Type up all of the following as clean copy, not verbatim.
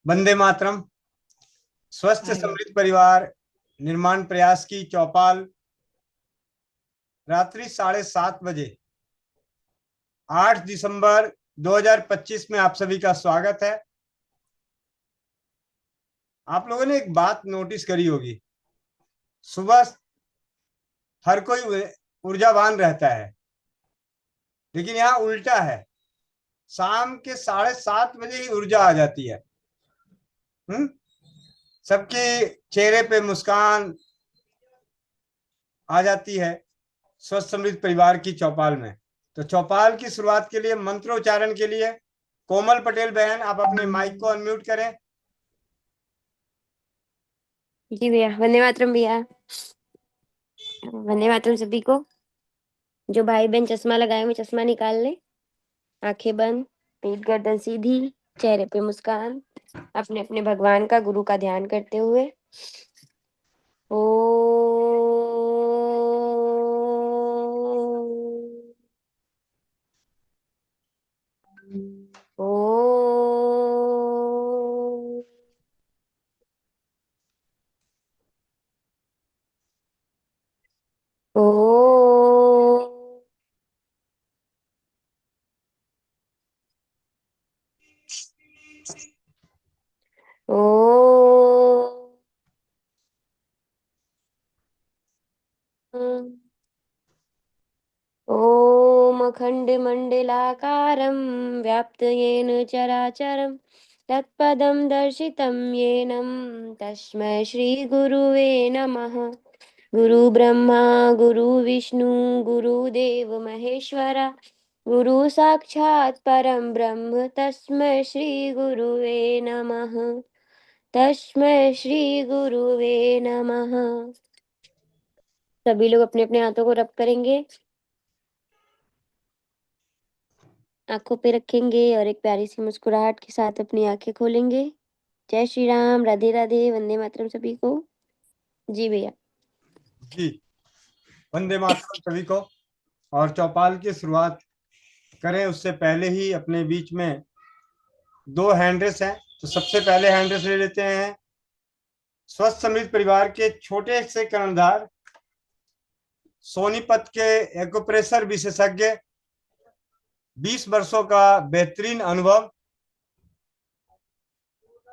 वंदे मातरम। स्वस्थ हाय। समृद्ध परिवार निर्माण प्रयास की चौपाल रात्रि 7:30 बजे 8 दिसंबर 2025 में आप सभी का स्वागत है। आप लोगों ने एक बात नोटिस करी होगी, सुबह हर कोई ऊर्जावान रहता है, लेकिन यहाँ उल्टा है। शाम के 7:30 बजे ही ऊर्जा आ जाती है। हम्म सबके चेहरे पे मुस्कान आ जाती है स्वस्थ समृद्ध परिवार की चौपाल में। तो चौपाल की शुरुआत के लिए मंत्रोच्चारण के लिए कोमल पटेल बहन, आप अपने माइक को अनम्यूट करें। जी भैया, वंदे मातरम भैया। वंदे मातरम सभी को। जो भाई बहन चश्मा लगाए हुए चश्मा निकाल ले। आंखें बंद, पीठ गर्दन सीधी, चेहरे पे मुस्कान, अपने अपने भगवान का गुरु का ध्यान करते हुए। ओ ओ ओ ओ ॐ अखण्डमण्डलाकारं व्याप्तं चराचरं तत्पदं दर्शितं येन तस्मै श्रीगुरुवे नमः। गुरुब्रह्मा गुरुविष्णु गुरुदेव महेश्वरा गुरु साक्षात् परं ब्रह्म तस्मै श्रीगुरुवे नमः। तस्मै श्रीगुरुवे नमः। सभी लोग अपने अपने हाथों को रब करेंगे, आंखों पे रखेंगे और एक प्यारी सी मुस्कुराहट के साथ अपनी आंखें खोलेंगे। जय श्री राम, राधे राधे, वंदे मातरम सभी को। जी भैया। जी, वंदे मातरम सभी को। और चौपाल की शुरुआत करें उससे पहले ही अपने बीच में दो हैंड रेस हैं, तो सबसे पहले हैंड रेस ले लेते हैं स्वस्थ समृद्ध परिवार के छोटे से कर्णधार, सोनीपत के एक्यूप्रेशर विशेषज्ञ, 20 वर्षों का बेहतरीन अनुभव,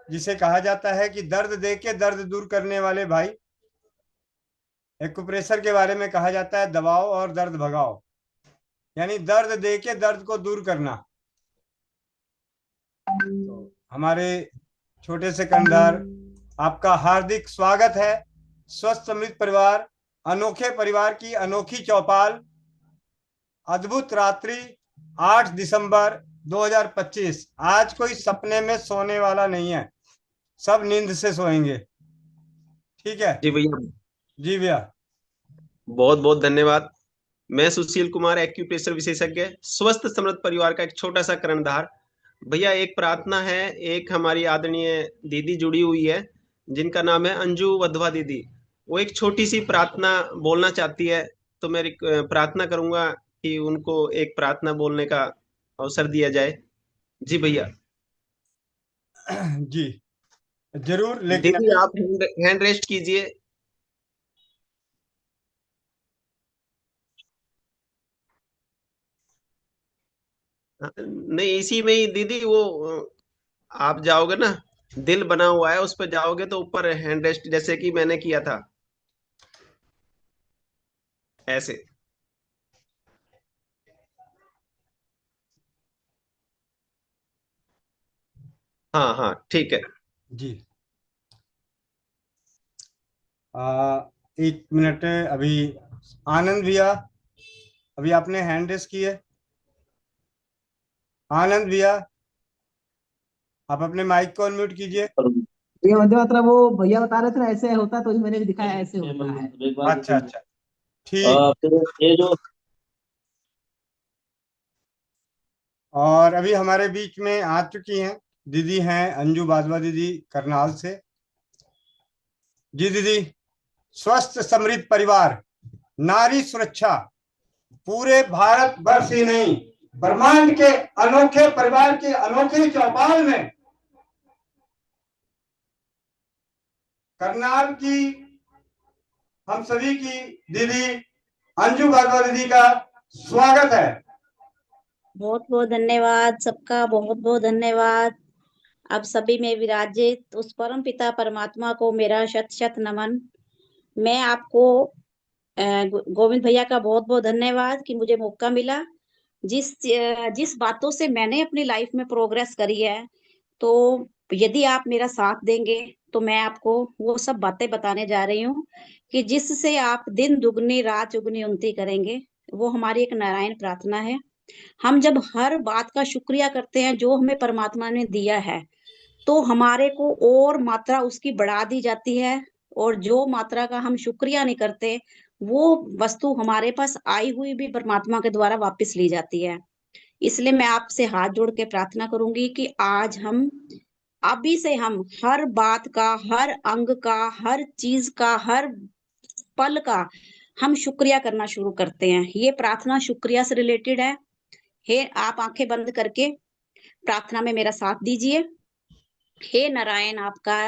जिसे कहा जाता है कि दर्द दे के दर्द दूर करने वाले भाई। एक्यूप्रेशर के बारे में कहा जाता है दबाओ और दर्द भगाओ, यानी दर्द दे के दर्द को दूर करना। तो हमारे छोटे से कंधार, आपका हार्दिक स्वागत है स्वस्थ समृद्ध परिवार, अनोखे परिवार की अनोखी चौपाल, अद्भुत रात्रि 8 दिसंबर 2025। आज कोई सपने में सोने वाला नहीं है, सब नींद से सोएंगे। ठीक है जी भैया, जी भैया। बहुत बहुत धन्यवाद। मैं सुशील कुमार, एक्यूप्रेशर विशेषज्ञ, स्वस्थ समृद्ध परिवार का एक छोटा सा कर्णधार। भैया, एक प्रार्थना है। एक हमारी आदरणीय दीदी जुड़ी हुई है जिनका नाम है अंजू वधवा दीदी। वो एक छोटी सी प्रार्थना बोलना चाहती है, तो मैं प्रार्थना करूंगा कि उनको एक प्रार्थना बोलने का अवसर दिया जाए। जी भैया। जी जरूर, लेकिन दीदी, अभी आप हैंड रेस्ट कीजिए। नहीं, इसी में ही दीदी, वो आप जाओगे ना, दिल बना हुआ है, उस पर जाओगे तो ऊपर हैंड रेस्ट जैसे कि मैंने किया था, ऐसे। हाँ हाँ, ठीक है। जी एक मिनट अभी। आनंद भैया, अभी आपने हैंड रेस की है। आनंद भैया, आप अपने माइक को अनम्यूट कीजिए। ये वंदे मातरम वो भैया बता रहे थे ना, ऐसे होता तो मैंने भी दिखाया, ऐसे होता है। अच्छा अच्छा, ठीक। फिर ये जो और अभी हमारे बीच में आ चुकी हैं दीदी, हैं अंजू बाजवा दीदी करनाल से। जी दीदी, स्वस्थ समृद्ध परिवार, नारी सुरक्षा, पूरे भारत वर्ष ही नहीं ब्रह्मांड के अनोखे परिवार के अनोखे चौपाल में करनाल की हम सभी की दीदी अंजू गारवा दीदी का स्वागत है। बहुत बहुत धन्यवाद सबका, बहुत बहुत धन्यवाद। अब सभी में विराजित उस परम पिता परमात्मा को मेरा शत शत नमन। मैं आपको गोविंद भैया का बहुत बहुत धन्यवाद कि मुझे मौका मिला। जिस बातों से मैंने अपनी लाइफ में प्रोग्रेस करी है, तो यदि आप मेरा साथ देंगे तो मैं आपको वो सब बातें बताने जा रही हूँ कि जिससे आप दिन दुगनी रात चुगनी उन्नति करेंगे। वो हमारी एक नारायण प्रार्थना है। हम जब हर बात का शुक्रिया करते हैं जो हमें परमात्मा ने दिया है, तो हमारे को और मात्रा उसकी बढ़ा दी जाती है, और जो मात्रा का हम शुक्रिया नहीं करते, वो वस्तु हमारे पास आई हुई भी परमात्मा के द्वारा वापस ली जाती है। इसलिए मैं आपसे हाथ जोड़ के प्रार्थना करूंगी कि आज हम अभी से हम हर बात का, हर अंग का, हर चीज का, हर पल का हम शुक्रिया करना शुरू करते हैं। ये प्रार्थना शुक्रिया से रिलेटेड है। हे आप आंखें बंद करके प्रार्थना में मेरा साथ दीजिए। हे नारायण, आपका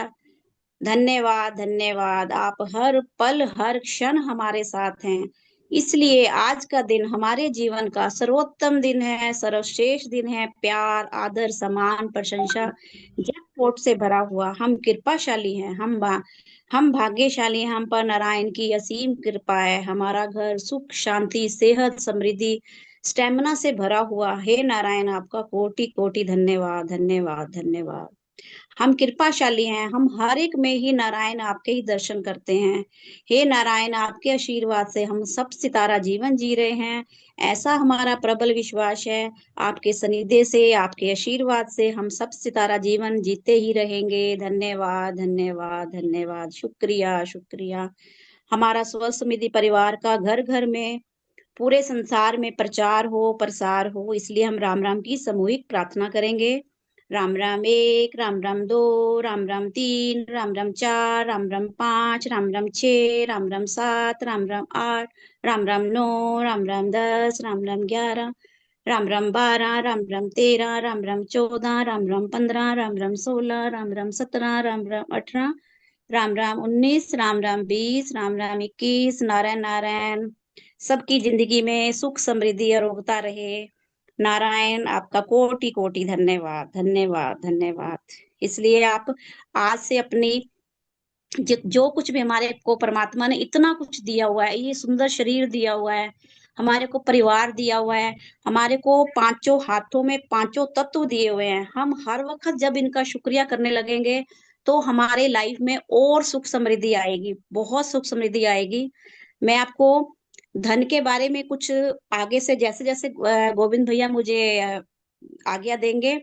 धन्यवाद धन्यवाद। आप हर पल हर क्षण हमारे साथ हैं। इसलिए आज का दिन हमारे जीवन का सर्वोत्तम दिन है, सर्वश्रेष्ठ दिन है। प्यार, आदर, सम्मान, प्रशंसा, जैकपॉट से भरा हुआ। हम कृपाशाली हैं, हम भाग्यशाली हैं। हम पर नारायण की असीम कृपा है। हमारा घर सुख, शांति, सेहत, समृद्धि, स्टेमिना से भरा हुआ। हे नारायण, आपका कोटि कोटि धन्यवाद धन्यवाद धन्यवाद। हम कृपाशाली हैं। हम हर एक में ही नारायण आपके ही दर्शन करते हैं। हे नारायण, आपके आशीर्वाद से हम सब सितारा जीवन जी रहे हैं। ऐसा हमारा प्रबल विश्वास है। आपके सानिध्य से, आपके आशीर्वाद से हम सब सितारा जीवन जीते ही रहेंगे। धन्यवाद धन्यवाद धन्यवाद। शुक्रिया शुक्रिया। हमारा स्वसमिति परिवार का घर घर में, पूरे संसार में प्रचार हो, प्रसार हो, इसलिए हम राम राम की सामूहिक प्रार्थना करेंगे। राम राम एक, राम राम दो, राम राम तीन, राम राम चार, राम राम पांच, राम राम छह, राम राम सात, राम राम आठ, राम राम नौ, राम राम 10, राम राम 11, राम राम 12, राम राम 13, राम राम 14, राम राम 15, राम राम 16, राम राम 17, राम राम 18, राम राम 19, राम राम 20, राम राम 21। नारायण नारायण। सबकी जिंदगी में सुख समृद्धि अरोगता रहे। नारायण, आपका कोटि कोटि धन्यवाद धन्यवाद धन्यवाद। इसलिए आप आज से अपनी जो कुछ भी हमारे को परमात्मा ने इतना कुछ दिया हुआ है, ये सुंदर शरीर दिया हुआ है, हमारे को परिवार दिया हुआ है, हमारे को पांचों हाथों में पांचों तत्व दिए हुए हैं। हम हर वक्त जब इनका शुक्रिया करने लगेंगे, तो हमारे लाइफ में और सुख समृद्धि आएगी, बहुत सुख समृद्धि आएगी। मैं आपको धन के बारे में कुछ आगे से जैसे जैसे गोविंद भैया मुझे आज्ञा देंगे,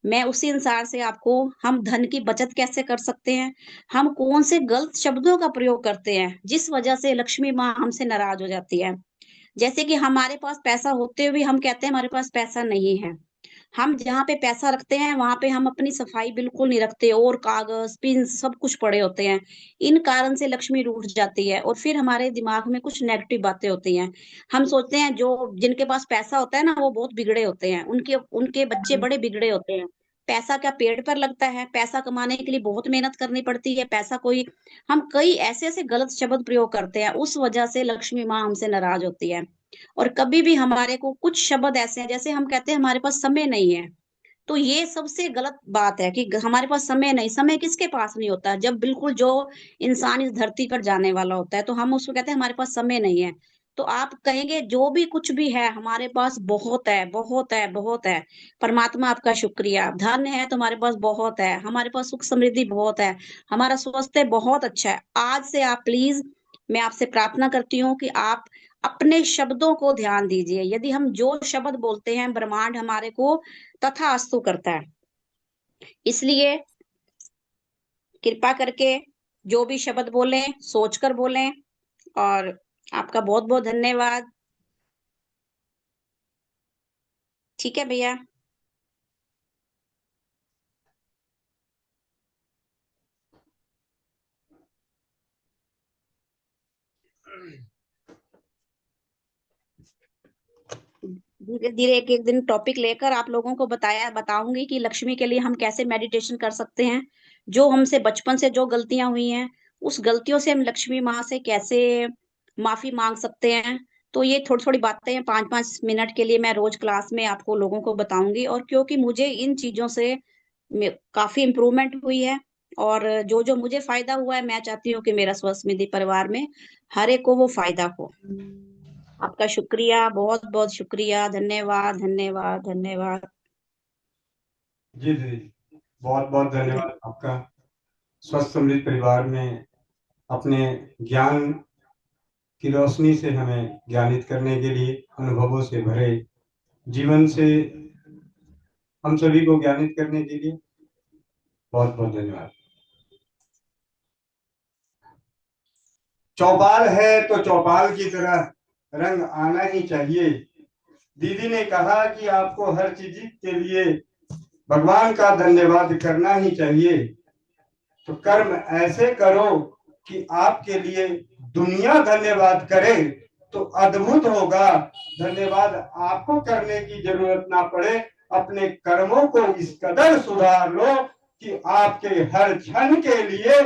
मैं उसी अनुसार से आपको, हम धन की बचत कैसे कर सकते हैं, हम कौन से गलत शब्दों का प्रयोग करते हैं जिस वजह से लक्ष्मी माँ हमसे नाराज हो जाती है। जैसे कि हमारे पास पैसा होते हुए हम कहते हैं हमारे पास पैसा नहीं है। हम जहाँ पे पैसा रखते हैं वहां पे हम अपनी सफाई बिल्कुल नहीं रखते, और कागज पिन सब कुछ पड़े होते हैं। इन कारण से लक्ष्मी रूठ जाती है, और फिर हमारे दिमाग में कुछ नेगेटिव बातें होती हैं। हम सोचते हैं जो जिनके पास पैसा होता है ना, वो बहुत बिगड़े होते हैं, उनके उनके बच्चे बड़े बिगड़े होते हैं। पैसा क्या पेड़ पर लगता है? पैसा कमाने के लिए बहुत मेहनत करनी पड़ती है। पैसा कोई, हम कई ऐसे ऐसे गलत शब्द प्रयोग करते हैं, उस वजह से लक्ष्मी माँ हमसे नाराज होती है। और कभी भी हमारे को कुछ शब्द ऐसे हैं, जैसे हम कहते हैं हमारे पास समय नहीं है, तो ये सबसे गलत बात है कि हमारे पास समय नहीं। समय किसके पास नहीं होता? जब बिल्कुल जो इंसान इस धरती पर जाने वाला होता है, तो हम उसको कहते हैं हमारे पास समय नहीं है। तो आप कहेंगे जो भी कुछ भी है हमारे पास बहुत है, बहुत है, बहुत है। परमात्मा आपका शुक्रिया। धन है तो हमारे पास बहुत है, हमारे पास सुख समृद्धि बहुत है, हमारा स्वास्थ्य बहुत अच्छा है। आज से आप प्लीज, मैं आपसे प्रार्थना करती हूँ कि आप अपने शब्दों को ध्यान दीजिए। यदि हम जो शब्द बोलते हैं, ब्रह्मांड हमारे को तथास्तु करता है। इसलिए कृपा करके जो भी शब्द बोलें सोचकर बोलें। और आपका बहुत बहुत धन्यवाद। ठीक है भैया। धीरे धीरे एक एक दिन टॉपिक लेकर आप लोगों को बताऊंगी कि लक्ष्मी के लिए हम कैसे मेडिटेशन कर सकते हैं। जो हमसे बचपन से जो गलतियां हुई हैं, उस गलतियों से हम लक्ष्मी माँ से कैसे माफी मांग सकते हैं। तो ये थोड़ी थोड़ी बातें हैं, 5-5 मिनट के लिए मैं रोज क्लास में आपको लोगों को बताऊंगी। और क्योंकि मुझे इन चीजों से काफी इम्प्रूवमेंट हुई है, और जो जो मुझे फायदा हुआ है, मैं चाहती हूँ कि मेरा स्वस्थ निधि परिवार में हर एक को वो फायदा हो। आपका शुक्रिया, बहुत बहुत शुक्रिया, धन्यवाद धन्यवाद धन्यवाद। जी दीदी, बहुत बहुत धन्यवाद आपका। स्वस्थ समृद्ध परिवार में अपने ज्ञान की रोशनी से हमें ज्ञानित करने के लिए, अनुभवों से भरे जीवन से हम सभी को ज्ञानित करने के लिए बहुत बहुत धन्यवाद। चौपाल है तो चौपाल की तरह रंग आना ही चाहिए। दीदी ने कहा कि आपको हर चीज के लिए भगवान का धन्यवाद करना ही चाहिए। तो कर्म ऐसे करो कि आपके लिए दुनिया धन्यवाद करे तो अद्भुत होगा। धन्यवाद आपको करने की जरूरत ना पड़े। अपने कर्मों को इस कदर सुधार लो कि आपके हर क्षण के लिए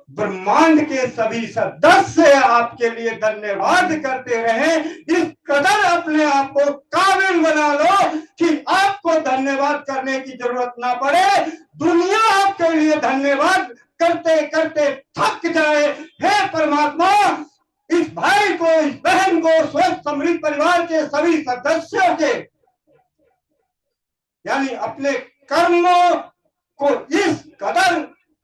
ब्रह्मांड के सभी सदस्य आपके लिए धन्यवाद करते रहें। इस कदर अपने आप को काबिल बना लो कि आपको धन्यवाद करने की जरूरत ना पड़े। दुनिया आपके लिए धन्यवाद करते करते थक जाए। हे परमात्मा, इस भाई को, इस बहन को, स्वस्थ समृद्ध परिवार के सभी सदस्यों के, यानी अपने कर्मों को इस कदर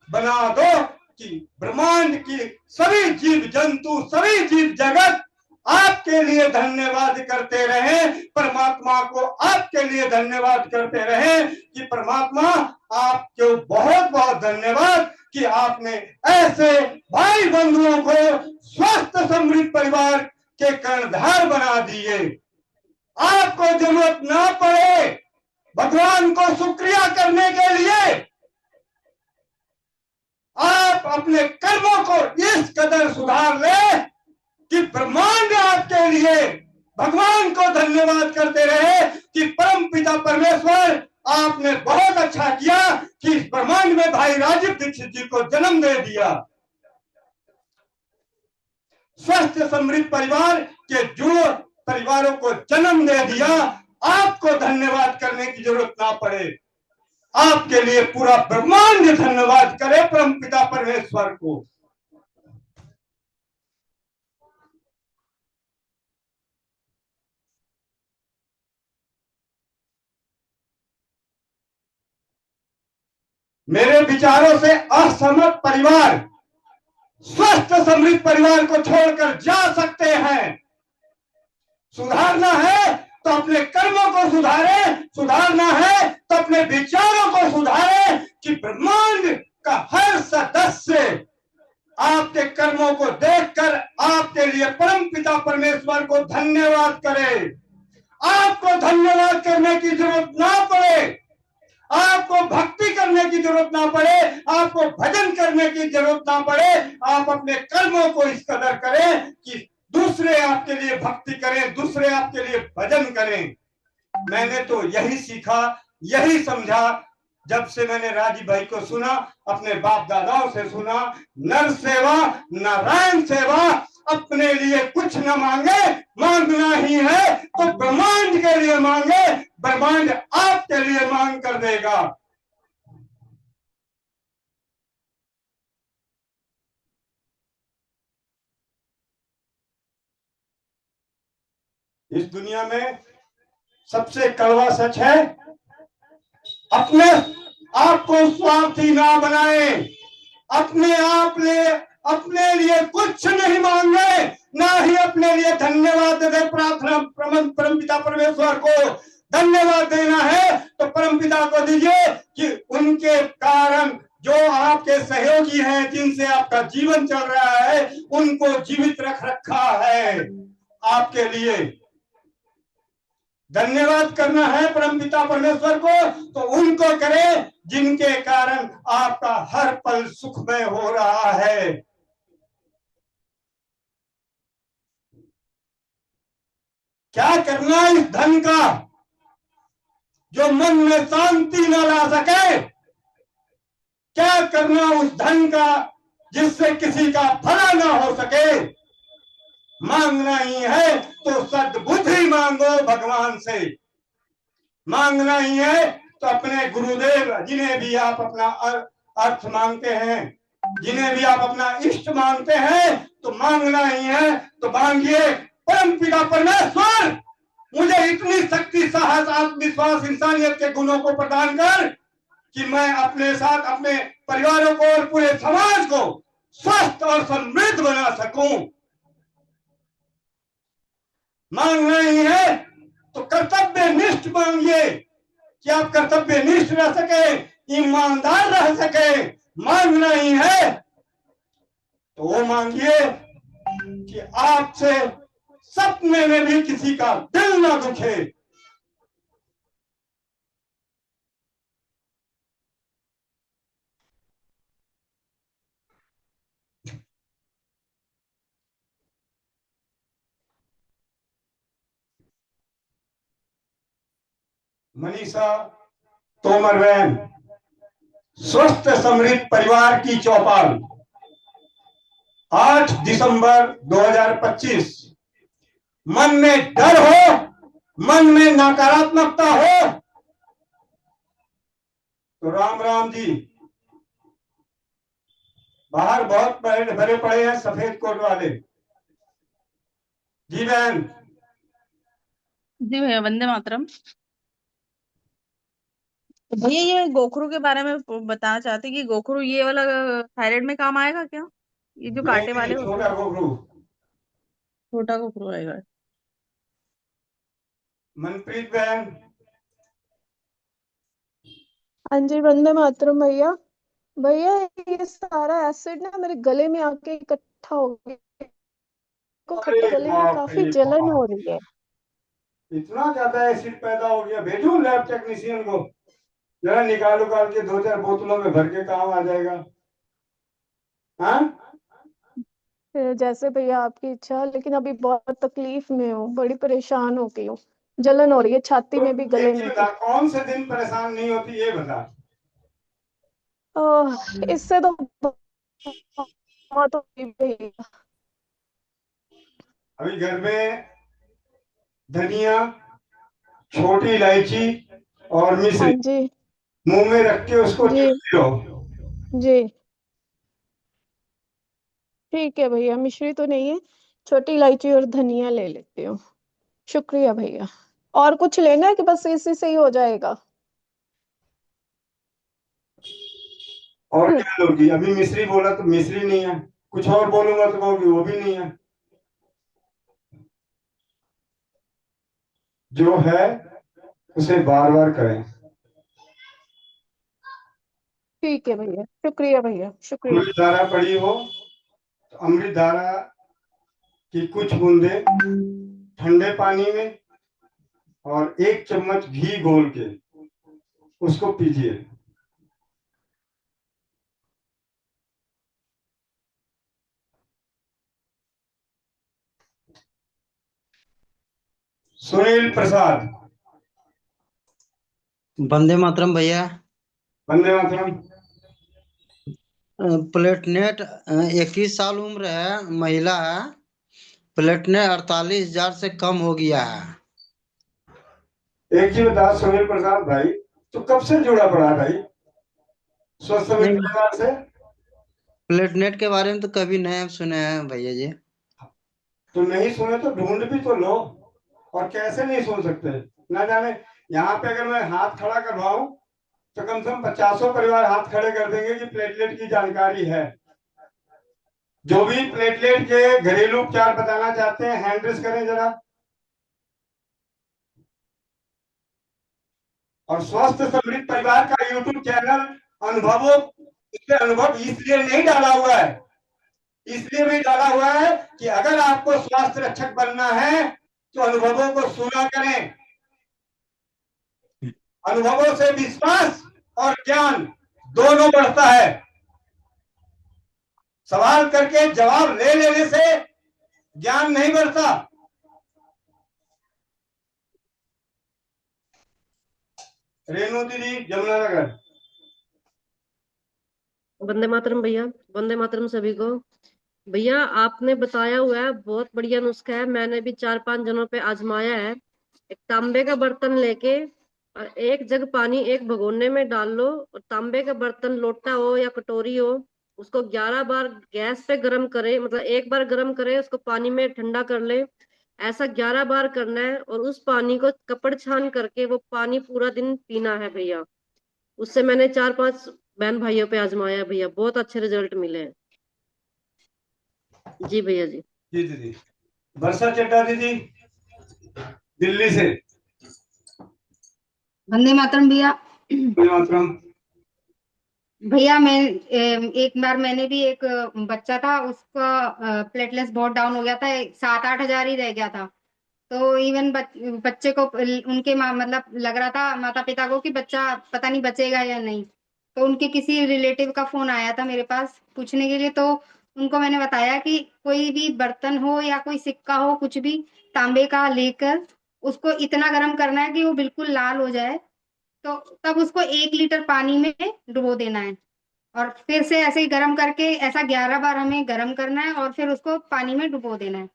बना दो कि ब्रह्मांड की सभी जीव जंतु, सभी जीव जगत आपके लिए धन्यवाद करते रहें। परमात्मा को आपके लिए धन्यवाद करते रहें कि परमात्मा आपको बहुत बहुत धन्यवाद कि आपने ऐसे भाई बंधुओं को स्वस्थ समृद्ध परिवार के कर्णधार बना दिए। आपको जरूरत ना पड़े भगवान को शुक्रिया करने के लिए। आप अपने कर्मों को इस कदर सुधार ले कि ब्रह्मांड आपके लिए भगवान को धन्यवाद करते रहे कि परम पिता परमेश्वर, आपने बहुत अच्छा किया कि इस ब्रह्मांड में भाई राजीव दीक्षित जी को जन्म दे दिया। स्वस्थ समृद्ध परिवार के जो परिवारों को जन्म दे दिया, आपको धन्यवाद करने की जरूरत ना पड़े। आपके लिए पूरा ब्रह्मांड धन्यवाद करे परम पिता परमेश्वर को। मेरे विचारों से असहमत परिवार स्वस्थ समृद्ध परिवार को छोड़कर जा सकते हैं। सुधारना है तो अपने कर्मों को सुधारें, सुधारना है तो अपने विचारों को सुधारें कि ब्रह्मांड का हर सदस्य आपके कर्मों को देखकर आपके लिए परम पिता परमेश्वर को धन्यवाद करे। आपको धन्यवाद करने की जरूरत ना पड़े, आपको भक्ति करने की जरूरत ना पड़े, आपको भजन करने की जरूरत ना पड़े। आप अपने कर्मों को इस कदर करें कि दूसरे आपके लिए भक्ति करें, दूसरे आपके लिए भजन करें। मैंने तो यही सीखा, यही समझा जब से मैंने राजीव भाई को सुना, अपने बाप दादाओं से सुना, नर सेवा नारायण सेवा, अपने लिए कुछ न मांगे, मांगना ही है तो ब्रह्मांड के लिए मांगे, ब्रह्मांड आपके लिए मांग कर देगा। इस दुनिया में सबसे कड़वा सच है, अपने आप को स्वार्थी ना बनाए, अपने लिए कुछ नहीं मांगे, ना ही अपने लिए धन्यवाद दे। प्रार्थना परम पिता परमेश्वर को धन्यवाद देना है तो परम पिता को दीजिए कि उनके कारण जो आपके सहयोगी हैं, जिनसे आपका जीवन चल रहा है, उनको जीवित रख रखा है। आपके लिए धन्यवाद करना है परम पिता परमेश्वर को तो उनको करें जिनके कारण आपका हर पल सुखमय हो रहा है। क्या करना इस धन का जो मन में शांति न ला सके? क्या करना उस धन का जिससे किसी का भला न हो सके? मांगना ही है तो सद्बुद्धि मांगो भगवान से। मांगना ही है तो अपने गुरुदेव, जिन्हें भी आप अपना अर्थ मांगते हैं, जिन्हें भी आप अपना इष्ट मांगते हैं, तो मांगना ही है तो मांगिए। परम पिता परमेश्वर, मुझे इतनी शक्ति, साहस, आत्मविश्वास, इंसानियत के गुणों को प्रदान कर कि मैं अपने साथ अपने परिवारों को और पूरे समाज को स्वस्थ और समृद्ध बना सकूं। मांगना ही है तो कर्तव्य निष्ठ मांगिए कि आप कर्तव्य निष्ठ रह सके, ईमानदार रह सके। मांगना ही है तो वो मांगिए कि आपसे सपने में भी किसी का दिल ना दुखे। मनीषा तोमर बहन, स्वस्थ समृद्ध परिवार की चौपाल, 8 दिसंबर 2025। मन में डर हो, मन में नकारात्मकता हो तो राम राम जी, बाहर बहुत भरे पड़े हैं सफेद कोट वाले। जी बहन। जी भैया, वंदे मातरम। तो भैया ये गोखरू के बारे में बताना चाहते कि गोखरू ये वाला थायराइड में काम आएगा क्या? ये जो कांटे वाले होते छोटा हैं, गोखरू। छोटा गोखरू आएगा। मनप्रीत बहन। हाँ जी, वंदे मातरम भैया। भैया ये सारा एसिड ना मेरे गले में आके इकट्ठा हो गया, को अरे गले में बाप काफी रे जलन बाप। हो रही है। इतना ज्यादा एसिड पैदा हो गया? भेजूं लैब टेक्नीशियन को, जरा निकाल के 2-4 बोतलों में भर के काम आ जाएगा। हाँ, जैसे भैया आपकी इच्छा, लेकिन अभी बहुत तकलीफ में हूँ, बड़ी परेशान हो गई हूँ। जलन हो रही है छाती में भी, तो गले एक में चीज भी। बता, कौन से दिन परेशान नहीं होती ये बता। इससे तो बहुत हुई भैया। अभी घर में धनिया, छोटी इलायची और हाँ मिश्री जी मुंह में रख के उसको जी चूसती रहो। जी, ठीक है भैया। मिश्री तो नहीं है, छोटी इलायची और धनिया ले लेती हूँ। शुक्रिया भैया। और कुछ लेना है कि बस इसी से ही हो जाएगा? और क्या लोगी? अभी मिश्री बोला तो मिश्री नहीं है, कुछ और बोलूंगा तो कहोगी वो भी नहीं है। जो है उसे बार बार करें। ठीक है भैया, शुक्रिया भैया, शुक्रिया। अमृत धारा पड़ी हो तो अमृत धारा की कुछ बूंदे ठंडे पानी में और 1 चम्मच घी घोल के उसको पीजिए। सुनील प्रसाद। वंदे मातरम भैया। वंदे मातरम। प्लेटनेट 21 साल उम्र है, महिला है। प्लेटनेट 48,000 से कम हो गया है। एक चीज बता सुनील प्रसाद भाई, तो कब से जुड़ा पड़ा भाई स्वस्थ समृद्ध नहीं, परिवार से? प्लेटनेट के बारे में तो कभी नहीं सुने हैं भैया जी। तो नहीं सुने तो ढूंढ भी तो लो। और कैसे नहीं सुन सकते? ना जाने यहाँ पे अगर मैं हाथ खड़ा करवाऊं तो कम से कम 50 परिवार हाथ खड़े कर देंगे कि प्लेटलेट की जानकारी है। जो भी प्लेटलेट के घरेलू उपचार बताना चाहते हैं हैंड रेस करें जरा। और स्वस्थ समृद्ध परिवार का यूट्यूब चैनल अनुभवों, इसमें अनुभव इसलिए नहीं डाला हुआ है, इसलिए भी डाला हुआ है कि अगर आपको स्वास्थ्य रक्षक बनना है तो अनुभवों को सुना करें। अनुभवों से विश्वास और ज्ञान दोनों बढ़ता है। सवाल करके जवाब ले लेने से ज्ञान नहीं बढ़ता। रेणु दीदी जमुनानगर। वंदे मातरम भैया, वंदे मातरम सभी को। भैया आपने बताया हुआ है, बहुत बढ़िया नुस्खा है, मैंने भी 4-5 जनों पे आजमाया है। एक तांबे का बर्तन लेके और एक जग पानी एक भगोने में डाल लो, और तांबे का बर्तन लोटा हो या कटोरी हो, उसको 11 बार गैस पे गर्म करे, मतलब एक बार गर्म करे, उसको पानी में ठंडा कर ले। ऐसा 11 बार करना है, और उस पानी को कपड़ छान करके वो पानी पूरा दिन पीना है भैया। उससे मैंने 4-5 बहन भाइयों पे आजमाया है भैया, बहुत अच्छे रिजल्ट मिले हैं। जी भैया जी। जी दीदी। वर्षा चड्ढा दीदी दिल्ली से। वंदे मातरम भैया। वंदे मातरम। भैया मैं एक बार मैंने भी एक बच्चा था, उसका प्लेटलेट्स बहुत डाउन हो गया था, 7-8 हजार ही रह गया था। तो इवन बच्चे को उनके मतलब लग रहा था माता पिता को कि बच्चा पता नहीं बचेगा या नहीं। तो उनके किसी रिलेटिव का फोन आया था मेरे पास पूछने के लिए, तो उनको मैंने बताया कि कोई भी बर्तन हो या कोई सिक्का हो, कुछ भी तांबे का लेकर उसको इतना गर्म करना है कि वो बिल्कुल लाल हो जाए। तो तब उसको 1 लीटर पानी में डुबो देना है, और फिर से ऐसे ही गर्म करके ऐसा 11 बार हमें गर्म करना है, और फिर उसको पानी में डुबो देना है।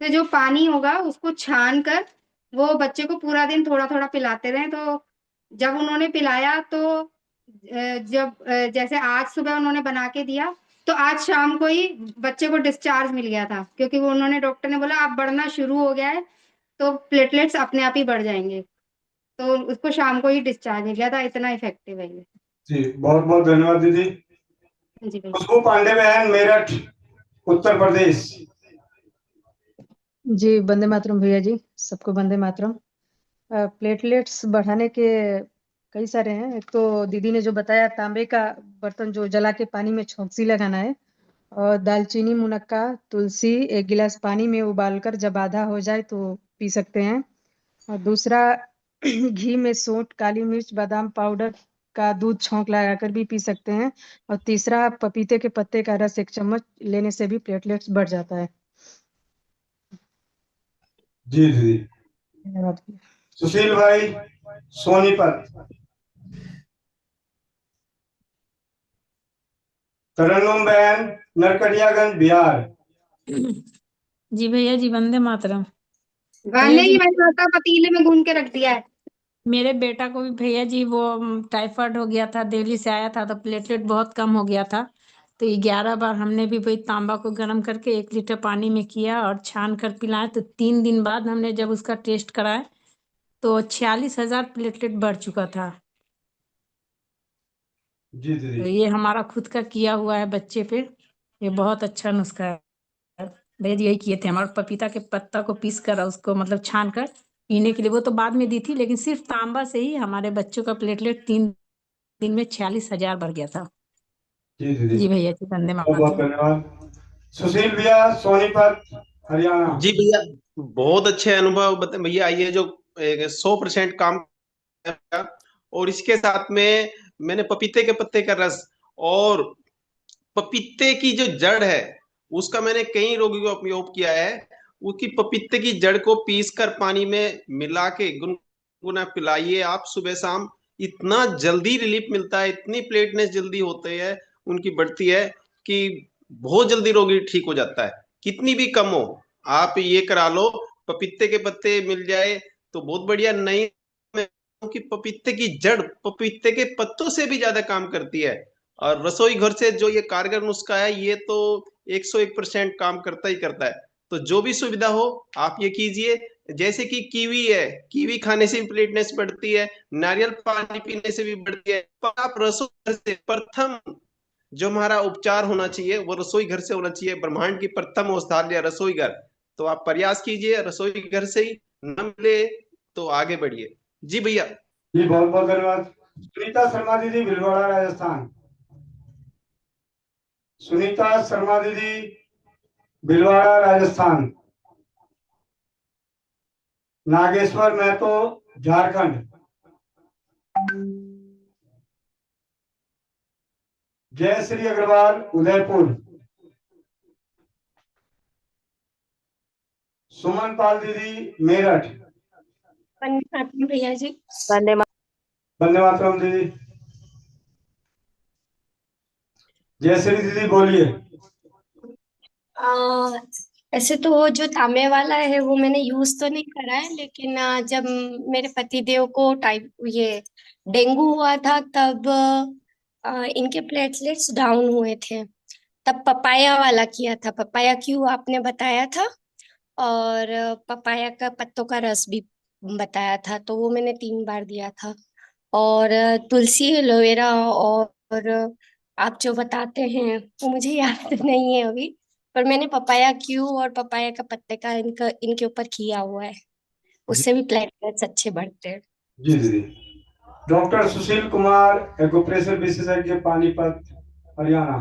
फिर जो पानी होगा उसको छान कर वो बच्चे को पूरा दिन थोड़ा थोड़ा पिलाते रहे। तो जब उन्होंने पिलाया तो जैसे आज सुबह उन्होंने बना के दिया, तो आज शाम को ही बच्चे को डिस्चार्ज मिल गया था, क्योंकि वो उन्होंने डॉक्टर ने बोला अब बढ़ना शुरू हो गया है, तो प्लेटलेट्स अपने आप ही बढ़ जाएंगे। तो उसको शाम को ही डिस्चार्ज मिल गया था, इतना इफेक्टिव है ये। जी बहुत बहुत धन्यवाद दीदी। जी भैया। खुशबू पांडे बहन मेरठ उत्तर प्रदेश। जी वंदे मातरम भैया जी, सबको वंदे मातरम। प्लेटलेट्स बढ़ाने के कई सारे हैं। एक तो दीदी ने जो बताया तांबे का बर्तन जो जला के पानी में छौंकसी लगाना है, और दालचीनी, मुनक्का, तुलसी 1 गिलास पानी में उबालकर जब आधा हो जाए तो पी सकते हैं। और दूसरा घी में सूंठ, काली मिर्च, बादाम पाउडर का दूध छौंक लगाकर भी पी सकते हैं। और तीसरा पपीते के पत्ते का रस 1 चम्मच लेने से भी प्लेटलेट्स बढ़ जाता है। जी दीदी। धन्यवाद। सुशील भाई सोनीपत। तरन्नुम बहन नरकटियागंज बिहार। जी भैया जी, वंदे मातरम। गाने ही मैंने आता पतीले में गूंद के रख दिया है। मेरे बेटा को भी भैया जी वो टाइफाइड हो गया था, दिल्ली से आया था, तो प्लेटलेट बहुत कम हो गया था। तो ये 11 बार हमने भी वही तांबा को गर्म करके 1 लीटर पानी में किया और छान कर पिलाया। तो 3 दिन बाद हमने जब उसका टेस्ट कराया तो 46,000 प्लेटलेट बढ़ चुका था। जी दीदी। तो ये हमारा खुद का किया हुआ है बच्चे पे, ये बहुत अच्छा नुस्खा है भैया जी। यही किए थे हमारे पपीता के पत्ता को पीस कर उसको मतलब छान कर पीने के लिए, वो तो बाद में दी थी, लेकिन सिर्फ तांबा से ही हमारे बच्चों का प्लेटलेट 3 दिन में 46,000 बढ़ गया था। जी दीदी। जी भैया जी, वंदे बहुत बहुत मातरम। धन्यवाद। सुशील भैया सोनीपत हरियाणा। जी भैया, बहुत अच्छे अनुभव बता भैया। ये जो 100% काम किया, और इसके साथ में मैंने पपीते के पत्ते का रस और पपीते की जो जड़ है उसका मैंने कई रोगियों को उपयोग किया है। उसकी पपीते की जड़ को पीस कर पानी में मिला के गुनगुना पिलाइए आप सुबह शाम। इतना जल्दी रिलीफ मिलता है, इतनी प्लेटनेस जल्दी होती है उनकी बढ़ती है कि बहुत जल्दी रोगी ठीक हो जाता है, कितनी भी कम हो। आप ये करा लो, पपीते के पत्ते मिल जाए तो बहुत बढ़िया। नहीं कि पपीते की जड़ पपीते के पत्तों से भी ज्यादा काम करती है। और रसोई घर से जो ये कारगर नुस्खा है ये तो 101% काम करता ही करता है। तो जो भी सुविधा हो आप ये कीजिए। जैसे कि कीवी है, कीवी खाने से भी प्लेटनेस बढ़ती है, नारियल पानी पीने से भी बढ़ती है। पर आप रसोई घर से प्रथम जो हमारा उपचार होना चाहिए वो रसोई घर से होना चाहिए। ब्रह्मांड की प्रथम औषधालय रसोई घर। तो आप प्रयास कीजिए रसोई घर से ही, न मिले तो आगे बढ़िए। जी भैया। जी बहुत बहुत धन्यवाद। सुनीता शर्मा दीदी भीलवाड़ा राजस्थान। सुनीता शर्मा दीदी भीलवाड़ा राजस्थान। नागेश्वर महतो झारखंड। जयश्री अग्रवाल उदयपुर। सुमन पाल दीदी मेरठ। भैया जी। वंदे वंदे मातरम दीदी। जयश्री दीदी बोलिए। ऐसे तो वो जो तांबे वाला है वो मैंने यूज तो नहीं करा है, लेकिन जब मेरे पति देव को टाइप ये डेंगू हुआ था तब इनके प्लेटलेट्स डाउन हुए थे। तब पपाया वाला किया था, पपाया क्यों आपने बताया था, और पपाया का पत्तों का रस भी बताया था, तो वो मैंने 3 बार दिया था। और तुलसी एलोवेरा और आप जो बताते हैं वो मुझे याद नहीं है अभी, पर मैंने पपाया क्यू और पपाया का पत्ते का इनके ऊपर किया हुआ है, जी उससे भी प्लेटलेट्स अच्छे बढ़ते हैं। जी दीदी। डॉक्टर सुशील कुमार, एक्यूप्रेशर विशेषज्ञ, पानीपत, हरियाणा।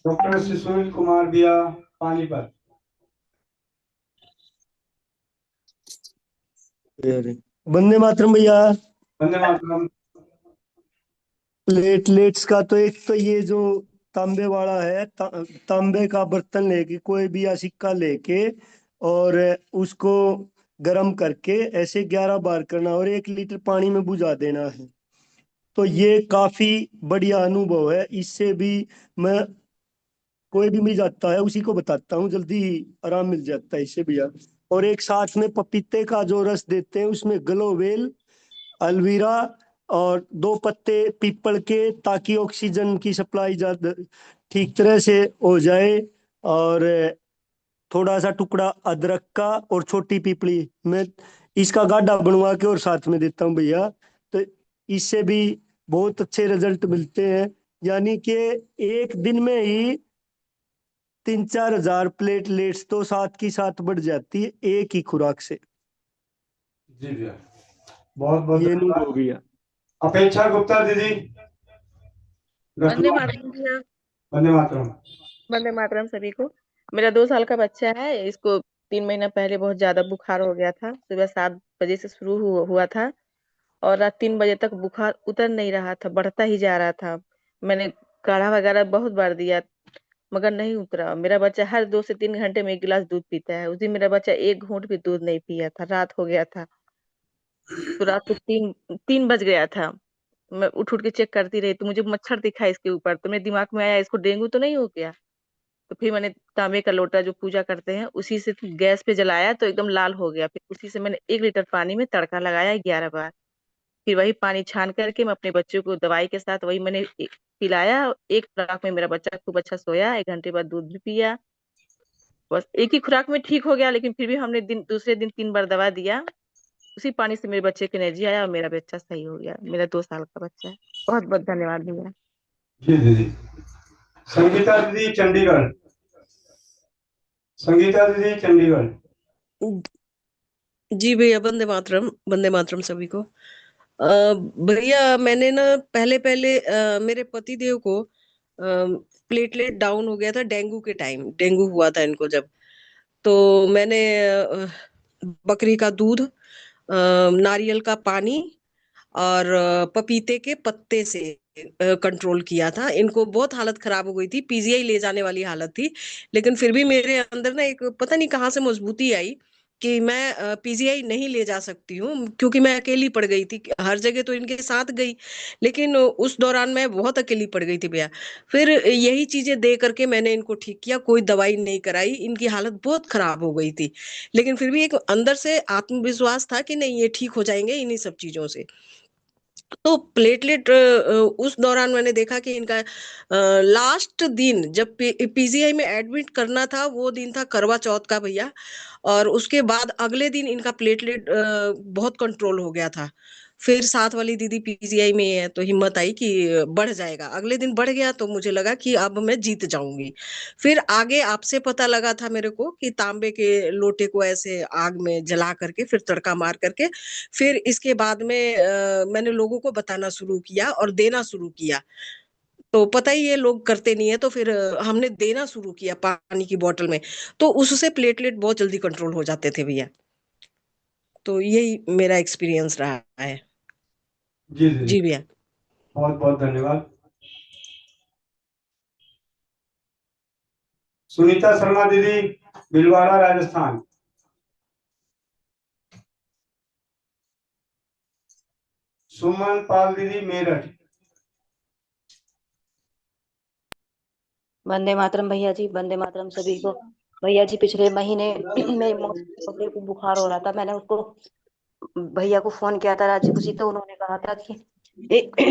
डॉक्टर सुशील कुमार भैया, पानीपत। वंदे मातरम भैया। वंदे मातरम। प्लेटलेट्स का तो एक तो ये जो तांबे वाला है, तांबे का बर्तन लेके कोई भी या सिक्का लेके और उसको गर्म करके ऐसे 11 बार करना और 1 लीटर पानी में बुझा देना है। तो ये काफी बढ़िया अनुभव है। इससे भी मैं कोई भी मिल जाता है उसी को बताता हूँ, जल्दी आराम मिल जाता है इससे भैया। और एक साथ में पपीते का जो रस देते हैं उसमें ग्लोवेल, अलवीरा और 2 पत्ते पीपल के, ताकि ऑक्सीजन की सप्लाई ज्यादा ठीक तरह से हो जाए। और थोड़ा सा टुकड़ा अदरक का और छोटी पीपली मैं इसका गाढ़ा बनवा के और साथ में देता हूँ भैया। तो इससे भी बहुत अच्छे रिजल्ट मिलते हैं। यानी कि एक दिन में ही 3-4 हजार प्लेटलेट्स तो साथ की साथ बढ़ जाती है एक ही खुराक से। जी भैया, बहुत बहुत ये नहीं धन्यवाद। हो गया। अपेक्षा गुप्ता दीदी, वंदे लखनऊ। मातरम भैया। वंदे मातरम। वंदे मातरम सभी को। मेरा 2 साल का बच्चा है, इसको 3 महीना पहले बहुत ज्यादा बुखार हो गया था। सुबह 7 बजे से शुरू हुआ था और रात 3 बजे तक बुखार उतर नहीं रहा था, बढ़ता ही जा रहा था। मैंने काढ़ा वगैरह बहुत बार दिया मगर नहीं उतरा। मेरा बच्चा हर 2 से 3 घंटे में 1 गिलास दूध पीता है। उस दिन मेरा बच्चा 1 घूंट भी दूध नहीं पिया था, रात हो गया था। तो रात को 3 बज गया था। मैं उठ उठ के चेक करती रही तो मुझे मच्छर दिखा इसके ऊपर, तो मेरे दिमाग में आया इसको डेंगू तो नहीं हो गया। तो फिर मैंने तांबे का लोटा जो पूजा करते हैं उसी से गैस पे जलाया तो एकदम लाल हो गया। फिर उसी से मैंने 1 लीटर पानी में तड़का लगाया 11 बार। फिर वही पानी छान करके मैं अपने बच्चों को दवाई के साथ वही मैंने पिलाया। एक खुराक में मेरा बच्चा खूब अच्छा सोया, 1 घंटे बाद दूध भी पिया। बस एक ही खुराक में ठीक हो गया, लेकिन फिर भी हमने दूसरे दिन 3 बार दवा दिया। उसी पानी से मेरे बच्चे की एनर्जी आया और मेरा बच्चा सही हो गया। मेरा 2 साल का बच्चा है। बहुत बहुत धन्यवाद भैया। जी दीदी। संगीता दीदी, चंडीगढ़। संगीता दीदी, चंडीगढ़। जी भैया, वंदे मातरम सभी को। भैया मैंने ना पहले पहले मेरे पति देव को प्लेटलेट डाउन हो गया था डेंगू के टाइम, डेंगू हुआ था इनको जब। तो मैंने बकरी का दूध, नारियल का पानी और पपीते के पत्ते से कंट्रोल किया था। इनको बहुत हालत खराब हो गई थी, पीजीआई ले जाने वाली हालत थी। लेकिन फिर भी मेरे अंदर ना एक पता नहीं कहाँ से मजबूती आई कि मैं पीजीआई नहीं ले जा सकती हूँ, क्योंकि मैं अकेली पड़ गई थी। हर जगह तो इनके साथ गई, लेकिन उस दौरान मैं बहुत अकेली पड़ गई थी भैया। फिर यही चीजें दे करके मैंने इनको ठीक किया, कोई दवाई नहीं कराई। इनकी हालत बहुत खराब हो गई थी, लेकिन फिर भी एक अंदर से आत्मविश्वास था कि नहीं ये ठीक हो जाएंगे इन्हीं सब चीजों से। तो प्लेटलेट उस दौरान मैंने देखा कि इनका लास्ट दिन जब पीजीआई में एडमिट करना था वो दिन था करवा चौथ का भैया। और उसके बाद अगले दिन इनका प्लेटलेट बहुत कंट्रोल हो गया था। फिर साथ वाली दीदी पीजीआई में है तो हिम्मत आई कि बढ़ जाएगा। अगले दिन बढ़ गया तो मुझे लगा कि अब मैं जीत जाऊंगी। फिर आगे आपसे पता लगा था मेरे को कि तांबे के लोटे को ऐसे आग में जला करके फिर तड़का मार करके फिर इसके बाद में मैंने लोगों को बताना शुरू किया और देना शुरू किया। तो पता ही ये लोग करते नहीं है, तो फिर हमने देना शुरू किया पानी की बोतल में। तो उससे प्लेटलेट बहुत जल्दी कंट्रोल हो जाते थे भैया। तो यही मेरा एक्सपीरियंस रहा है। जी दीदी, जी भैया। बहुत बहुत धन्यवाद। सुनीता शर्मा दीदी, भीलवाड़ा, राजस्थान। सुमन पाल दीदी मेरठ। वंदे मातरम भैया जी, वंदे मातरम सभी को। भैया जी पिछले महीने मेरी मौसी को बुखार हो रहा था, मैंने उसको भैया को फोन किया था रांची खुशी, तो उन्होंने कहा था कि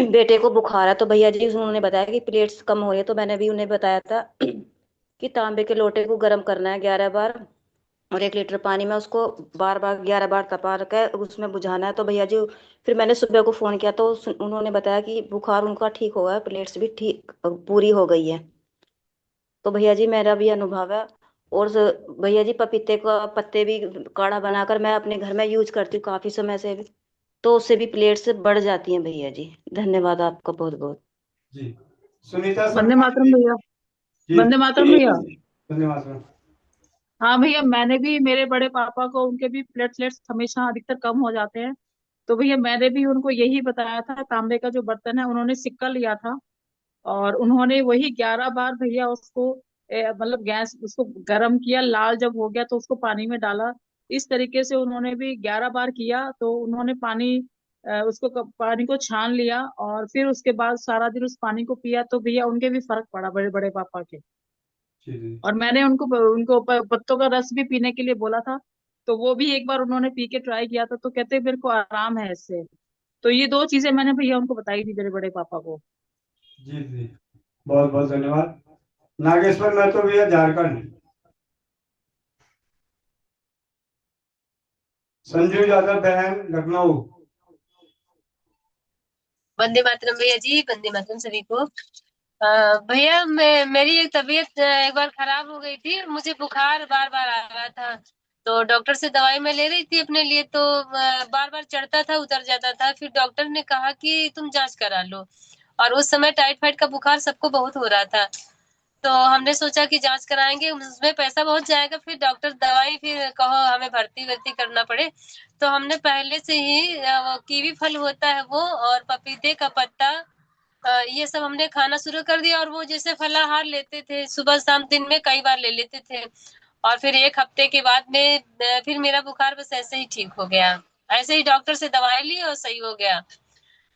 बेटे को बुखार है, तो भैया जी उन्होंने बताया कि प्लेट्स कम हो रही है, तो मैंने भी उन्हें बताया था कि तांबे के लोटे को गर्म करना है 11 बार, और 1 लीटर पानी में उसको बार बार 11 बार तपा कर उसमें बुझाना है। तो भैया जी फिर मैंने सुबह को फोन किया तो उन्होंने बताया कि बुखार उनका ठीक हो गया, प्लेट्स भी ठीक पूरी हो गई है। तो भैया जी मेरा भी अनुभव है। और भैया जी पपीते का पत्ते भी काढ़ा बनाकर मैं अपने घर में यूज करती हूँ काफी समय से भी, तो उससे भी प्लेट्स बढ़ जाती हैं भैया जी। धन्यवाद आपका बहुत बहुत। जी सुनीता वंदे शर्मा मातरम जी। भैया। जी वंदे मातरम भैया। धन्यवाद। हाँ भैया, मैंने भी मेरे बड़े पापा को उनके भी प्लेटलेट्स हमेशा अधिकतर कम हो जाते हैं, तो भैया मैंने भी उनको यही बताया था। तांबे का जो बर्तन है उन्होंने सिक्का लिया था, और उन्होंने वही 11 बार भैया उसको मतलब गैस उसको गर्म किया, लाल जब हो गया तो उसको पानी में डाला। इस तरीके से उन्होंने भी 11 बार किया, तो उन्होंने पानी पानी को छान लिया, और फिर उसके बाद सारा दिन उस पानी को पिया, तो भैया उनके भी फर्क पड़ा बड़े बड़े पापा के। जी और मैंने उनको उनको पत्तों का रस भी पीने के लिए बोला था, तो वो भी एक बार उन्होंने पी के ट्राई किया था, तो कहते मेरे को आराम है इससे। तो ये 2 चीजें मैंने भैया उनको बताई थी, मेरे बड़े पापा को। जी जी बहुत बहुत धन्यवाद। नागेश्वर महतो भैया झारखंड। संजू यादव बहन लखनऊ। वंदे मातरम भैया जी, वंदे मातरम सभी को। भैया मेरी एक तबीयत एक बार खराब हो गई थी, मुझे बुखार बार बार आ रहा था, तो डॉक्टर से दवाई मैं ले रही थी अपने लिए, तो बार बार चढ़ता था उतर जाता था। फिर डॉक्टर ने कहा कि तुम जांच करा लो, और उस समय टाइफाइड का बुखार सबको बहुत हो रहा था, तो हमने सोचा कि जांच कराएंगे, उसमें पैसा बहुत जाएगा, फिर डॉक्टर दवाई फिर कहो हमें भर्ती वर्ती करना पड़े, तो हमने पहले से ही वो कीवी फल होता है वो, और पपीते का पत्ता, ये सब हमने खाना शुरू कर दिया। और वो जैसे फलाहार लेते थे सुबह शाम, दिन में कई बार ले लेते थे, और फिर 1 हफ्ते के बाद में फिर मेरा बुखार बस ऐसे ही ठीक हो गया। ऐसे ही डॉक्टर से दवाई ली और सही हो गया।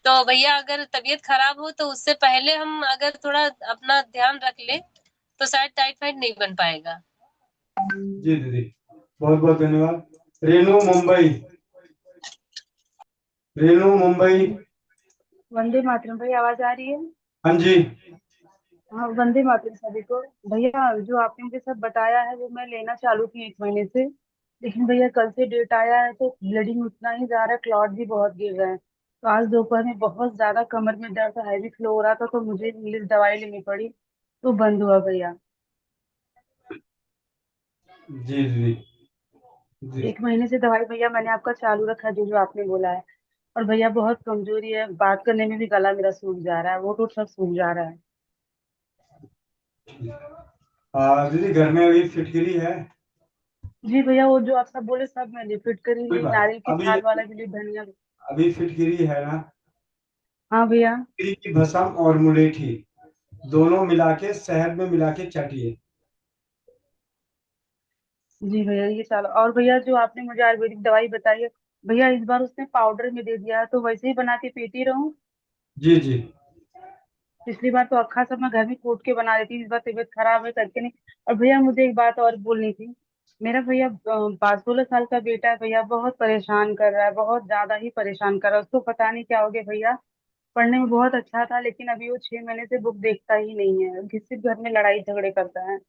तो भैया अगर तबीयत खराब हो तो उससे पहले हम अगर थोड़ा अपना ध्यान रख ले तो शायद टाइफाइड नहीं बन पाएगा। जी दीदी बहुत बहुत धन्यवाद। रेणु मुंबई। रेणु मुंबई। वंदे मातरम भाई, आवाज आ रही है? हाँ जी। हाँ, वंदे मातरम सभी को। भैया जो आपने मुझे सब बताया है वो मैं लेना चालू की 1 महीने से, लेकिन भैया कल से डेट आया है तो ब्लीडिंग उतना ही जा रहा है, क्लॉट भी बहुत गिर रहा है। तो आज दोपहर में बहुत ज्यादा कमर में दर्द, हैवी फ्लो हो रहा था, तो मुझे इंग्लिश दवाई लेनी पड़ी, तो बंद हुआ भैया। जी दीदी जी 1 महीने से दवाई भैया मैंने आपका चालू रखा है, जो जो आपने बोला है। और भैया बहुत कमजोरी है, बात करने में भी गला मेरा सूख जा रहा है, वो तो सब सूख जा रहा है। दीदी घर में अभी फिटकरी है? जी भैया, वो जो आप सब बोले सब मैंने फिट करी कोई ली, बात नारियल की अभी छाल वाला भी ली, धनिया भी। अभी फिटकरी है ना? हाँ भैया। फिटकरी की भस्म और मुलेठी दोनों मिला के शहद में मिला के चाटिए। जी भैया ये चलो। और भैया जो आपने मुझे आयुर्वेदिक दवाई बताई है, भैया इस बार उसने पाउडर में दे दिया है, तो वैसे ही बना के पीती रहूं? जी जी पिछली बार तो अक्खा सब मैं घर में कूट के बना देती, इस बार तबीयत खराब है करके नहीं। और भैया मुझे एक बात और बोलनी थी। मेरा भैया 5-16 साल का बेटा है भैया, बहुत परेशान कर रहा है, बहुत ज्यादा ही परेशान कर रहा है। उसको पता नहीं क्या हो गया भैया, पढ़ने में बहुत अच्छा था, लेकिन अभी वो 6 महीने से बुक देखता ही नहीं है, सिर्फ घर में लड़ाई झगड़े करता है।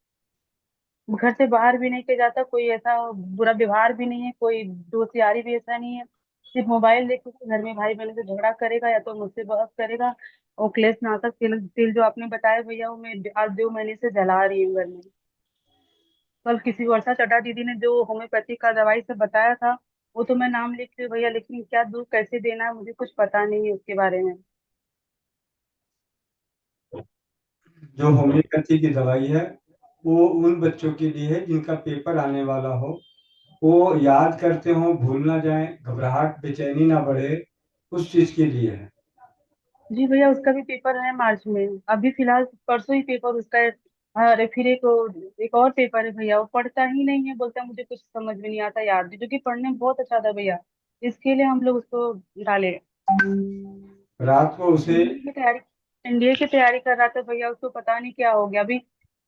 घर से बाहर भी नहीं के जाता, कोई ऐसा बुरा व्यवहार भी नहीं है, कोई दोस्त यारी भी ऐसा नहीं है। सिर्फ मोबाइल देख के घर में भाई बहन से झगड़ा करेगा, या तो मुझसे बहस करेगा। और क्लेश नाटक तिल तिल जो आपने बताया भैया, वो मैं आज 2 महीने से जला रही हूँ घर में। कल किसी वर्षा चड्ढा दीदी ने जो होम्योपैथी का दवाई से बताया था, वो तो मैं नाम लिख ली भैया, लेकिन क्या दूर कैसे देना है मुझे कुछ पता नहीं है उसके बारे में। जो होम्योपैथी की दवाई है वो उन बच्चों के लिए है जिनका पेपर आने वाला हो, वो याद करते हो, भूल ना जाए, घबराहट बेचैनी ना बढ़े, उस चीज के लिए है। जी भैया, उसका भी पेपर है मार्च में, अभी फिलहाल परसों ही पेपर उसका है। अरे फिर एक और पेपर है भैया, वो पढ़ता ही नहीं है, बोलता है मुझे कुछ समझ में नहीं आता यार, जो कि पढ़ने में बहुत अच्छा था भैया, इसके लिए हम लोग उसको डाले। रात को उसे एनडीए की तैयारी कर रहा था भैया, उसको पता नहीं क्या हो गया अभी।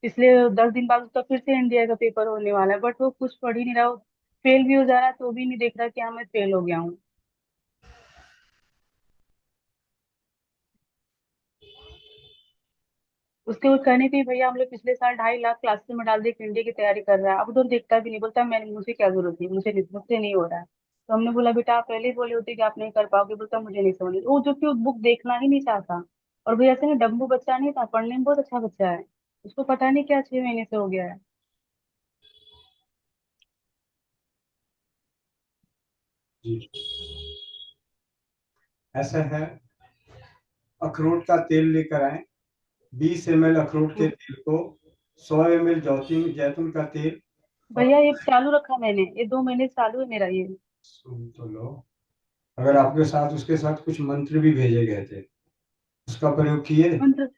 पिछले 10 दिन बाद उसका फिर से एनडीए का पेपर होने वाला है, बट वो कुछ पढ़ ही नहीं रहा। फेल भी हो जा रहा है तो भी नहीं देख रहा कि हाँ मैं फेल हो गया हूँ। उसके वो कहने पे भैया हम लोग पिछले साल 2.5 लाख क्लासेस में डाल दिए कि एनडीए की तैयारी कर रहा है, अब तो देखता भी नहीं, बोलता मैंने मुझे क्या जरूरत है, मुझसे नहीं हो रहा है। तो हमने बोला बेटा आप पहले ही बोले होते कि आप नहीं कर पाओगे, बोलता मुझे नहीं समझ वो जो कि वो बुक देखना ही नहीं चाहता। और भैया से ना डब्बू बच्चा नहीं था, पढ़ने में बहुत अच्छा बच्चा है, उसको पता नहीं क्या 6 महीने से हो गया है। जी ऐसा है, अखरोट का तेल लेकर आए, 20 ml अखरोट के तेल को 100 ml जैतून का तेल। भैया ये चालू रखा मैंने, ये 2 महीने से चालू है मेरा ये। सुन तो लो, अगर आपके साथ उसके साथ कुछ मंत्र भी भेजे गए थे, उसका प्रयोग किए? मंत्र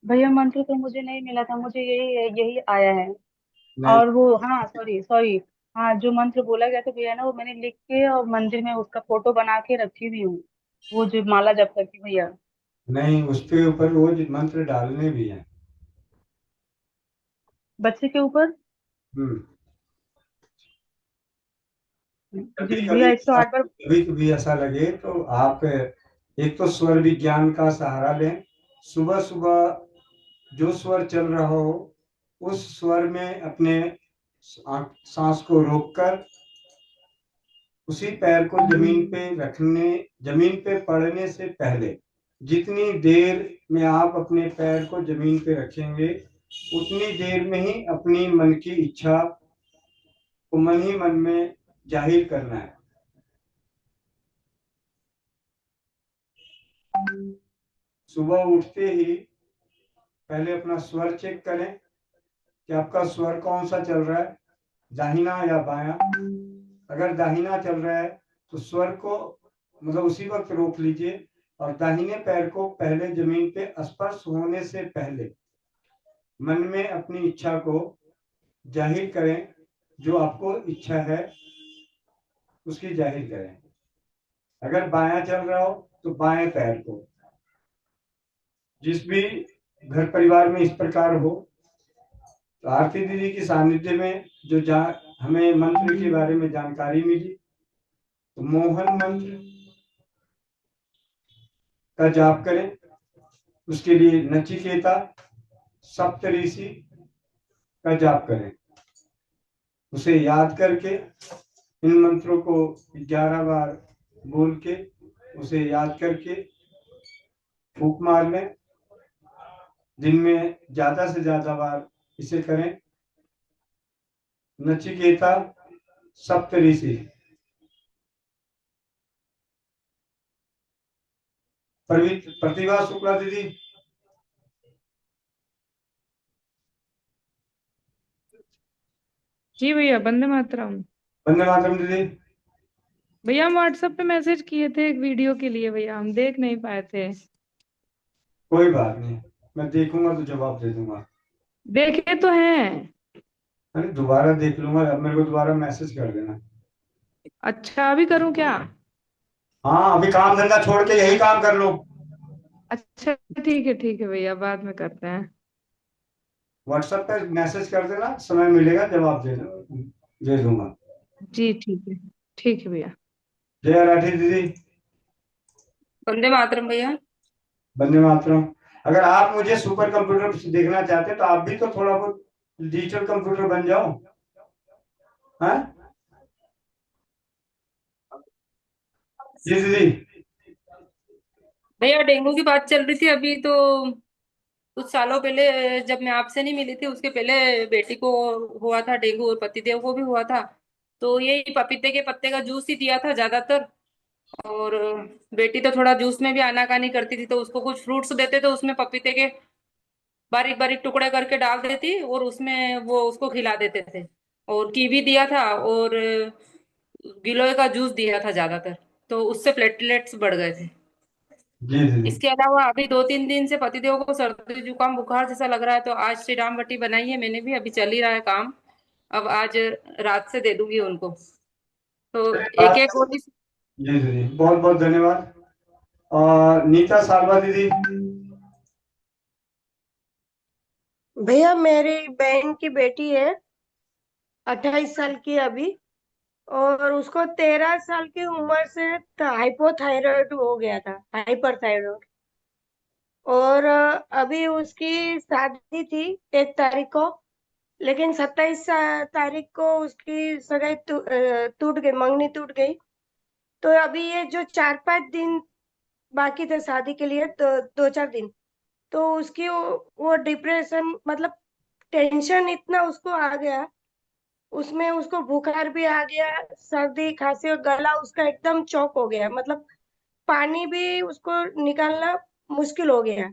भैया मंत्र तो मुझे नहीं मिला था, मुझे यही यही आया है। नहीं, और वो हाँ सॉरी सॉरी, हाँ जो मंत्र बोला गया था भैया ना, वो मैंने लिख के और मंदिर में उसका फोटो बना के रखी हुई हूँ, वो जो माला जप करके भैया। नहीं, उसके ऊपर वो मंत्र डालने भी हैं। बच्चे के ऊपर हम्म कभी जी कभी भैया 108 बार। कभी कभी ऐसा लगे तो आप एक तो स्वर विज्ञान का सहारा लें। सुबह सुबह जो स्वर चल रहा हो उस स्वर में अपने सांस को रोककर उसी पैर को जमीन पे पड़ने से पहले जितनी देर में आप अपने पैर को जमीन पे रखेंगे उतनी देर में ही अपनी मन की इच्छा को मन ही मन में जाहिर करना है। सुबह उठते ही पहले अपना स्वर चेक करें कि आपका स्वर कौन सा चल रहा है, दाहिना या बायां। अगर दाहिना चल रहा है तो स्वर को मतलब उसी वक्त रोक लीजिए और दाहिने पैर को पहले जमीन पे स्पर्श होने से पहले मन में अपनी इच्छा को जाहिर करें, जो आपको इच्छा है उसकी जाहिर करें। अगर बायां चल रहा हो तो बाएं पैर को, जिस भी घर परिवार में इस प्रकार हो, तो आरती दीदी की सानिध्य में जो हमें मंत्र के बारे में जानकारी मिली, तो मोहन मंत्र का जाप करें। उसके लिए नचिकेता सप्तऋषि का जाप करें। उसे याद करके इन मंत्रों को 11 बार बोल के उसे याद करके फूंक मार लें। दिन में ज्यादा से ज्यादा बार इसे करें। नचिकेता सप्तऋषि। प्रतिभा शुक्ला दीदी। जी भैया, वंदे मातरम। वंदे मातरम दीदी। भैया हम व्हाट्सएप पे मैसेज किए थे एक वीडियो के लिए, भैया हम देख नहीं पाए थे। कोई बात नहीं, मैं देखूंगा तो जवाब दे दूंगा। देखे तो हैं। अरे दोबारा देख लूंगा, अब मेरे को दोबारा मैसेज कर देना। अच्छा अभी करूं क्या? हाँ, अभी काम धंधा छोड़ के यही काम कर लो। अच्छा ठीक है भैया, बाद में करते हैं। व्हाट्सएप पे मैसेज कर देना, समय मिलेगा जवाब दे दूंगा। जी ठीक है भैया। जय राठी दीदी। वंदे मातरम भैया। वंदे मातरम। अगर आप मुझे सुपर कंप्यूटर देखना चाहते हैं तो आप भी तो थोड़ा बहुत डिजिटल कंप्यूटर बन जाओ। हाँ जी दीदी। भैया डेंगू की बात चल रही थी अभी तो, कुछ सालों पहले जब मैं आपसे नहीं मिली थी उसके पहले बेटी को हुआ था डेंगू और पतिदेव को भी हुआ था। तो यही पपीते के पत्ते का जूस ही दिया था ज्यादातर। और बेटी तो थोड़ा जूस में भी आनाकानी करती थी, तो उसको कुछ फ्रूट्स देते तो उसमें पपीते के बारीक बारीक टुकड़े करके डाल देती और उसमें वो उसको खिला देते थे। और कीवी दिया था और गिलोय का जूस दिया था ज्यादातर, तो उससे प्लेटलेट्स बढ़ गए थे। जी दीदी। इसके अलावा अभी 2-3 दिन से पतिदेव को सर्दी जुकाम बुखार जैसा लग रहा है, तो आज श्री राम बटी बनाई है मैंने भी, अभी चल ही रहा है काम। अब आज रात से दे दूंगी उनको, तो एक एक गोली। जी दीदी, बहुत बहुत धन्यवाद। और नीता सालवा दीदी। भैया मेरी बहन की बेटी है, 28 साल की अभी, और उसको 13 साल की उम्र से हाइपोथायराइड हो गया था, हाइपर थायराइड। और अभी उसकी शादी थी 1 तारीख को, लेकिन 27 तारीख को उसकी सगाई टूट गई, मंगनी टूट गई। तो अभी ये जो 4-5 दिन बाकी थे शादी के लिए, तो 2-4 दिन, तो उसकी वो डिप्रेशन, मतलब टेंशन इतना उसको आ गया, उसमें उसको बुखार भी आ गया, सर्दी खांसी, और गला उसका एकदम चौक हो गया, मतलब पानी भी उसको निकालना मुश्किल हो गया।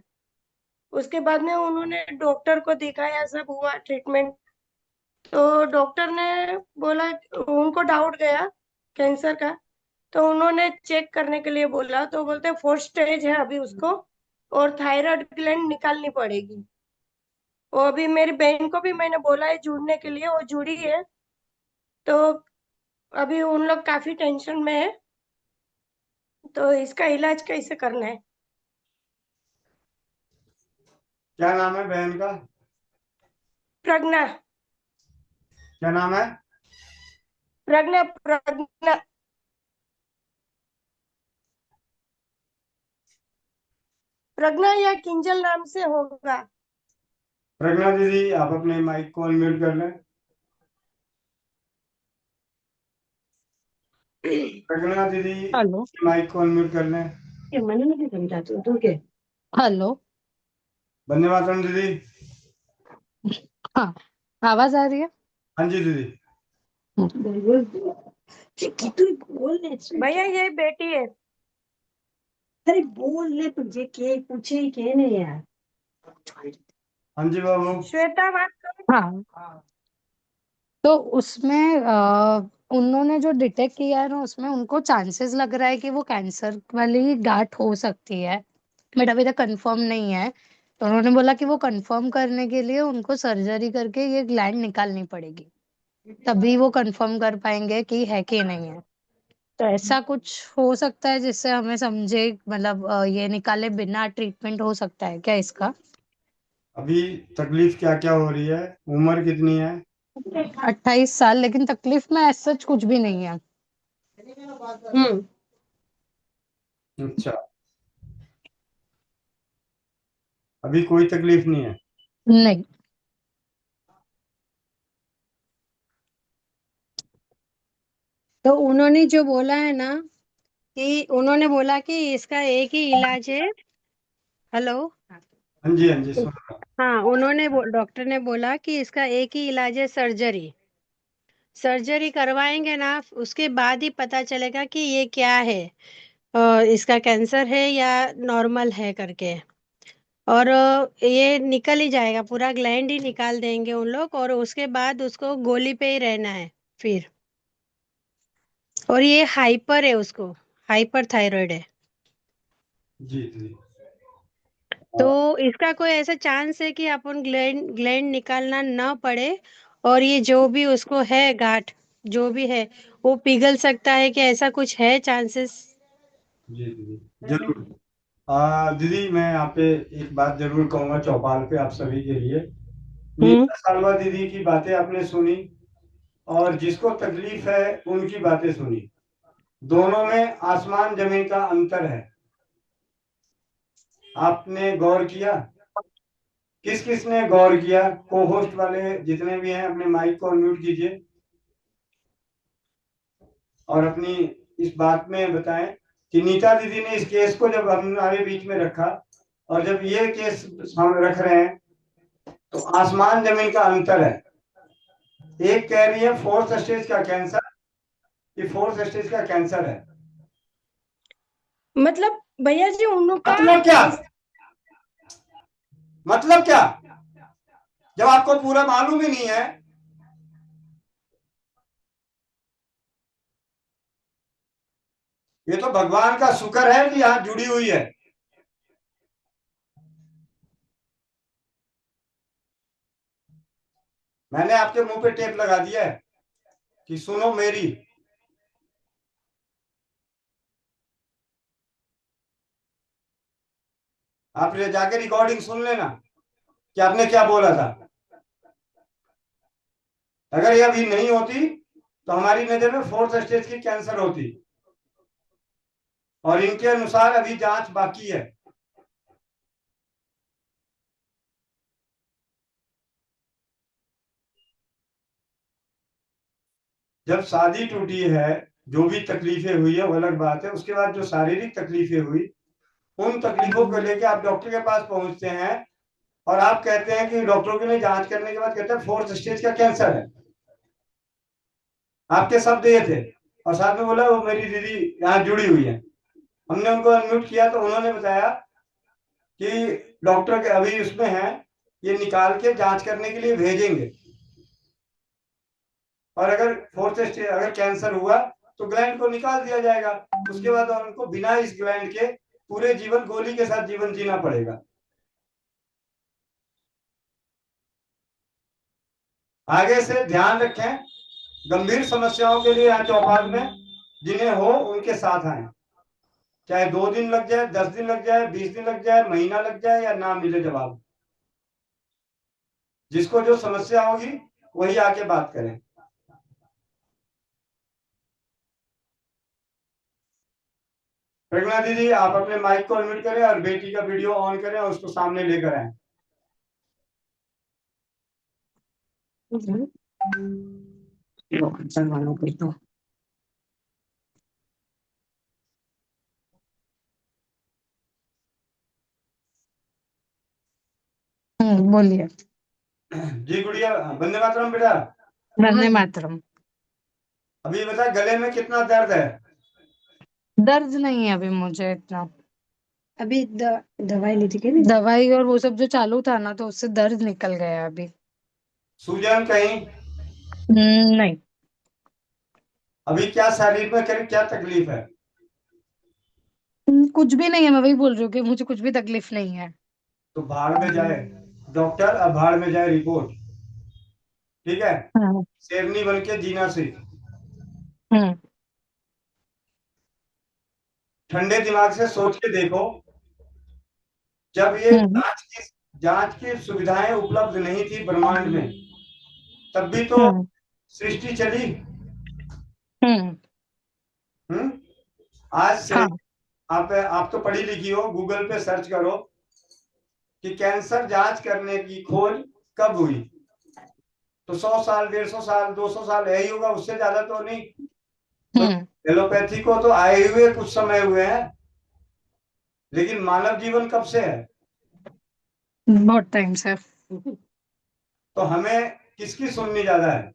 उसके बाद में उन्होंने डॉक्टर को दिखाया, सब हुआ ट्रीटमेंट। तो डॉक्टर ने बोला, उनको डाउट गया कैंसर का, तो उन्होंने चेक करने के लिए बोला, तो बोलते 4th स्टेज है अभी उसको, और थायराइड ग्लैंड निकालनी पड़ेगी। वो अभी मेरी बहन को भी मैंने बोला है जुड़ने के लिए, वो जुड़ी है। तो अभी उन लोग काफी टेंशन में है, तो इसका इलाज कैसे करना है? क्या नाम है बहन का? प्रज्ञा। क्या नाम है? प्रज्ञा, प्रज्ञा। प्रज्ञा या किंजल नाम से होगा। प्रज्ञा दीदी, आप अपने माइक को अनम्यूट कर लें। प्रज्ञा दीदी, हेलो। माइक को अनम्यूट कर लें। ये मैंने नहीं समझा तू के। हेलो। वंदे मातरम दीदी। हाँ, आवाज आ रही है? हाँ जी दीदी। भैया ये बेटी है। अरे बोल ले, तुझे के पूछे ही के नहीं यार। हाँ जी बाबू। श्वेता बात करो। हाँ, तो उसमें उन्होंने जो डिटेक्ट किया है ना, उसमें उनको चांसेस लग रहा है कि वो कैंसर वाली गांठ हो सकती है, बट अभी तक कंफर्म नहीं है। तो उन्होंने बोला कि वो कंफर्म करने के लिए उनको सर्जरी करके ये ग्लैंड निकालनी पड़ेगी, तभी वो कंफर्म कर पाएंगे कि है कि नहीं है। तो ऐसा कुछ हो सकता है जिससे हमें समझे, मतलब ये निकाले बिना ट्रीटमेंट हो सकता है क्या इसका? अभी तकलीफ क्या क्या हो रही है? उम्र कितनी है? 28 साल, लेकिन तकलीफ में ऐसा कुछ भी नहीं है। अच्छा, अभी कोई तकलीफ नहीं है? नहीं। तो उन्होंने जो बोला है ना, कि उन्होंने बोला कि इसका एक ही इलाज है। हेलो। हाँ जी, हाँ जी, सुन रहा हूँ। हाँ, डॉक्टर ने बोला कि इसका एक ही इलाज है, सर्जरी। सर्जरी करवाएंगे ना, उसके बाद ही पता चलेगा कि ये क्या है, इसका कैंसर है या नॉर्मल है करके। और ये निकल ही जाएगा, पूरा ग्लैंड ही निकाल देंगे उन लोग, और उसके बाद उसको गोली पे ही रहना है फिर। और ये हाइपर है, उसको हाइपर थायराइड है। जी जी। तो इसका कोई ऐसा चांस है कि अपन ग्लैंड ग्लैंड निकालना ना पड़े, और ये जो भी उसको है गांठ, जो भी है, वो पिघल सकता है, कि ऐसा कुछ है चांसेस? जी दीदी, जरूर। दीदी, मैं यहाँ पे एक बात जरूर कहूंगा चौपाल पे आप सभी के लिए। नीता सालवा दीदी की बातें आपने सुनी, और जिसको तकलीफ है उनकी बातें सुनी। दोनों में आसमान जमीन का अंतर है। आपने गौर किया? किस किस ने गौर किया? को होस्ट वाले जितने भी हैं, अपने माइक को अनम्यूट कीजिए और अपनी इस बात में बताएं कि नीता दीदी ने इस केस को जब हमारे बीच में रखा, और जब ये केस हम रख रहे हैं, तो आसमान जमीन का अंतर है। एक कह रही है 4th स्टेज का कैंसर, ये 4th स्टेज का कैंसर है। मतलब भैया जी उनका मतलब क्या? मतलब क्या? जब आपको पूरा मालूम ही नहीं है। ये तो भगवान का शुक्र है कि यहाँ जुड़ी हुई है। मैंने आपके मुंह पे टेप लगा दिया है कि सुनो मेरी। आप जाके रिकॉर्डिंग सुन लेना कि आपने क्या बोला था। अगर ये अभी नहीं होती तो हमारी नजर में 4th स्टेज की कैंसर होती, और इनके अनुसार अभी जांच बाकी है। जब शादी टूटी है, जो भी तकलीफें हुई है वो अलग बात है, उसके बाद जो शारीरिक तकलीफें हुई, उन तकलीफों को लेकर आप डॉक्टर के पास पहुंचते हैं और आप कहते हैं कि डॉक्टरों के लिए जांच करने के बाद कहते हैं 4th स्टेज का कैंसर है। आपके शब्द ये थे, और साथ में बोला वो मेरी दीदी यहाँ जुड़ी हुई है। हमने उनको अनम्यूट किया तो उन्होंने बताया कि डॉक्टर के अभी उसमें है, ये निकाल के जांच करने के लिए भेजेंगे, और अगर 4th स्टेज अगर कैंसर हुआ तो ग्लैंड को निकाल दिया जाएगा। उसके बाद उनको बिना इस ग्लैंड के पूरे जीवन गोली के साथ जीवन जीना पड़ेगा। आगे से ध्यान रखें, गंभीर समस्याओं के लिए यहाँ चौपाल में जिन्हें हो उनके साथ आए, चाहे 2 दिन लग जाए, 10 दिन लग जाए, 20 दिन लग जाए, महीना लग जाए, या ना मिले जवाब। जिसको जो समस्या होगी वही आके बात करें। प्रज्ञा दीदी, आप अपने माइक को अनम्यूट करें और बेटी का वीडियो ऑन करें और उसको सामने लेकर आए। बोलिए। जी गुड़िया, वंदे मातरम बेटा। वंदे मातरम। अभी बता, गले में कितना दर्द है? दर्द नहीं है अभी मुझे इतना। अभी दवाई ली थी क्या? दवाई और वो सब जो चालू था ना, तो उससे दर्द निकल गया अभी। सूजन कहीं? नहीं। अभी क्या शरीर में करीब क्या तकलीफ है? कुछ भी नहीं है, मैं वही बोल रही हूँ कि मुझे कुछ भी तकलीफ नहीं है। तो भाड़ में जाए डॉक्टर, अब भाड़ में जाए रिपोर्ट। ठीक है, शेरनी बन के जीना सीख। ठंडे दिमाग से सोच के देखो, जब ये जांच की सुविधाएं उपलब्ध नहीं थी ब्रह्मांड में, तब भी तो सृष्टि चली। आज से आप तो पढ़ी लिखी हो, गूगल पे सर्च करो कि कैंसर जांच करने की खोज कब हुई, तो 100 साल, 150 साल, 200 साल यही होगा, उससे ज्यादा तो नहीं। तो एलोपैथी को तो आए हुए कुछ समय हुए हैं, लेकिन मानव जीवन कब से है? बहुत टाइम से। तो हमें किसकी सुननी ज्यादा है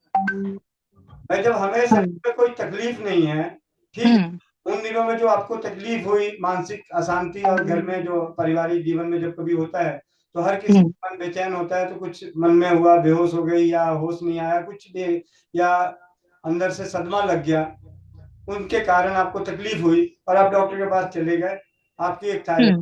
भाई? जब हमें शरीर में कोई तकलीफ नहीं है, ठीक, उन दिनों में जो आपको तकलीफ हुई, मानसिक अशांति, और घर में जो पारिवारिक जीवन में जब कभी होता है तो हर किसी का मन बेचैन होता है, तो कुछ मन में हुआ, बेहोश हो गई, या होश नहीं आया, कुछ भी, या अंदर से सदमा लग गया, उनके कारण आपको तकलीफ हुई और आप डॉक्टर के पास चले गए, आपकी एक थायराइड।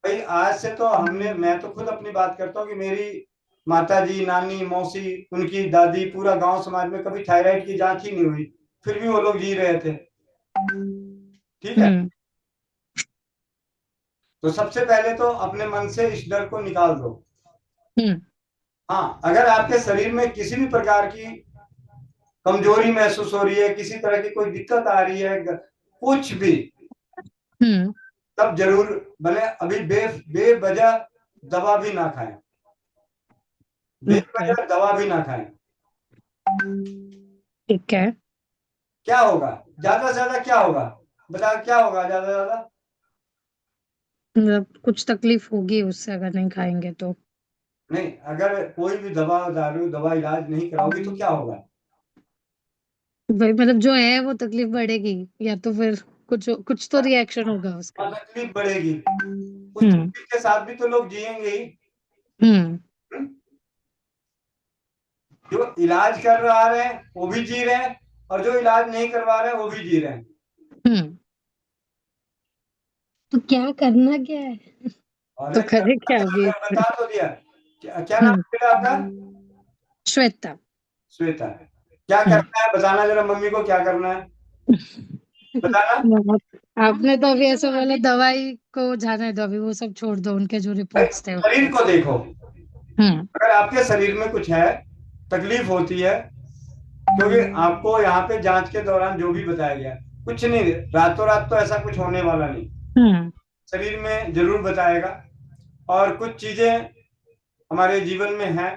भाई आज से तो मैं तो खुद अपनी बात करता हूँ कि मेरी माता जी, नानी, मौसी, उनकी दादी, पूरा गांव समाज में कभी थायराइड की जांच ही नहीं हुई, फिर भी वो लोग जी रहे थे। ठीक है, तो सबसे पहले तो अपने मन से इस डर को निकाल दो। हाँ, अगर आपके शरीर में किसी भी प्रकार की कमजोरी महसूस हो रही है, किसी तरह की कोई दिक्कत आ रही है, कुछ भी, तब जरूर भले अभी बेवजह दवा भी ना खाएं, बेवजह दवा भी ना खाएं। ठीक है। क्या होगा ज्यादा से ज्यादा? क्या होगा बता, क्या होगा ज्यादा से ज्यादा? मतलब कुछ तकलीफ होगी उससे अगर नहीं खाएंगे तो। नहीं, अगर कोई भी दवा, दारू, दवा इलाज नहीं कराओगी तो क्या होगा? भाई मतलब जो है वो तकलीफ बढ़ेगी, या तो फिर कुछ तो रिएक्शन होगा उसका। तकलीफ बढ़ेगी, उस तकलीफ के साथ भी तो लोग जिएंगे ही। जो इलाज कर रहा है वो भी जी रहे हैं, और जो इलाज नहीं करवा रहे हैं वो भी जी रहे हैं। तो क्या करना क्या है? तो करे क्या अभी? बता तो दिया। क्या नाम है आपका? श्वेता। श्वेता, क्या करना है बताना जरा, मम्मी को क्या करना है? बताना। आपने तो अभी ऐसे बोले दवाई को जाने दो, अभी वो सब छोड़ दो, उनके जो रिपोर्ट्स थे शरीर को देखो, हम्म अगर आपके शरीर में कुछ है, तकलीफ होती है, क्योंकि आपको यहाँ पे जांच के दौरान जो भी बताया गया, कुछ नहीं, रातों रात तो ऐसा कुछ होने वाला नहीं, हम्म शरीर में जरूर बताएगा। और कुछ चीजें हमारे जीवन में है,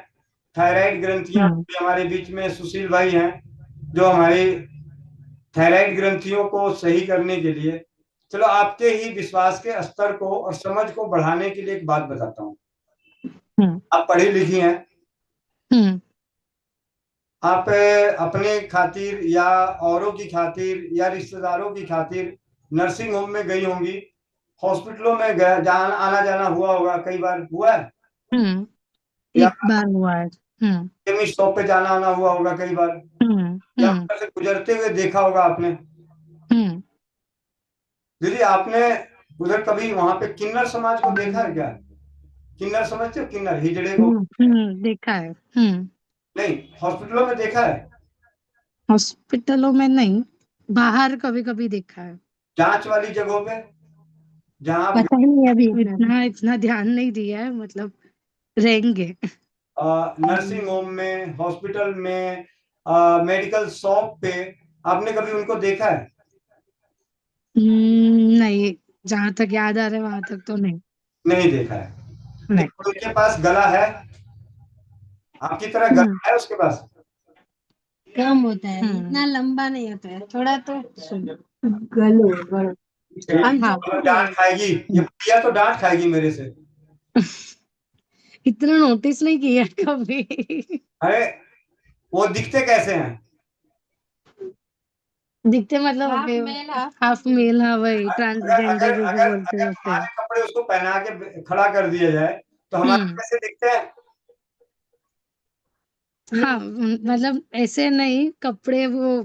थायराइड ग्रंथियां भी हमारे बीच में सुशील भाई हैं, जो हमारी थायराइड ग्रंथियों को सही करने के लिए, चलो आपके ही विश्वास के स्तर को और समझ को बढ़ाने के लिए एक बात बताता हूँ। आप पढ़ी लिखी हैं, आप अपने खातिर या औरों की खातिर या रिश्तेदारों की खातिर नर्सिंग होम में गई होंगी, हॉस्पिटलों में आना जाना हुआ होगा, कई बार हुआ है, या एक बार हुआ है। केमिस्ट शॉप पे जाना आना हुआ होगा कई बार, या उधर से गुजरते हुए देखा होगा आपने। दीदी आपने उधर कभी वहां पे किन्नर समाज को देखा है क्या? किन्नर समझते हो, किन्नर हिजड़े को? देखा है। नहीं, हॉस्पिटलों में देखा है? हॉस्पिटलों में नहीं, बाहर कभी कभी देखा है। जांच वाली जगहों पे, जहाँ पता नहीं, अभी इतना इतना ध्यान नहीं दिया है, मतलब रहेंगे। नर्सिंग होम में, हॉस्पिटल में, मेडिकल शॉप पे आपने कभी उनको देखा है? नहीं, जहां तक याद आ रहा है वहां तक तो नहीं। नहीं देखा है। नहीं। उनके पास गला है, आपकी तरह गला है उसके पास? कम होता है, इतना लंबा नहीं होता है, थोड़ा तो गलो गलो। डांट खाएगी ये भैया, तो डांट खाएगी मेरे से। इतना नोटिस नहीं किया कभी। अरे वो दिखते कैसे हैं? दिखते मतलब हाफ मेल, हाँ वही ट्रांसजेंडर जो भी बोलते हैं वैसे। हमारे कपड़े उसको पहना के खड़ा कर दिया जाए तो हमारे कैसे दिखते हैं? हाँ मतलब ऐसे नहीं, कपड़े वो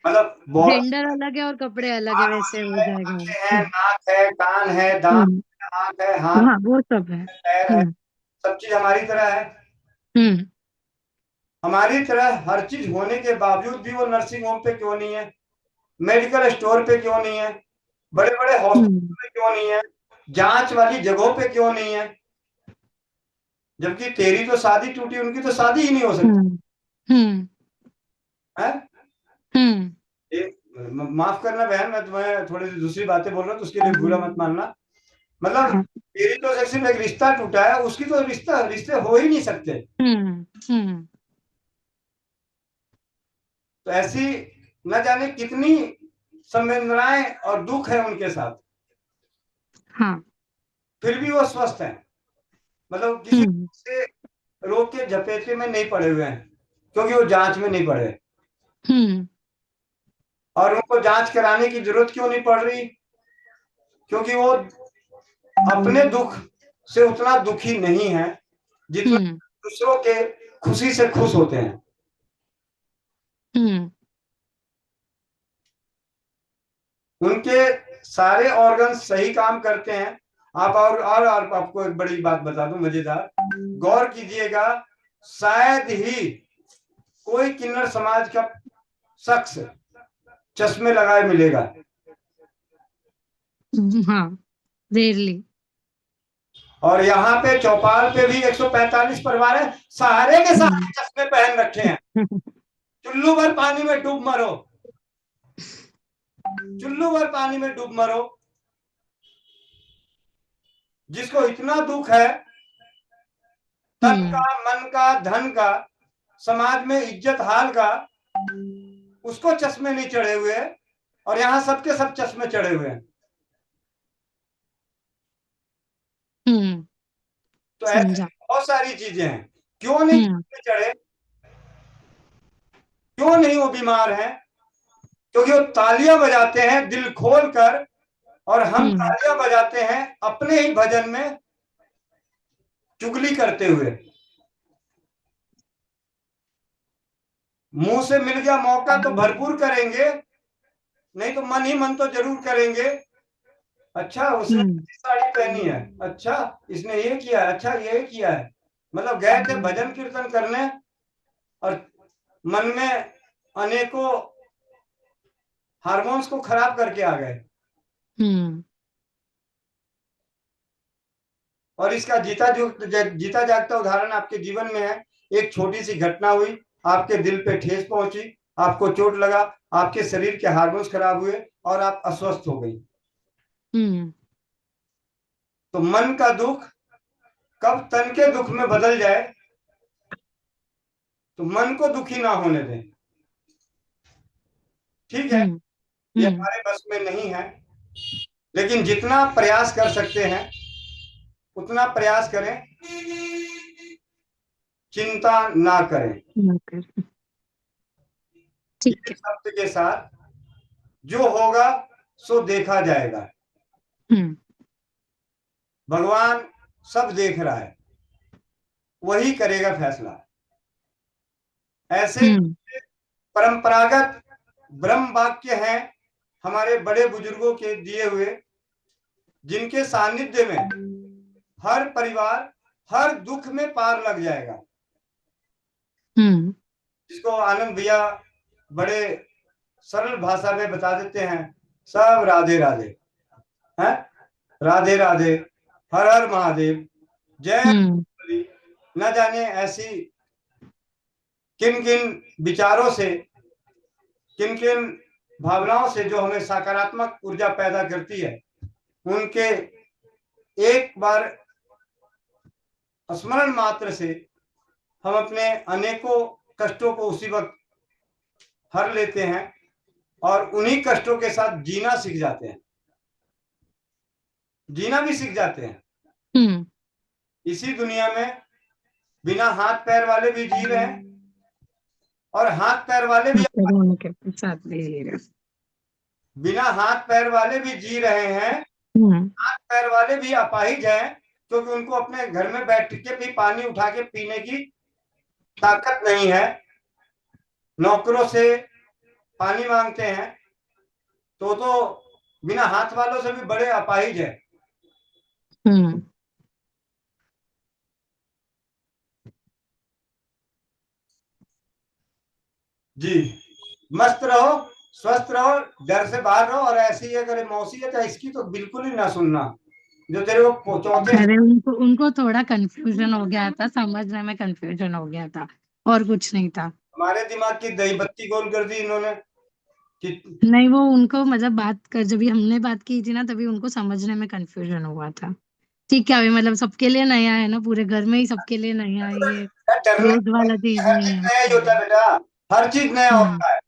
मतलब जेंडर अलग है और कपड़े अलग है, वैसे हो जाएगा। है, नाक है, कान है, दांत है, आंख है, हाथ, हाँ वो सब है, पैर है, सब चीज हमारी तरह है। हमारी तरह हर चीज होने के बावजूद भी वो नर्सिंग होम पे क्यों नहीं है, मेडिकल स्टोर पे क्यों नहीं है, बड़े बड़े हॉस्पिटल पे क्यों नहीं है, जांच वाली जगहों पे क्यों नहीं है? जबकि तेरी तो शादी टूटी, उनकी तो शादी ही नहीं हो सकती है? माफ करना बहन, मैं तुम्हें थोड़ी सी दूसरी बातें बोल रहा हूँ तो उसके लिए बुरा मत मानना। मतलब तेरी तो सिर्फ एक रिश्ता टूटा है, उसकी तो रिश्ते हो ही नहीं सकते। तो ऐसी न जाने कितनी संवेदनाएं और दुख है उनके साथ, फिर भी वो स्वस्थ हैं, मतलब किसी से रोग के झपेटे में नहीं पड़े हुए हैं, क्योंकि वो जांच में नहीं पड़े। और उनको जांच कराने की जरूरत क्यों नहीं पड़ रही? क्योंकि वो अपने दुख से उतना दुखी नहीं है जितना दूसरों के खुशी से खुश होते हैं। उनके सारे ऑर्गन सही काम करते हैं। आप और आपको एक बड़ी बात बता दूं, मजेदार, गौर कीजिएगा, शायद ही कोई किन्नर समाज का शख्स चश्मे लगाए मिलेगा। हाँ, रेयरली। और यहाँ पे चौपाल पे भी 145 परिवार है, सारे के सारे चश्मे पहन रखे हैं। चुल्लू भर पानी में डूब मरो, चुल्लू भर पानी में डूब मरो। जिसको इतना दुख है, तन का, मन का, धन का, समाज में इज्जत हाल का, उसको चश्मे नहीं चढ़े हुए, और यहाँ सबके सब चश्मे चढ़े हुए हैं। तो ऐसी बहुत सारी चीजें हैं, क्यों नहीं चढ़े, क्यों नहीं वो बीमार हैं? क्योंकि वो तालियां बजाते हैं दिल खोल कर, और हम तालियां बजाते हैं अपने ही भजन में चुगली करते हुए। मुंह से मिल गया मौका तो भरपूर करेंगे, नहीं तो मन ही मन तो जरूर करेंगे। अच्छा उसने साड़ी पहनी है, अच्छा इसने ये किया है, अच्छा ये किया है, मतलब गए थे भजन कीर्तन करने और मन में अनेकों हार्मोन्स को खराब करके आ गए। और इसका जीता जागता उदाहरण आपके जीवन में है। एक छोटी सी घटना हुई, आपके दिल पे ठेस पहुंची, आपको चोट लगा, आपके शरीर के हार्मोन्स खराब हुए और आप अस्वस्थ हो गई। तो मन का दुख कब तन के दुख में बदल जाए, तो मन को दुखी ना होने दें। ठीक है, ये हमारे बस में नहीं है, लेकिन जितना प्रयास कर सकते हैं उतना प्रयास करें, चिंता ना करें। ठीक है। शब्द के साथ जो होगा सो देखा जाएगा। भगवान सब देख रहा है, वही करेगा फैसला। ऐसे परंपरागत ब्रह्म वाक्य हैं हमारे बड़े बुजुर्गों के दिए हुए, जिनके सानिध्य में हर परिवार हर दुख में पार लग जाएगा। जिसको आनंद भैया बड़े सरल भाषा में बता देते हैं, सब राधे राधे हैं, राधे राधे, हर हर महादेव, जय बली। न जाने ऐसी किन किन विचारों से, किन किन भावनाओं से जो हमें सकारात्मक ऊर्जा पैदा करती है, उनके एक बार स्मरण मात्र से हम अपने अनेकों कष्टों को उसी वक्त हर लेते हैं और उन्हीं कष्टों के साथ जीना सीख जाते हैं, जीना भी सीख जाते हैं। इसी दुनिया में बिना हाथ पैर वाले भी जी रहे हैं और हाथ पैर वाले भी बिना हाथ पैर वाले भी जी रहे हैं। हाथ पैर वाले भी अपाहिज हैं, क्योंकि उनको अपने घर में बैठ के भी पानी उठा के पीने की ताकत नहीं है, नौकरों से पानी मांगते हैं, तो बिना हाथ वालों से भी बड़े अपाहिज है। जी, मस्त रहो, स्वस्थ रहो, डर से बाहर रहो। और ऐसी ही अगर मौसी है तो इसकी तो बिल्कुल ही ना सुनना, जो तेरे को चौथे। अरे उनको थोड़ा कंफ्यूजन हो गया था, समझने में कंफ्यूजन हो गया था, और कुछ नहीं था। हमारे दिमाग की दही बत्ती गोल कर दी इन्होंने कि नहीं, वो उनको मतलब बात कर, जब भी हमने बात की थी ना, तभी उनको समझने में कंफ्यूजन हुआ था। ठीक है, अभी मतलब सबके लिए नया है ना, पूरे घर में ही सबके लिए नया है, ये रोज वाला चीज हर नहीं चीज है। नया ही होता है बेटा, हर चीज नया होता है।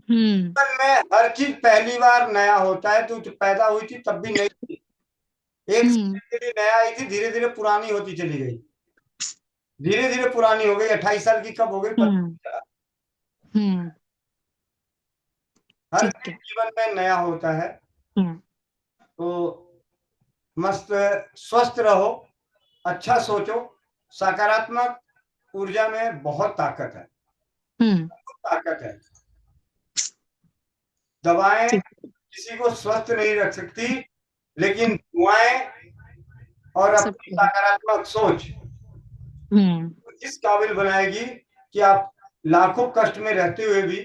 जीवन में हर चीज पहली बार नया होता है। तू पैदा हुई थी तब भी नई थी, एक सेकंड के लिए नया आई थी, धीरे धीरे पुरानी होती चली गई, धीरे धीरे पुरानी हो गई। 28 साल की कब हो गई पता नहीं चला। हर चीज जीवन में नया होता है। तो मस्त स्वस्थ रहो, अच्छा सोचो, सकारात्मक ऊर्जा में बहुत ताकत है, बहुत ताकत है। दवाएं किसी को स्वस्थ नहीं रख सकती, लेकिन दुआएं और अपनी सकारात्मक सोच इस काबिल बनाएगी कि आप लाखों कष्ट में रहते हुए भी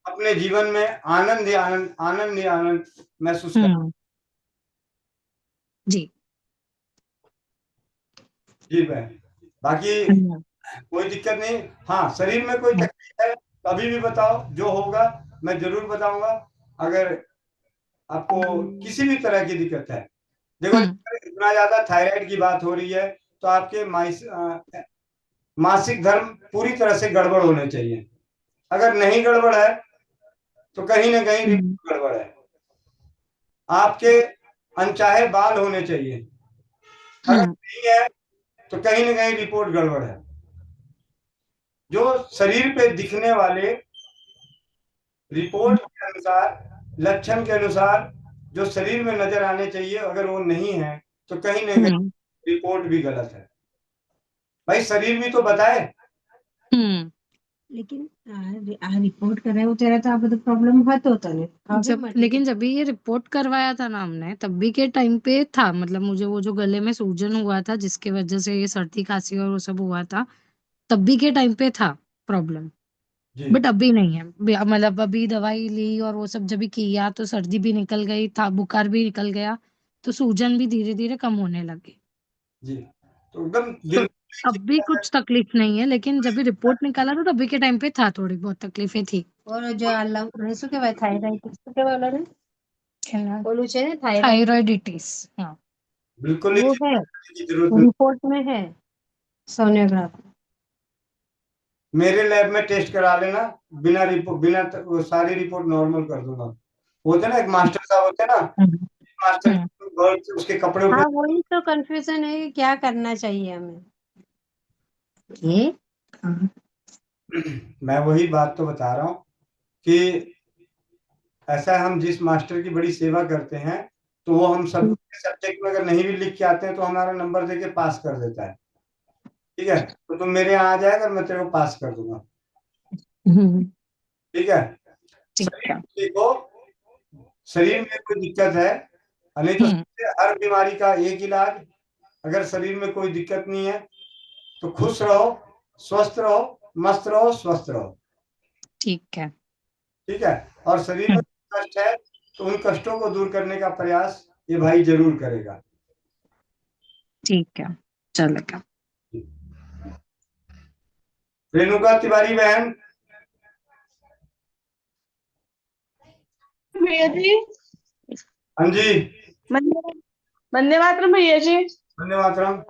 अपने जीवन में आनंद ही आनंद, आनंद ही आनंद महसूस करें। जी जी बहन, बाकी कोई दिक्कत नहीं। हाँ, शरीर में कोई तकलीफ है कभी भी बताओ, जो होगा मैं जरूर बताऊंगा। अगर आपको किसी भी तरह की दिक्कत है, देखो इतना ज्यादा थायराइड की बात हो रही है, तो आपके मासिक धर्म पूरी तरह से गड़बड़ होने चाहिए। अगर नहीं गड़बड़ है तो कहीं ना कहीं रिपोर्ट गड़बड़ है। आपके अनचाहे बाल होने चाहिए, अगर नहीं है तो कहीं ना कहीं रिपोर्ट गड़बड़ है। जो शरीर पे दिखने वाले रिपोर्ट के अनुसार, लक्षण के अनुसार जो शरीर में नजर आने चाहिए, अगर वो नहीं है तो कहीं ना कहीं रिपोर्ट भी गलत है। भाई शरीर भी तो बताए। लेकिन रिपोर्ट कराया वो तेरा तो आपको तो प्रॉब्लम हुआ तो होता नहीं जब, लेकिन जब भी ये रिपोर्ट करवाया था ना हमने, तब भी के टाइम पे था, मतलब मुझे वो जो गले में सूजन हुआ था जिसकी वजह से ये सर्दी खांसी और वो सब हुआ था, तब भी के टाइम पे था प्रॉब्लम। जी बट अभी नहीं है। मतलब अभी दवाई ली और वो सब जब भी किया तो सर्दी भी निकल गई था, बुखार भी निकल गया, तो सूजन भी धीरे धीरे कम होने लगी। जी। तो एकदम तो बिल्कुल अभी कुछ तकलीफ नहीं है, लेकिन जब भी रिपोर्ट निकाला था तभी के टाइम पे था, थोड़ी बहुत तकलीफें थी। और जो अल्लाह શું કહેવાય થાઇરાઇડ શું કહેવાય ઓલાને ઓલું છે ને થાઇરાઇડ थायराइडिटिस, हाँ बिल्कुल ही वो है, चिंता करने की जरूरत नहीं। रिपोर्ट में है सोनोग्राफी। मेरे लैब में टेस्ट करा लेना, बिना रिपोर्ट वो सारी रिपोर्ट नॉर्मल कर दूंगा। होते हैं ना एक मास्टर साहब होते हैं ना, मास्टर उसके कपड़े हाँ उपड़े वही तो कंफ्यूजन है कि क्या करना चाहिए हमें। ये मैं वही बात तो बता रहा हूँ कि ऐसा हम जिस मास्टर की बड़ी सेवा करते हैं तो वो हम सब सब्जेक्ट में अगर नहीं भी लिख के आते हैं तो हमारा नंबर देके पास कर देता है। ठीक है, तो तुम मेरे यहाँ आ जाएगा, मैं तेरे को पास कर दूंगा। ठीक है, देखो शरीर में कोई दिक्कत है, नहीं तो हर बीमारी का एक इलाज, अगर शरीर में कोई दिक्कत नहीं है तो खुश रहो, स्वस्थ रहो, मस्त रहो, स्वस्थ रहो। ठीक है। ठीक है, और शरीर में कष्ट है तो उन कष्टों को दूर करने का प्रयास ये भाई जरूर करेगा। ठीक है, चलेगा। रेणुका तिवारी बहन, भैया जी। हाँ जी, वंदे मातरम भैया जी। वंदे मातरम।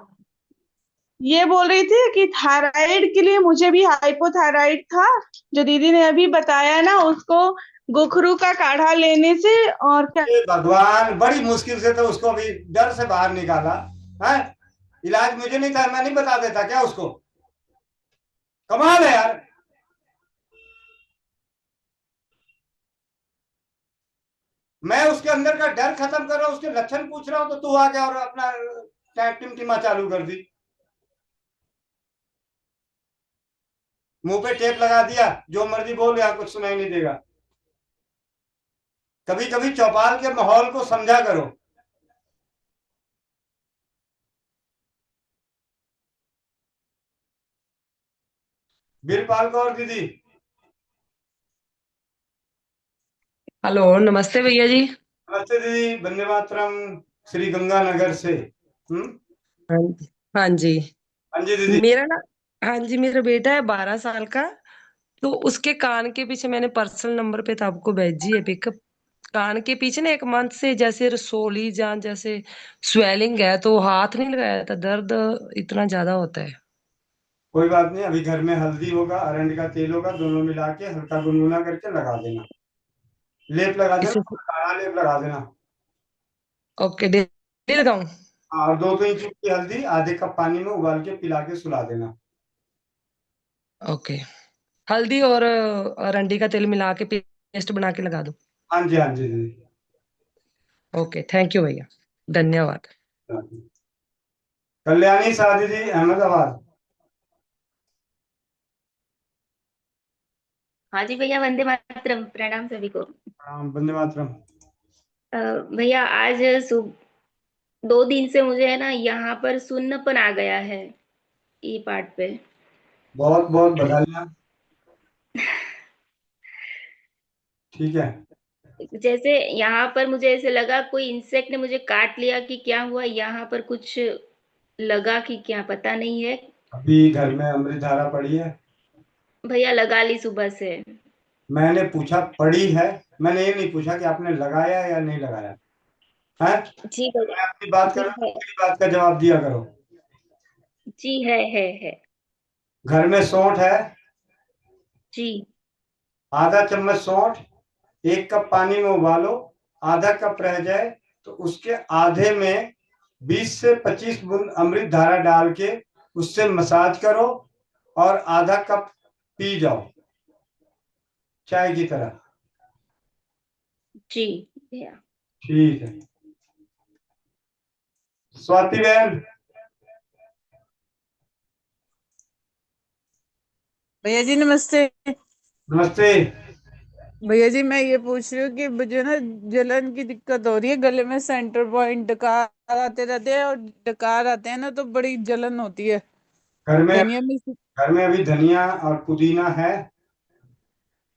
ये बोल रही थी कि थायराइड के लिए मुझे भी हाइपोथायराइड था, जो दीदी ने अभी बताया ना, उसको गोखरू का काढ़ा लेने से और क्या। भगवान, बड़ी मुश्किल से तो उसको भी डर से बाहर निकाला है। इलाज मुझे नहीं था, मैं नहीं बता देता क्या उसको? कमाल है यार। मैं उसके अंदर का डर खत्म कर रहा हूं, उसके लक्षण पूछ रहा हूं, तो तू आ गया और अपना टिमटिमा चालू कर दी, मुंह पे टेप लगा दिया, जो मर्जी बोल, यहाँ कुछ सुनाई नहीं देगा। कभी कभी चौपाल के माहौल को समझा करो। बीरपाल कौर दीदी। हेलो, नमस्ते भैया जी। नमस्ते दीदी, वंदे मातरम, श्री गंगानगर से। हाँ हाँ जी। हाँ जी दीदी। मेरा ना, हाँ जी, मेरा बेटा है 12 साल का, तो उसके कान के पीछे मैंने पर्सनल नंबर पे तो आपको भेजी है पिकअप। कान के पीछे ना 1 मंथ से जैसे रसोली जान जैसे स्वेलिंग है, तो हाथ नहीं लगाया था, दर्द इतना ज्यादा होता है। कोई बात नहीं, अभी घर में हल्दी होगा, अरंडी का तेल होगा, दोनों मिला के हल्का गुनगुना करके लगा देना, लेप लगा देना, काढ़ा लेप लगा देना। ओके, डेली लगाऊं? हाँ, और 2-3 चुटकी हल्दी आधे कप पानी में उबाल के पिला के सुला देना। ओके, हल्दी और अरंडी का तेल मिला के पेस्ट बना के लगा दूं? हाँ जी, हाँ जी दीदी। ओके, थैंक यू भैया, धन्यवाद। कल्याणी शाह दीदी, अहमदाबाद। हाँ जी भैया, वंदे मातरम, प्रणाम सभी को। वंदे मातरम। भैया आज 2 दिन से मुझे है ना यहाँ पर सुन्नपन आ गया है, ई पार्ट पे। बहुत बहुत बधाइयाँ। ठीक है, जैसे यहाँ पर मुझे ऐसे लगा कोई इंसेक्ट ने मुझे काट लिया कि क्या हुआ, यहाँ पर कुछ लगा कि क्या पता नहीं है। अभी घर में अमृत धारा पड़ी है? भैया लगा ली सुबह से। मैंने पूछा पड़ी है, मैंने ये नहीं पूछा कि आपने लगाया या नहीं लगाया है। जी भैया, मैं अपनी बात कर रहा हूँ, मेरी बात का जवाब दिया करो। जी है। घर में सौंठ है? जी। आधा चम्मच सौंठ 1 कप पानी में उबालो, आधा कप रह जाए तो उसके आधे में 20 से 25 बूंद अमृत धारा डाल के उससे मसाज करो और आधा कप पी जाओ, चाय की तरह। जी भैया। ठीक है। स्वाति बहन। भैया जी नमस्ते। नमस्ते भैया जी, मैं ये पूछ रही हूँ कि मुझे ना जलन की दिक्कत हो रही है, गले में सेंटर पॉइंट डकार आते रहते हैं, और डकार आते हैं ना तो बड़ी जलन होती है। घर में धनिया में घर में अभी धनिया और पुदीना है?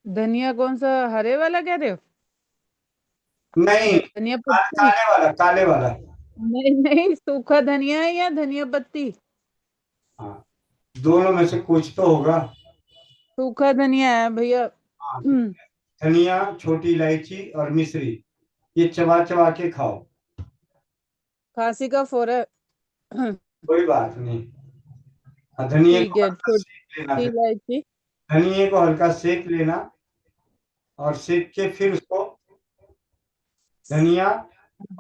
धनिया कौन सा, हरे वाला कह रहे हो? नहीं, धनिया पत्ती? काले वाला, काले वाला। नहीं नहीं, सूखा धनिया है या धनिया पत्ती? हाँ, दोनों में से कुछ तो होगा। सूखा धनिया है भैया। हाँ, धनिया, छोटी इलायची और मिश्री, ये चबा चबा के खाओ। खांसी का फोड़ा। कोई बात नहीं। धनिए ठीक को है, हल्का सेक लेना, छोटी फिर इलायची। धनिए को हल्का सेक लेना और सेक के फिर उसको धनिया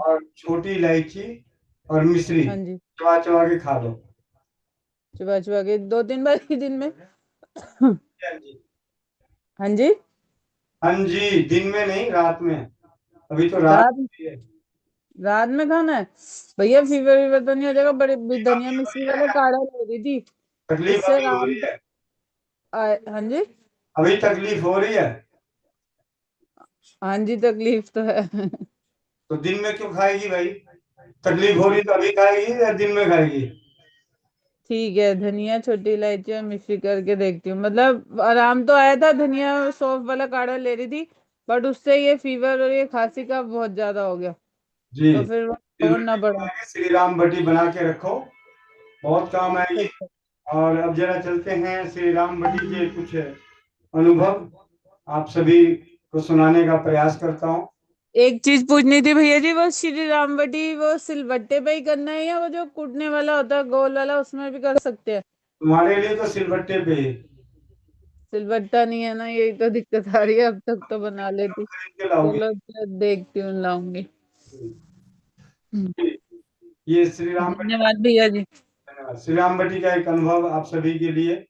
और छोटी इलायची और मिश्री हाँ जी, चबा चबा के खा लो। चबा चबा के 2-3 बार ही दिन में? हाँ जी, हाँ जी, हाँ जी, दिन में नहीं, रात में। अभी तो रात रात हुई है। रात में खाना है भैया। फीवर वीवर तो नहीं हो जाएगा? बड़े धनिया मिश्री वाला काढ़ा ले रही थी, तकलीफ इससे अभी हो आराम रही है? हाँ जी, अभी तकलीफ हो रही है? हाँ जी, तकलीफ तो है। तो दिन में क्यों खाएगी भाई? तकलीफ हो रही तो अभी खाएगी या दिन में खाएगी? ठीक है, धनिया, छोटी इलायची और मिश्री करके देखती हूँ। मतलब आराम तो आया था, धनिया सौंफ वाला काढ़ा ले रही थी, बट उससे ये फीवर और ये खांसी का बहुत ज्यादा हो गया, जी, तो फिर और ना बढ़ा। श्री राम बटी बना के रखो, बहुत काम आएगी। और अब जरा चलते हैं श्री राम बटी के कुछ अनुभव आप सभी को सुनाने का प्रयास करता हूँ। एक चीज पूछनी थी भैया जी, वो श्री रामबटी वो सिलबट्टे पे ही करना है या वो जो कूटने वाला होता है गोल वाला, उसमें भी कर सकते हैं? तुम्हारे लिए तो सिलबट्टे पे ही। सिलबट्टा नहीं है ना, यही तो दिक्कत आ रही है। अब तक तो बना लेती। खरीद के लाओगे। चलो देखती हूँ, लाऊंगी। ये श्री राम बटी, धन्यवाद भैया जी। धन्यवाद। श्री राम बटी का एक अनुभव आप सभी के लिए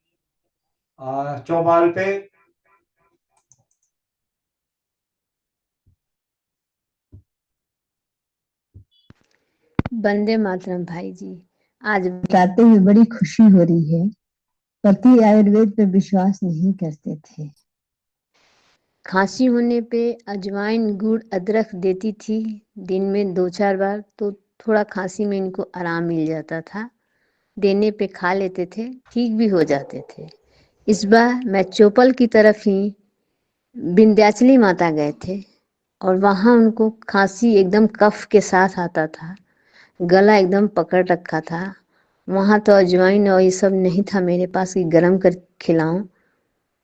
चौपाल पे वंदे मातरम भाई जी। आज बताते हुए बड़ी खुशी हो रही है। पति आयुर्वेद पे विश्वास नहीं करते थे। खांसी होने पे अजवाइन, गुड़, अदरक देती थी दिन में 2-4 बार, तो थोड़ा खांसी में इनको आराम मिल जाता था। देने पे खा लेते थे, ठीक भी हो जाते थे। इस बार मैं चौपल की तरफ ही विंध्याचली माता गए थे और वहाँ उनको खांसी एकदम कफ के साथ आता था, गला एकदम पकड़ रखा था। वहाँ तो अजवाइन और ये सब नहीं था मेरे पास कि गरम कर खिलाऊं।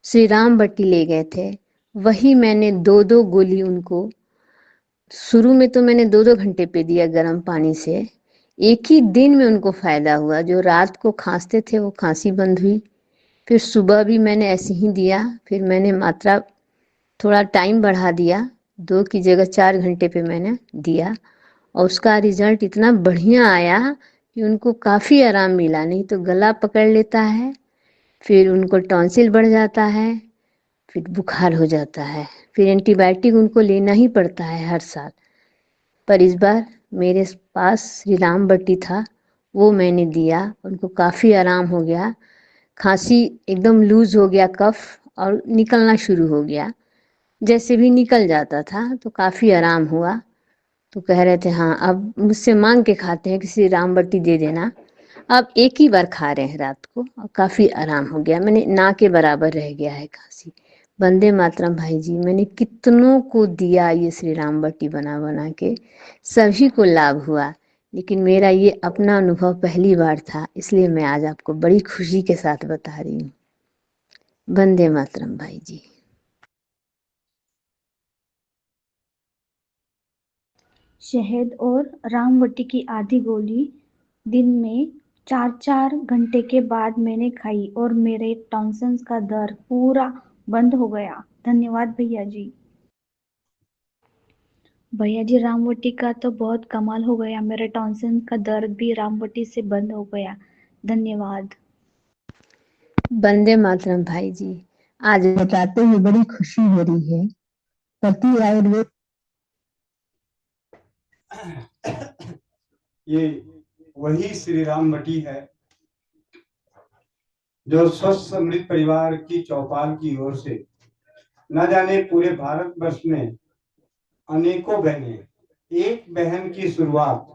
श्री राम बट्टी ले गए थे, वही मैंने 2-2 गोली उनको, शुरू में तो मैंने 2-2 घंटे पे दिया गर्म पानी से। एक ही दिन में उनको फायदा हुआ। जो रात को खांसते थे वो खांसी बंद हुई। फिर सुबह भी मैंने ऐसे ही दिया। फिर मैंने मात्रा थोड़ा टाइम बढ़ा दिया, 2 की जगह 4 घंटे पे मैंने दिया और उसका रिजल्ट इतना बढ़िया आया कि उनको काफ़ी आराम मिला। नहीं तो गला पकड़ लेता है, फिर उनको टॉन्सिल बढ़ जाता है, फिर बुखार हो जाता है, फिर एंटीबायोटिक उनको लेना ही पड़ता है हर साल। पर इस बार मेरे पास श्री राम बट्टी था, वो मैंने दिया, उनको काफ़ी आराम हो गया। खांसी एकदम लूज हो गया, कफ और निकलना शुरू हो गया। जैसे भी निकल जाता था तो काफ़ी आराम हुआ। तो कह रहे थे हाँ अब मुझसे मांग के खाते हैं कि श्री राम बट्टी दे देना। अब एक ही बार खा रहे हैं रात को और काफ़ी आराम हो गया। मैंने ना के बराबर रह गया है खांसी। वंदे मातरम भाई जी। मैंने कितनों को दिया ये श्री राम बट्टी बना बना के, सभी को लाभ हुआ, लेकिन मेरा ये अपना अनुभव पहली बार था, इसलिए मैं आज आपको बड़ी खुशी के साथ बता रही हूँ। वंदे मातरम भाई जी। शहद और रामवटी की आधी गोली दिन में 4-4 घंटे के बाद मैंने खाई और मेरे टॉन्सिल्स का दर्द पूरा बंद हो गया। धन्यवाद भैया जी। भैया जी, रामवटी का तो बहुत कमाल हो गया, मेरे टॉन्सिल का दर्द भी रामवटी से बंद हो गया। धन्यवाद। वंदे मातरम भाई जी। आज बताते हुए बड़ी खुशी हो रही है। पति आयुर्वेद ये वही श्री राम बटी है जो स्वस्थ समृद्ध परिवार की चौपाल की ओर से न जाने पूरे भारतवर्ष में अनेकों बहनें, एक बहन की शुरुआत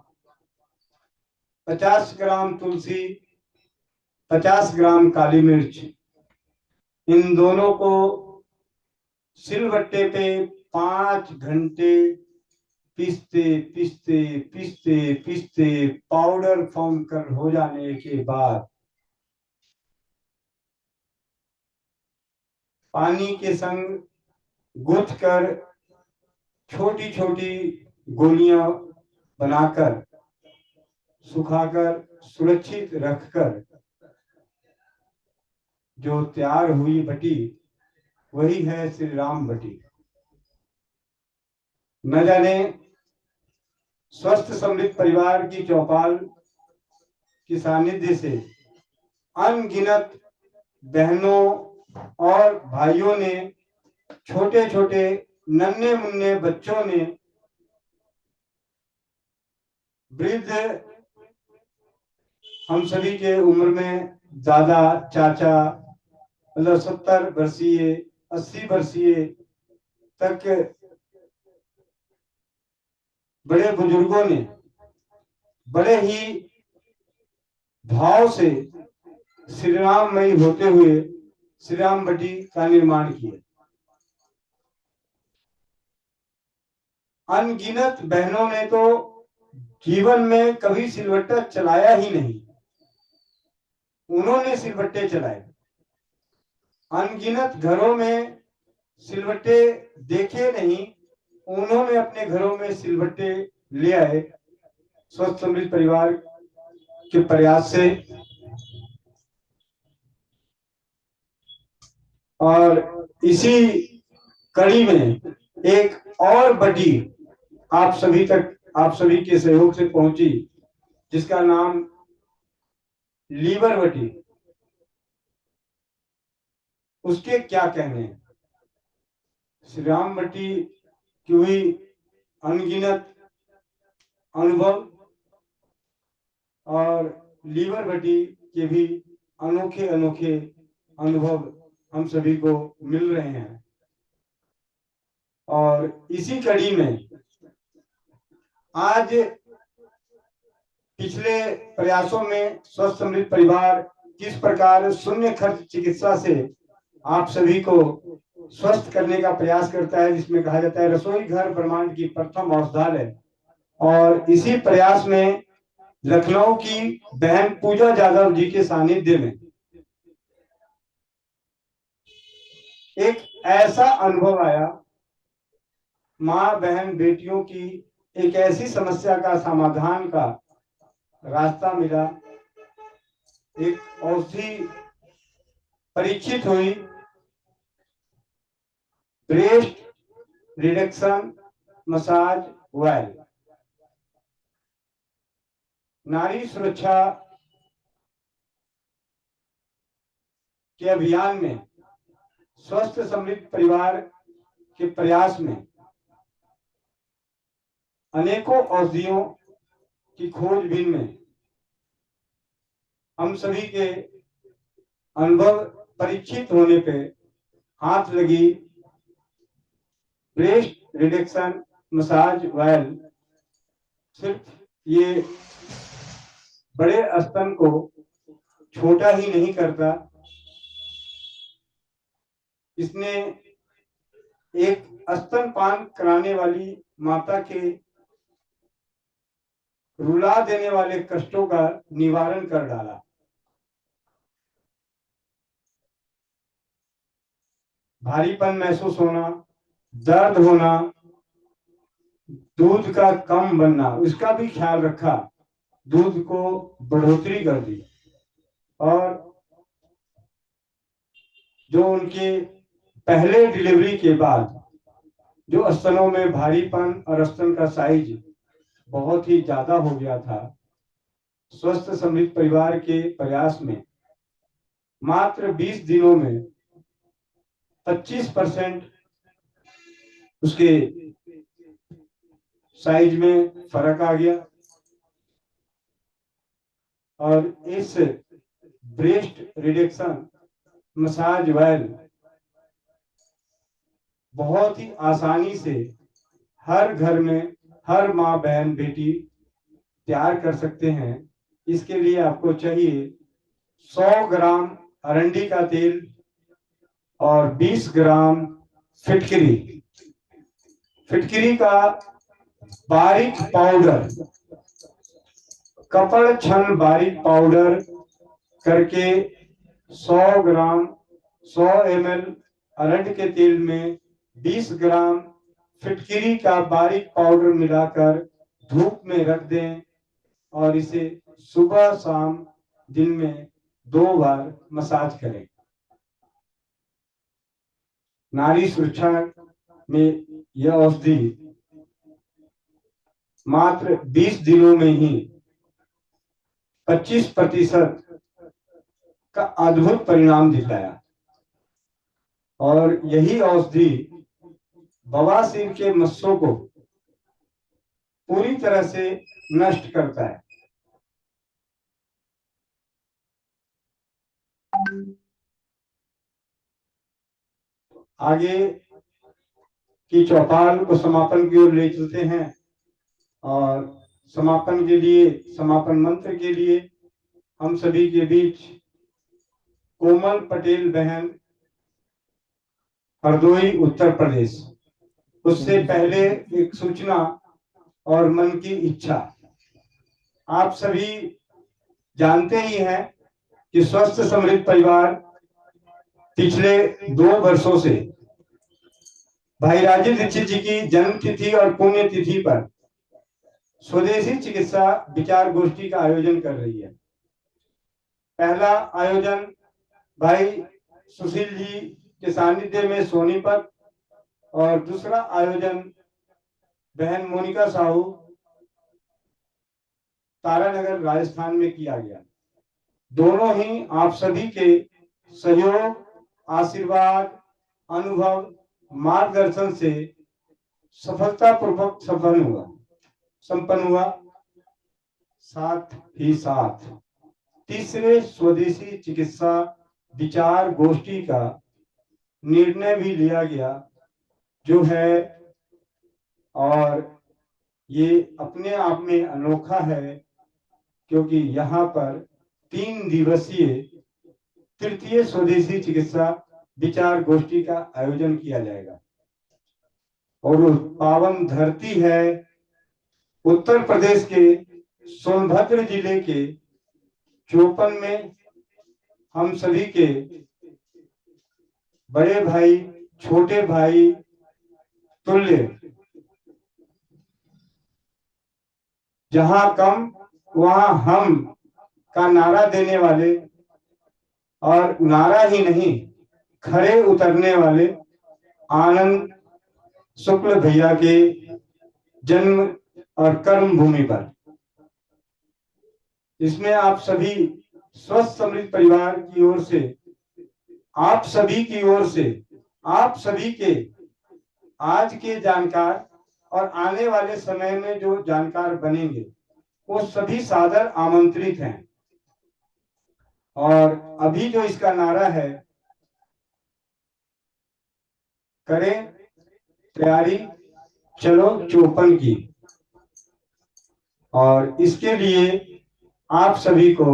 50 ग्राम तुलसी, 50 ग्राम काली मिर्च, इन दोनों को सिलबट्टे पे 5 घंटे पीसते पीसते पीसते पीसते पाउडर फॉर्म कर हो जाने के बाद पानी के संग गूंथ कर छोटी छोटी गोलियां बनाकर सुखाकर सुरक्षित रखकर जो तैयार हुई बटी वही है श्री राम बटी। न जाने स्वस्थ समृद्ध परिवार की चौपाल की सानिध्य से अनगिनत बहनों और भाइयों ने, छोटे छोटे नन्हे मुन्ने बच्चों ने, वृद्ध हम सभी के उम्र में दादा चाचा, मतलब 70 वर्षीय 80 वर्षीय तक बड़े बुजुर्गों ने बड़े ही भाव से श्री राममयी होते हुए श्री राम बटी का निर्माण किया। अनगिनत बहनों ने तो जीवन में कभी सिलवट्टा चलाया ही नहीं, उन्होंने सिलवट्टे चलाए। अनगिनत घरों में सिलवट्टे देखे नहीं, उन्होंने अपने घरों में सिलवट्टे ले आए स्वस्थ समृद्ध परिवार के प्रयास से। और इसी कड़ी में एक और बटी आप सभी तक, आप सभी के सहयोग से पहुंची, जिसका नाम लीवर बटी। उसके क्या कहने हैं। श्री राम बटी की हुई अनगिनत अनुभव और लीवर बटी के भी अनोखे अनोखे अनुभव हम सभी को मिल रहे हैं। और इसी कड़ी में आज पिछले प्रयासों में स्वस्थ समृद्ध परिवार किस प्रकार शून्य खर्च चिकित्सा से आप सभी को स्वस्थ करने का प्रयास करता है, जिसमें कहा जाता है रसोई घर ब्रह्मांड की प्रथम औषधालय। और इसी प्रयास में लखनऊ की बहन पूजा जाधव जी के सानिध्य में एक ऐसा अनुभव आया, माँ बहन बेटियों की एक ऐसी समस्या का समाधान का रास्ता मिला। एक औषधि परीक्षित हुई, ब्रेस्ट रिडक्शन मसाज ऑयल। नारी सुरक्षा के अभियान में स्वस्थ समृद्ध परिवार के प्रयास में अनेकों औषधियों की खोजबीन में हम सभी के अनुभव परीक्षित होने पे हाथ लगी ब्रेस्ट रिडक्शन मसाज ऑयल। सिर्फ ये बड़े स्तन को छोटा ही नहीं करता, इसने एक स्तनपान कराने वाली माता के रुला देने वाले कष्टों का निवारण कर डाला। भारीपन महसूस होना, दर्द होना, दूध का कम बनना, उसका भी ख्याल रखा, दूध को बढ़ोतरी कर दी। और जो उनके पहले डिलीवरी के बाद जो स्तनों में भारीपन और स्तन का साइज बहुत ही ज्यादा हो गया था, स्वस्थ समृद्ध परिवार के प्रयास में मात्र 20 दिनों में 25% उसके साइज में फर्क आ गया। और इस ब्रेस्ट रिडक्शन मसाज ऑयल बहुत ही आसानी से हर घर में हर माँ बहन बेटी तैयार कर सकते हैं। इसके लिए आपको चाहिए 100 ग्राम अरंडी का तेल और 20 ग्राम फिटकरी, फिटकरी का बारीक पाउडर, कपड़ छन बारीक पाउडर करके 100 ग्राम 100 ml अरंड के तेल में 20 ग्राम फिटकरी का बारीक पाउडर मिलाकर धूप में रख दें और इसे सुबह शाम दिन में 2 बार मसाज करें। नारी सुरक्षा में यह औषधि मात्र 20 दिनों में ही 25% का अद्भुत परिणाम दिखाया और यही औषधि बवासीर के मस्सों को पूरी तरह से नष्ट करता है। आगे की चौपाल को समापन की ओर ले चलते हैं और समापन के लिए, समापन मंत्र के लिए हम सभी के बीच कोमल पटेल बहन, हरदोई उत्तर प्रदेश। उससे पहले एक सूचना और मन की इच्छा। आप सभी जानते ही हैं कि स्वस्थ समृद्ध परिवार पिछले 2 वर्षों से भाई राजेंद्र दीक्षित जी की जन्म तिथि और पुण्य तिथि पर स्वदेशी चिकित्सा विचार गोष्ठी का आयोजन कर रही है। पहला आयोजन भाई सुशील जी के सानिध्य में सोनीपत और दूसरा आयोजन बहन मोनिका साहू तारानगर राजस्थान में किया गया। दोनों ही आप सभी के सहयोग, आशीर्वाद, अनुभव, मार्गदर्शन से सफलतापूर्वक संपन्न हुआ। साथ ही साथ तीसरे स्वदेशी चिकित्सा विचार गोष्ठी का निर्णय भी लिया गया जो है, और ये अपने आप में अनोखा है क्योंकि यहाँ पर 3 दिवसीय तृतीय स्वदेशी चिकित्सा विचार गोष्ठी का आयोजन किया जाएगा और पावन धरती है उत्तर प्रदेश के सोनभद्र जिले के चोपन में हम सभी के बड़े भाई, छोटे भाई तुल्य, जहां कम वहां हम का नारा देने वाले और नारा ही नहीं खरे उतरने वाले आनंद शुक्ल भैया के जन्म और कर्म भूमि पर। इसमें आप सभी स्वस्थ समृद्ध परिवार की ओर से, आप सभी की ओर से, आप सभी के आज के जानकार और आने वाले समय में जो जानकार बनेंगे वो सभी सादर आमंत्रित हैं। और अभी जो इसका नारा है, करें तैयारी चलो चोपन की, और इसके लिए आप सभी को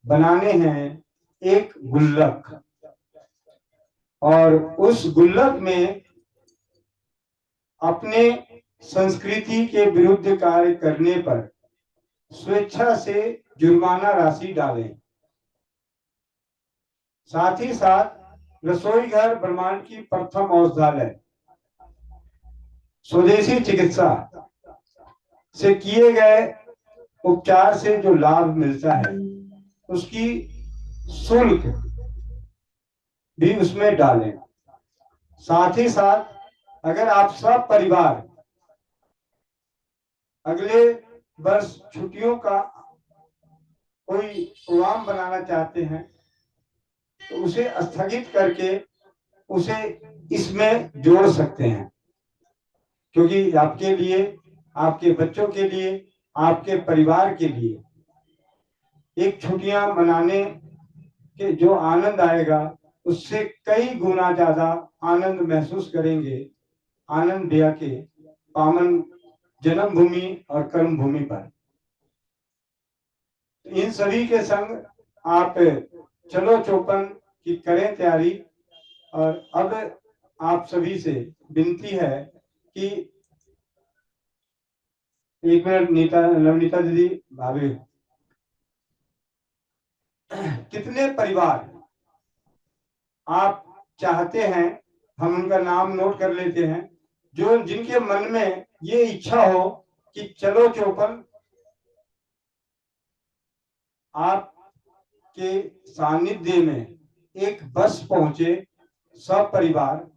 बनाने हैं एक गुल्लक और उस गुल्लक में अपने संस्कृति के विरुद्ध कार्य करने पर स्वेच्छा से जुर्माना राशि डालें। साथ ही साथ रसोई घर ब्रह्मांड की प्रथम औषधालय स्वदेशी चिकित्सा से किए गए उपचार से जो लाभ मिलता है उसकी शुल्क भी उसमें डालें। साथ ही साथ अगर आप सब परिवार अगले वर्ष छुट्टियों का कोई प्रोग्राम बनाना चाहते हैं तो उसे स्थगित करके उसे इसमें जोड़ सकते हैं, क्योंकि आपके लिए, आपके बच्चों के लिए, आपके परिवार के लिए एक छुट्टियां मनाने के जो आनंद आएगा उससे कई गुना ज्यादा आनंद महसूस करेंगे आनंद भैया के पावन जन्मभूमि और कर्म भूमि पर। इन सभी के संग आप चलो चोपन की करें तैयारी। और अब आप सभी से विनती है कि 1 मिनट, नवनीता दीदी, भाभी, कितने परिवार आप चाहते हैं, हम उनका नाम नोट कर लेते हैं, जो जिनके मन में ये इच्छा हो कि चलो चौपन आपके सानिध्य में एक बस पहुंचे सब परिवार।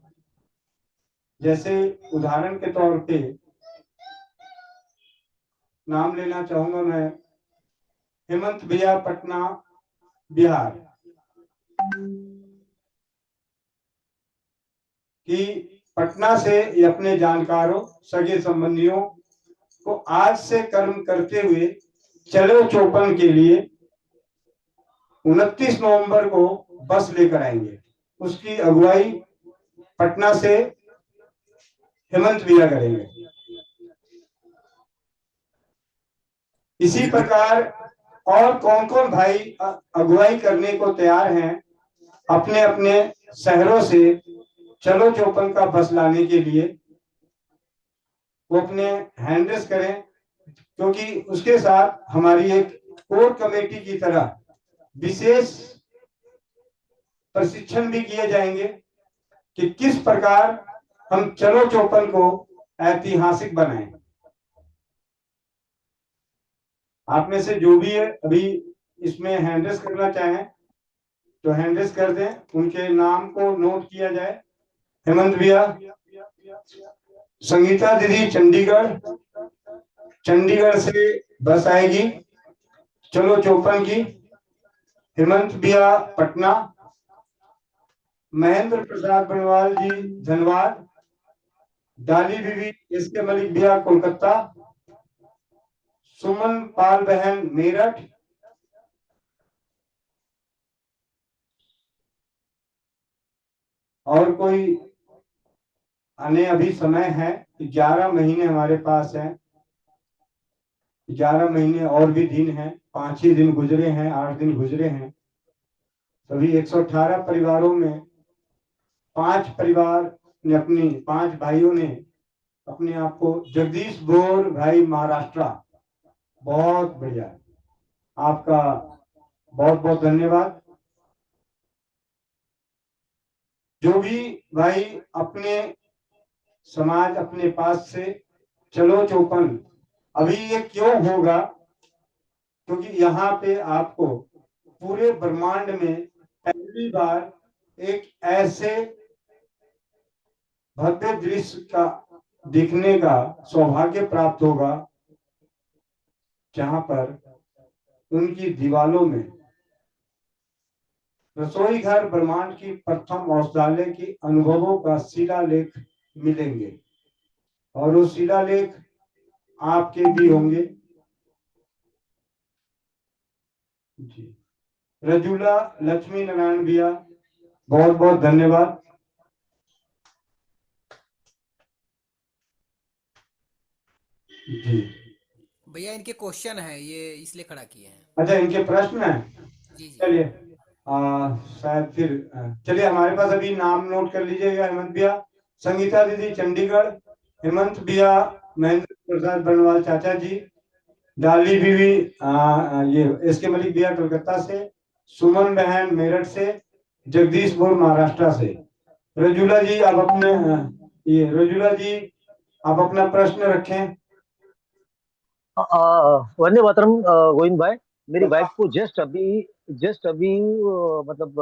जैसे उदाहरण के तौर पे नाम लेना चाहूंगा मैं, हेमंत भैया, पटना बिहार, कि पटना से ये अपने जानकारों सगे संबंधियों को आज से कर्म करते हुए चलो चौपन के लिए 29 नवंबर को बस लेकर आएंगे। उसकी अगुवाई पटना से हेमंत भैया करेंगे। इसी प्रकार और कौन कौन भाई अगुवाई करने को तैयार हैं अपने अपने शहरों से चलो चौपन का बस लाने के लिए, वो अपने हैंड रेस करें, क्योंकि उसके साथ हमारी एक कोर कमेटी की तरह विशेष प्रशिक्षण भी किए जाएंगे कि किस प्रकार हम चलो चौपन को ऐतिहासिक बनाएं। आप में से जो भी है अभी इसमें हैंड रेस करना चाहें तो हैंड रेस कर दें, उनके नाम को नोट किया जाए। हेमंत भैया, संगीता दीदी चंडीगढ़ से बस आएगी चलो चौपन की। हेमंत भैया पटना, महेंद्र प्रसाद बनवाल जी धनबाद, डाली बीवी एसके मलिक भैया कोलकाता, सुमन पाल बहन मेरठ, और कोई आने अभी समय है, 11 महीने हमारे पास है, 11 महीने और भी दिन हैं, 5 ही दिन गुजरे हैं, 8 दिन गुजरे हैं। सभी 118 परिवारों में 5 परिवार ने अपनी 5 भाइयों ने अपने आप को, जगदीश बोर भाई महाराष्ट्र, बहुत बढ़िया, आपका बहुत बहुत धन्यवाद। जो भी भाई अपने समाज अपने पास से चलो चौपन, अभी ये क्यों होगा, क्योंकि यहाँ पे आपको पूरे ब्रह्मांड में पहली बार एक ऐसे भव्य दृश्य का दिखने का सौभाग्य प्राप्त होगा जहां पर उनकी दीवालों में रसोई घर ब्रह्मांड की प्रथम औषधालय की अनुभवों का शिलालेख मिलेंगे, और वो शिलालेख आपके भी होंगे। जी, रजूला लक्ष्मी नारायण भैया, बहुत बहुत धन्यवाद। जी भैया, इनके क्वेश्चन है, ये इसलिए खड़ा किए हैं। अच्छा, इनके प्रश्न है। जी जी, चलिए, शायद फिर चलिए, हमारे पास अभी नाम नोट कर लीजिएगा। हेमंत भैया, संगीता दीदी चंडीगढ़, हेमंत भैया महेंद्र प्रसाद बनवाल चाचा जी, डाली बीवी ये एसके मलिक भैया कोलकाता से, सुमन बहन मेरठ से, जगदीश बोर महाराष्ट्र से। रजूला जी आप अपने रजूला जी आप अपना प्रश्न रखें। वंदे मातरम गोविंद भाई, मेरी वाइफ को जस्ट अभी मतलब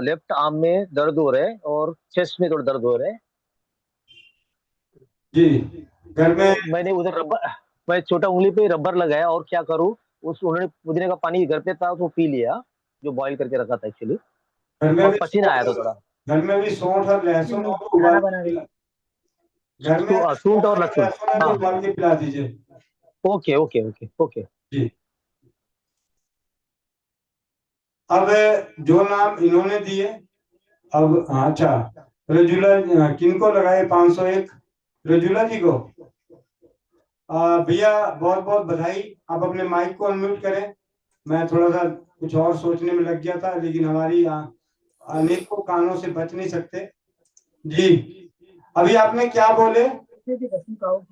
लेफ्ट आर्म में दर्द हो रहा है और चेस्ट में थोड़ा दर्द हो रहा है जी। घर में मैंने उधर मैं छोटा उंगली पे रबर लगाया, और क्या करूं, उन्होंने पुदीने का पानी घर पे था तो पी लिया, जो बॉईल करके रखा था एक्चुअली, और पसीना आया था थोड़ा। घर में भी सौंठ और लहसुन उबाल सूंठ और लहसुन उबाल के पिला दीजिए। ओके ओके ओके ओके जी। अब जो नाम इन्होंने दिए, अब अच्छा, रजूला किनको लगाए 501? रजूला जी को। भैया बहुत बहुत बधाई। आप अपने माइक को अनम्यूट करें। मैं थोड़ा सा कुछ और सोचने में लग गया था, लेकिन हमारी अनेकों कानों से बच नहीं सकते। जी, अभी आपने क्या बोले?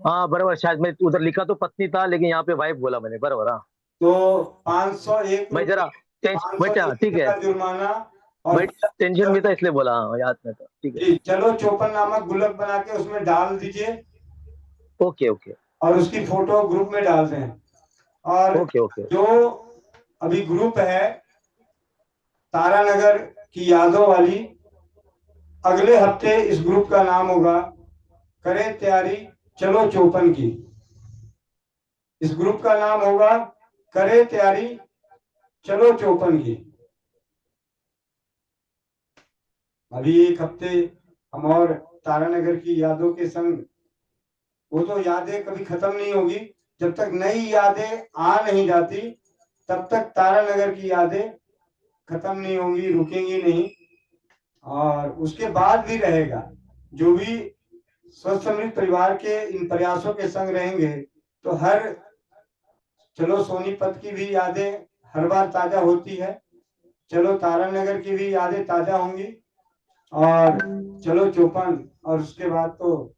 हाँ बराबर, शायद मैं उधर लिखा तो पत्नी था लेकिन यहाँ पे वाइफ बोला मैंने, बराबर। हाँ तो 501 मैं जरा बैठा, 501 ठीक रुपये है, का जुर्माना। और मैं टेंशन में था इसलिए बोला, हाँ याद में था, ठीक है। जी, चलो चौपन नामक गुल्लक बना के उसमें डाल दीजिए ओके ओके और उसकी फोटो ग्रुप में डाल दें। और ओके ओके जो अभी ग्रुप है तारानगर की यादों वाली, अगले हफ्ते इस ग्रुप का नाम होगा करें तैयारी चलो चौपन की। इस ग्रुप का नाम होगा करें तैयारी चलो चौपन की। अभी एक हफ्ते हम और तारानगर की यादों के संग, वो तो यादें कभी खत्म नहीं होगी जब तक नई यादें आ नहीं जाती, तब तक तारानगर की यादें खत्म नहीं होंगी, रुकेंगी नहीं। और उसके बाद भी रहेगा। जो भी स्वस्थ समृद्ध परिवार के इन प्रयासों के संग रहेंगे तो हर चलो सोनीपत की भी यादें हर बार ताजा होती है, चलो तारानगर की भी यादें ताजा होंगी, और चलो चौपन, और उसके बाद तो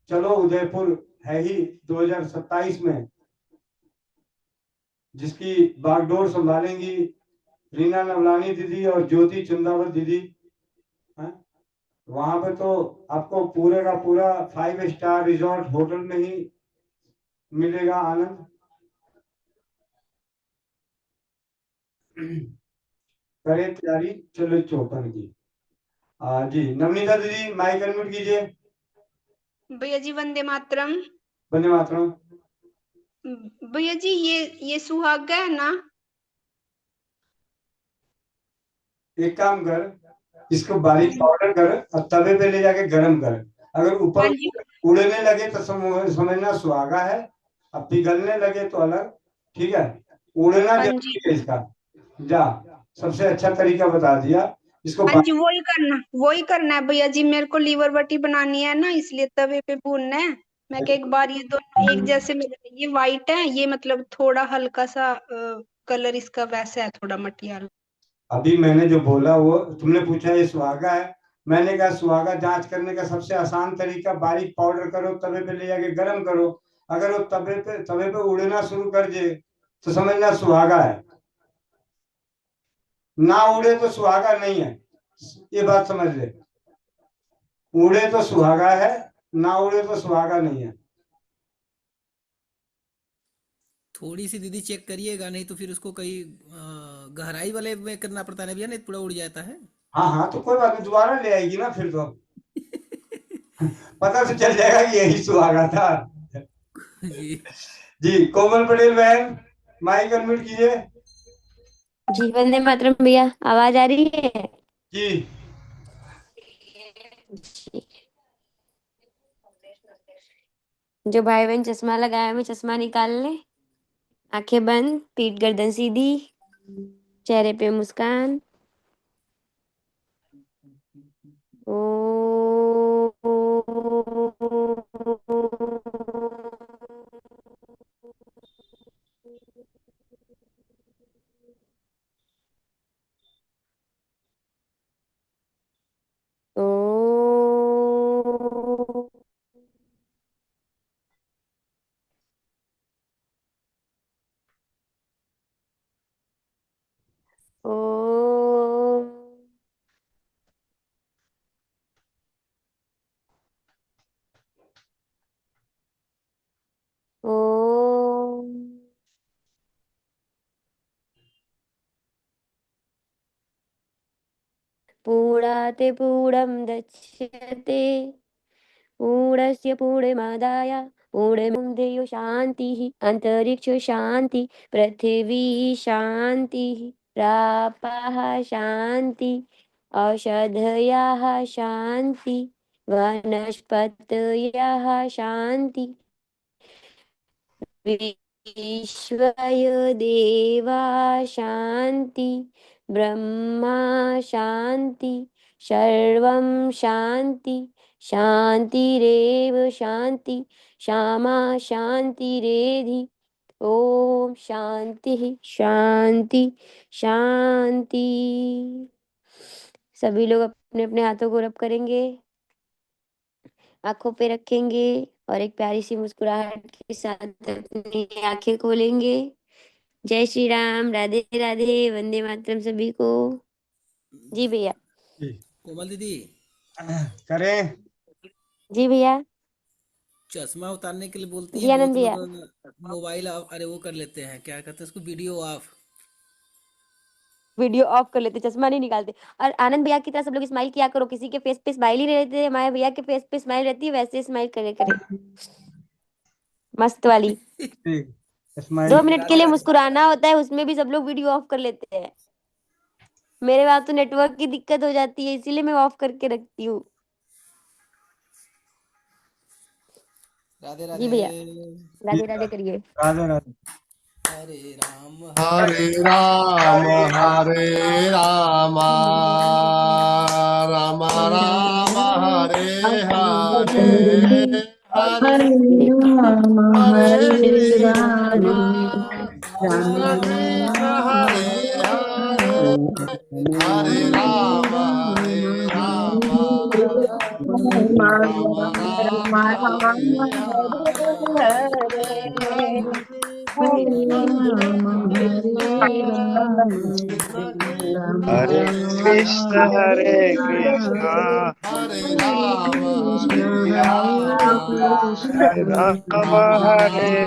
चलो उदयपुर है ही 2027 में, जिसकी बागडोर संभालेंगी रीना नवलानी दीदी और ज्योति चंदावत दीदी। वहां पे तो आपको पूरे का पूरा 5 स्टार रिजॉर्ट होटल में ही मिलेगा आनंद। करें तैयारी चलो चौपन की। जी, नवनीता दीदी माइक अनम्यूट कीजिए। भैया जी वंदे मातरम। वंदे मातरम। भैया जी ये सुहागा है ना? एक काम कर, इसको बारीक पाउडर कर और तवे पे ले जाके गरम कर। अगर ऊपर उड़ने लगे तो समझना सुहागा है, अब पिघलने लगे तो अलग। ठीक है, उड़ना जरूरी है इसका। जा, सबसे अच्छा तरीका बता दिया इसको। हाँ जी, वही करना है भैया जी। मेरे को लीवर बटी बनानी है ना, इसलिए तवे पे भूनना है। मैं कि एक बार ये दोनों एक जैसे मिले। ये वाइट है, ये मतलब थोड़ा हल्का सा कलर इसका वैसा है, थोड़ा मटियाला। अभी मैंने जो बोला वो तुमने पूछा ये सुहागा है, मैंने कहा सुहागा जांच करने का सबसे आसान तरीका बारीक पाउडर करो, तवे पे ले जाके गरम करो। अगर वो तवे पे उड़ना शुरू कर दे तो समझना सुहागा है, ना उड़े तो सुहागा नहीं है। ये बात समझ ले, उड़े तो सुहागा है, ना उड़े तो सुहागा नहीं है। थोड़ी सी दीदी चेक करिएगा, नहीं तो फिर उसको कहीं गहराई वाले में करना पड़ता है ना भैया, नहीं तो पूरा उड़ जाता है। हाँ हाँ, तो कोई बात नहीं, दोबारा ले आएगी ना फिर तो पता तो चल जाएगा कि यही सुहागा था। जी जी, कोमल पटेल बहन माइक अनम्यूट कीजिए। जी वंदे मातरम भैया, आवाज आ रही है? जी जो भाई बहन चश्मा लगाए हुए चश्मा निकाल ले, आंखें बंद, पीठ गर्दन सीधी, चेहरे पे मुस्कान। ओ ओम ओम पूर्णाते पूर्णं दच्यते, पूर्णस्य पूर्णमादाय पूर्णमेवावशिष्यते। शान्तिः, अंतरिक्ष शान्ति, पृथिवी शान्ति, रापः शान्ति, औषधयः शान्ति, वनस्पतयः शान्ति, विश्वय देवा शान्ति, ब्रह्मा शान्ति, सर्वं शान्ति, शान्तिरेव शान्ति, श्यामा शान्तिरेधि। ओम शांति शांति शांति। सभी लोग अपने अपने हाथों को रब करेंगे। आंखों पे रखेंगे और एक प्यारी सी मुस्कुराहट के साथ अपनी आंखें खोलेंगे। जय श्री राम, राधे राधे, वंदे मातरम सभी को। जी भैया। कोमल दीदी करें। जी भैया। चश्मा उतारने के लिए बोलती जी हैं आनंद बहुत भैया। लोग, मोबाइल ऑफ, अरे वो कर लेते हैं, क्या कहते हैं उसको, वीडियो ऑफ। वीडियो ऑफ कर लेते, चश्मा नहीं निकालते। और आनंद भैया की तरह सब लोग स्माइल किया करो, किसी के फेस पे स्माइल ही नहीं रहती है, हमारे भैया के फेस पे स्माइल रहती है, वैसे स्माइल करे करे मस्त वाली। ठीक 2 स्माइल। मिनट के लिए मुस्कुराना होता है, उसमें भी सब लोग वीडियो ऑफ कर लेते हैं। मेरे वहां तो नेटवर्क की दिक्कत हो जाती है, इसीलिए मैं ऑफ करके रखती हूँ। राधे जी राधे। भैया। राधे राधे करिए। राधे राधे। हरे राम हरे राम हरे राम राम राम हरे हरे हरे राम हरे हरे कृष्ण राम कृष्ण कृष्ण हरे हरे हरे राम राम राम हरे हरे हरे कृष्ण हरे कृष्ण हरे राम हरे राम हरे राम राम राम हरे हरे हरे कृष्ण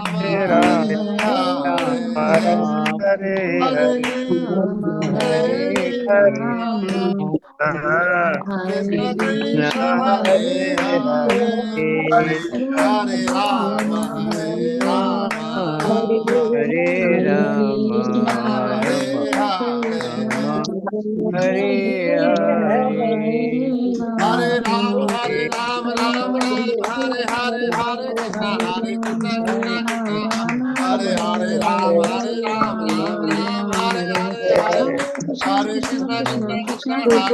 कृष्ण कृष्ण हरे हरे हरे हरे हरे राम हरे राम हरे राम हरे राम हरे राम हरे हरे हरे राम राम राम हरे हरे हरे कृष्ण कृष्ण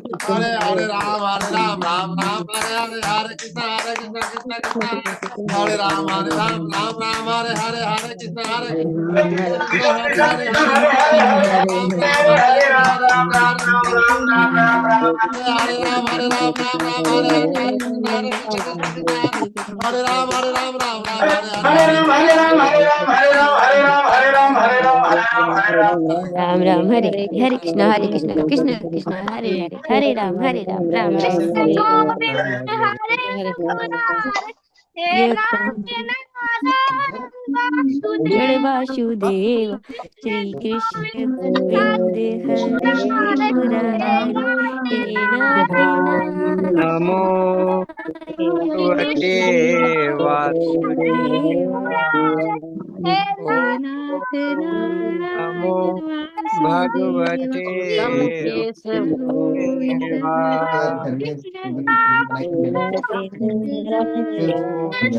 हरे राम राम राम हरे हरे हरे कृष्ण कृष्ण हरे राम राम हरे हरे कृष्ण हरे राम हरे कृष्ण हरे राम हरे राम हरे कृष्ण राम राम हरे हरे, हरे कृष्ण कृष्ण कृष्ण हरे हरे, हरे राम राम राम हरे ये गण वासुदेव श्री कृष्ण गोविंद हरे मुरारी, हे नाथ नमो भगवते वासुदेवाय हे नाथ नमो नारायण वासुदेव भगवते कृष्ण गोविंद हरे नमो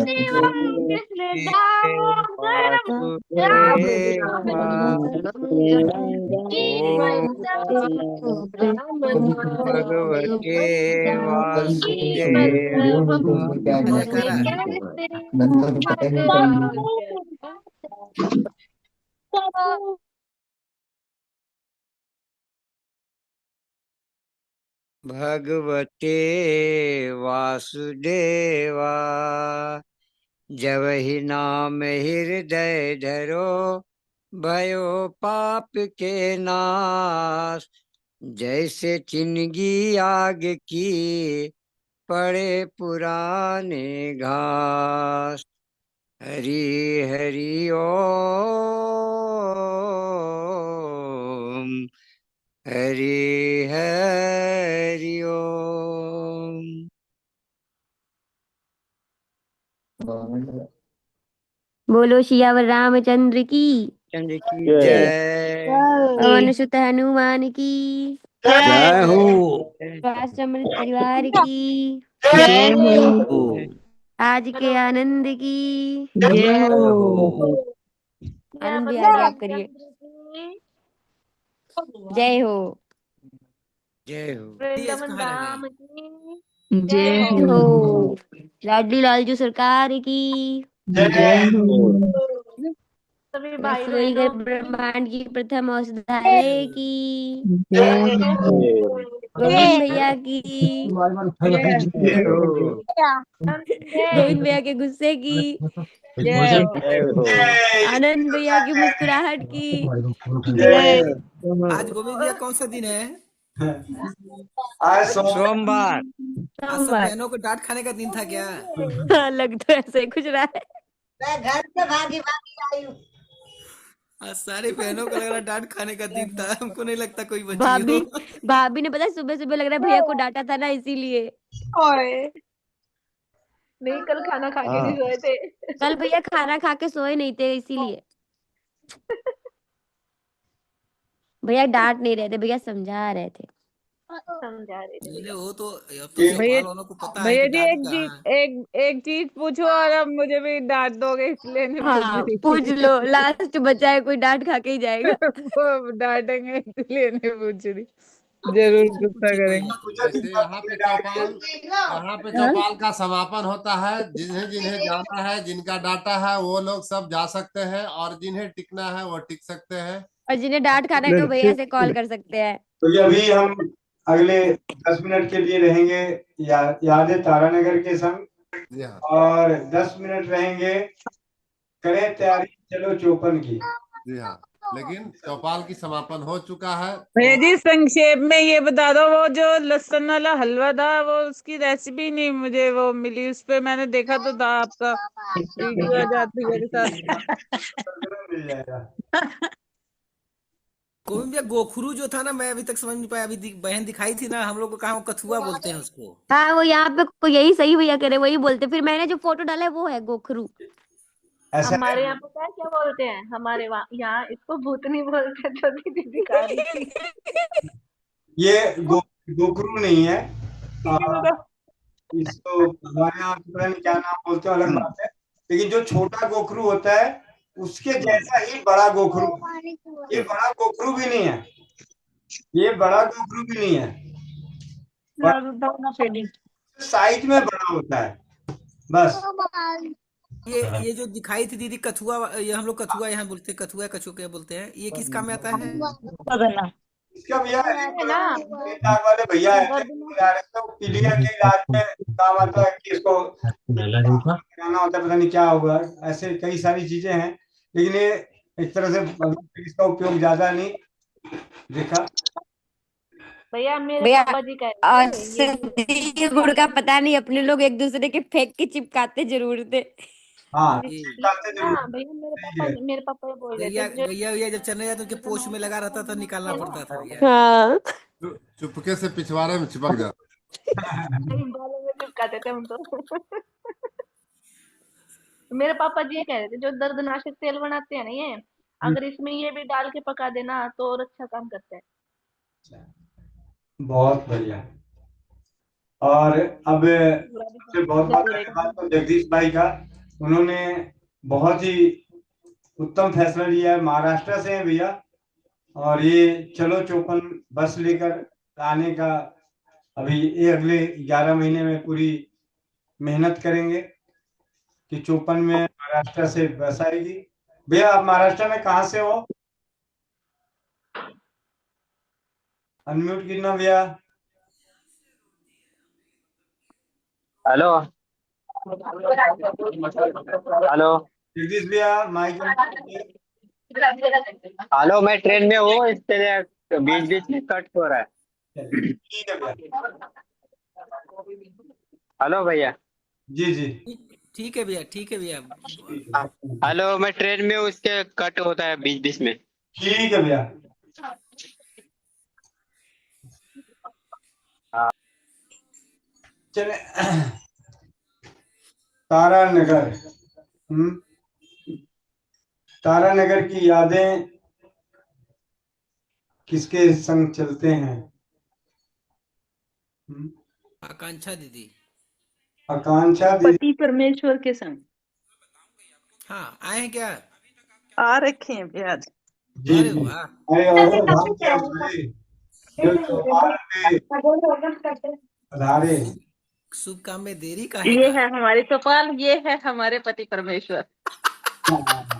वासुदेवाय ओम भगवते वासुदेवाय जयकारा। भगवते वासुदेवा जब ही नाम हृदय धरो भयो पाप के नाश, जैसे चिंगी आग की पड़े पुराने घास। हरि हरि ओम हरि हरि ओम। बोलो सियावर रामचंद्र की, चंद्र की जय। पवन सुत हनुमान की, जय हो। राष्ट्रमृत परिवार की, जय हो। आज के आनंद की। जय हो। आनंद भी आगे आप करिए। जय हो। जय हो। ये इसको हरा गई। जय जय हो हो लाडली लालजू सरकार की जय हो सभी भाई रसोई घर बहनों ब्रह्मांड की प्रथम औषधालय की जय हो गोविंद भैया की जय हो गोविंद भैया के गुस्से की जय हो आनंद भैया की मुस्कुराहट की जय हो आज गोविंद भैया कौन सा दिन है? आज सोमवार। आज सब बहनों को डांट खाने का दिन था क्या? हाँ, लग तो ऐसे ही कुछ रहा है। मैं घर से भागी भागी आई हूँ। आज सारी बहनों को लग रहा डांट खाने का दिन था, हमको नहीं लगता कोई बची भाभी हो। भाभी ने पता सुबह सुबह लग रहा है भैया को डांटा था ना इसीलिए। ओए नहीं, कल खाना खा के नहीं सोए थे। कल भैया खाना खा के सोए नहीं थे इसीलिए। भैया डांट नहीं रहे थे, भैया समझा रहे थे। समझा रहे थे नहीं, वो तो अब तो भैया चौपाल वालों को पता है भैया कि जी डांट एक कहाँ चीज है। एक चीज पूछो और अब मुझे भी डांट दोगे इसलिए नहीं पूछ हाँ रही पूछ लो, लास्ट बचा है कोई डांट खा के ही जाएगा। वो डांटेंगे इसलिए नहीं पूछ रही। जरूर गुस्सा करेंगे। जैसे यहाँ पे चौपाल का समापन होता है, जिन्हें जिन्हें जाना है, जिनका डाटा है वो लोग सब जा सकते हैं और जिन्हें टिकना है वो टिक सकते हैं। और जिन्हें डांट खाना है तो भैया से कॉल कर सकते हैं। तो ये अभी हम अगले 10 मिनट के लिए रहेंगे यादें तारानगर के संग, जी हाँ। और 10 मिनट रहेंगे करें तैयारी चलो चौपन की। जी हाँ, लेकिन चौपाल की समापन हो चुका है। भैया जी संक्षेप में ये बता दो, वो जो लहसुन वाला हलवा था वो उसकी रेसिपी नहीं मुझे वो मिली, उस पे मैंने देखा तो था आपका वीडियो आजाद भैया के साथ। मिल जाएगा। गोविंद भैया गोखरू जो था ना, मैं अभी तक समझ नहीं पाया। अभी बहन दिखाई थी ना, हम लोग को कहाँ कथुआ बोलते हैं उसको। हाँ वो यहाँ पे यही सही भैया कह रहे वही बोलते। फिर मैंने जो फोटो डाला है वो है गोखरू। हमारे यहाँ पता है क्या बोलते हैं? हमारे यहाँ इसको भूतनी बोलते हैं। छोटी दीदी दिखा रही थी। ये गोखरू नहीं है, इसको हमारे यहाँ पता नहीं क्या नाम बोलते हैं, अलग बात है। लेकिन जो छोटा गोखरू होता है उसके जैसा ही बड़ा गोखरू, ये बड़ा गोखरू भी नहीं है, ये बड़ा गोखरू भी नहीं है, साइज में बड़ा होता है बस। ये जो दिखाई थी दीदी कथुआ, ये हम लोग कथुआ यहाँ बोलते हैं, कथुआ कछुआ क्या बोलते हैं, ये किस काम में आता है? इसका भैया वाले भैया है तो पीलिया के इलाज में काम आता है कि इसको लगाना होता है, पता नहीं क्या होगा, ऐसे कई सारी चीजें हैं। लेकिन ये एक तरह से इसका उपयोग ज्यादा नहीं देखा। भैया मेरे भैया पापा जी कह और रहे थे ये गुड़ का पता नहीं, अपने लोग एक दूसरे के फेंक के चिपकाते जरूर थे। हाँ मेरे पापा बोल रहे थे गैया जब चलने जाते उनके पोछ में लगा रहता था, निकालना पड़ता था भैया। हाँ चुपके से पिछवाड़े में चिपक जाता। बालों में चिपकाते थे हम तो। मेरे पापा जी ये कह रहे थे जो दर्दनाशक तेल बनाते हैं ना, ये अगर इसमें ये भी डाल के पका देना तो और अच्छा काम करता है। बहुत बढ़िया। और अब बहुत बात तो जगदीश भाई का, उन्होंने बहुत ही उत्तम फैसला लिया है। महाराष्ट्र से हैं भैया, और ये चलो चौपन बस लेकर आने का अभी ये अगले 11 महीने में पूरी मेहनत करेंगे कि चौपन में महाराष्ट्र से बस आएगी। भैया आप महाराष्ट्र में कहाँ से हो? अनम्यूट कीजिए भैया। हेलो हेलो जगदीश भैया माइक। हेलो, मैं ट्रेन में हूँ, इसलिए बीच बीच में कट हो रहा है। ठीक है भैया। हेलो भैया। जी जी ठीक है भैया, ठीक है भैया। हेलो, मैं ट्रेन में हूँ, इसके कट होता है बीच बीच में। ठीक है भैया। चले तारानगर। तारानगर की यादें किसके संग चलते हैं? आकांक्षा दीदी। आकांक्षा दीदी पति परमेश्वर के संग। हाँ आए हैं क्या? आ रखे हैं भैया आज। जी जी। अरे और भाग्य जो चौपाल पे पधारे शुभ काम में देरी ये काहेगा? है हमारी चौपाल, ये है हमारे पति परमेश्वर।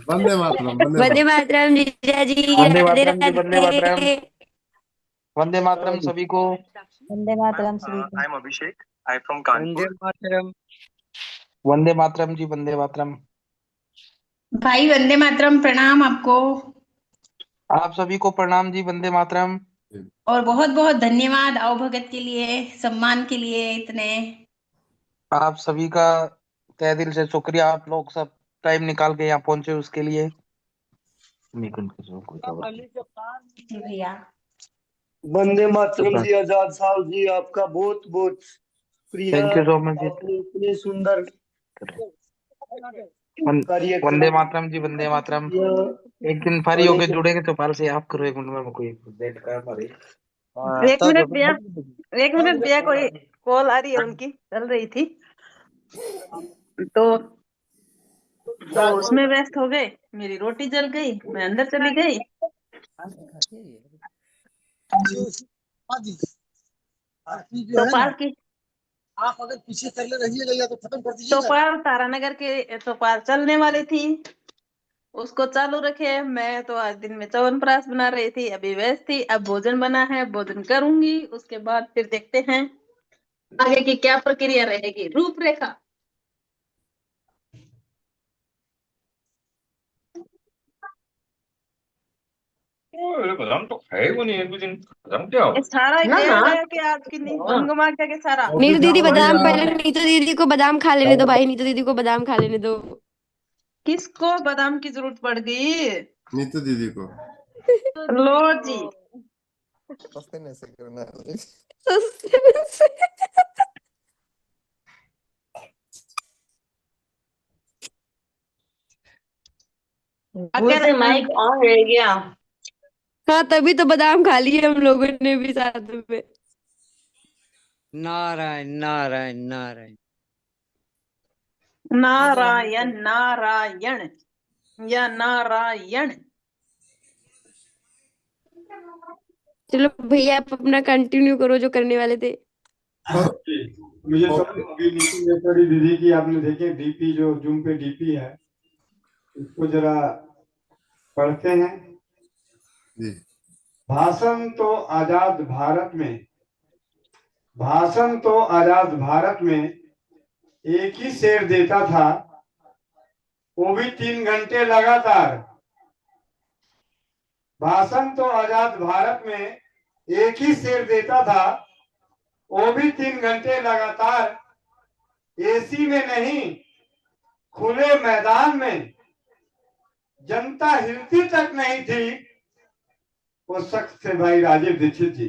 वंदे मातरम, वंदे वंदे मातरम। मातरम जीजा जी, वंदे राधे मातरम जी, वंदे मातरम। राधे। वंदे मातरम सभी को। वंदे मातरम सभी को। I am Abhishek, I from वंदे कानपुर। मातरम। वंदे मातरम जी, वंदे मातरम। भाई वंदे मातरम, प्रणाम आपको। आप सभी को प्रणाम जी, वंदे मातरम। और बहुत बहुत धन्यवाद आओ भगत के लिए, सम्मान के लिए इतने। आप सभी का तहे दिल से शुक्रिया, आप लोग सब टाइम निकाल के यहाँ पहुंचे उसके लिए। भैया वंदे मातरम जी, आजाद साहब जी, आपका बहुत बहुत प्रिय। थैंक यू सो मच जी। आपने इतनी सुंदर वंदे मातरम जी, वंदे मातरम। एक दिन फारी होके जुड़ेंगे चौपाल से, आप करो 1 मिनट में कोई अपडेट कर हमारे। एक मिनट भैया, एक मिनट भैया, कोई कॉल आ रही है उनकी, चल रही थी तो उसमें व्यस्त हो गए। मेरी रोटी जल गई, मैं अंदर चली गई। चौपाल की आप अगर पीछे कर ले रहिएगा या तो खत्म कर दीजिएगा। चौपाल तारानगर के चौपाल चलने वाली थी, उसको चालू रखे। मैं तो आज दिन में च्यवनप्राश बना रही थी, अभी व्यस्त थी। अब भोजन बना है, भोजन करूंगी, उसके बाद फिर देखते हैं आगे की क्या प्रक्रिया रहेगी, रूपरेखा। बादाम तो खाए वो नहीं, एक दिन बादाम क्या हो? सारा ही गया गया कि आज की नहीं हंगमा क्या के सारा। नीतू दीदी बादाम, पहले नीतू दीदी को बादाम खा लेने दो भाई, नीतू दीदी को बादाम खा लेने दो। किसको बादाम की जरूरत पड़ गई? नीतू दीदी को। लो जी, सस्ते में से करना है। अगर माइक ऑन रह गया। हाँ तभी तो बादाम खा लिए हम लोगों ने भी साथ में। नारायण नारायण नारायण नारायण नारायण या नारायण। चलो भैया आप अपना कंटिन्यू करो जो करने वाले थे। मुझे तो अभी नीतू दीदी की आपने देखे डीपी, जो जूम पे डीपी है, उसको जरा पढ़ते हैं। भाषण तो आजाद भारत में, भाषण तो आजाद भारत में एक ही शेर देता था, वो भी 3 घंटे लगातार। भाषण तो आजाद भारत में एक ही शेर देता था, वो भी 3 घंटे लगातार। एसी में नहीं, खुले मैदान में, जनता हिलती तक नहीं थी। वो शख्स थे भाई राजीव दीक्षित जी।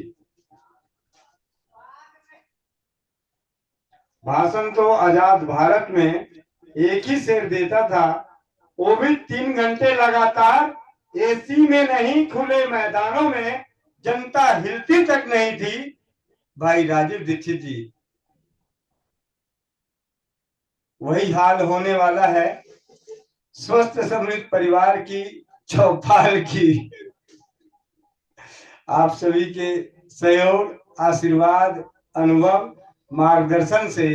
भाषण तो आजाद भारत में एक ही शेर देता था, वो भी 3 घंटे लगातार। एसी में नहीं, खुले मैदानों में, जनता हिलती तक नहीं थी। भाई राजीव दीक्षित जी। वही हाल होने वाला है स्वस्थ समृद्ध परिवार की चौपाल की। आप सभी के सहयोग, आशीर्वाद, अनुभव, मार्गदर्शन से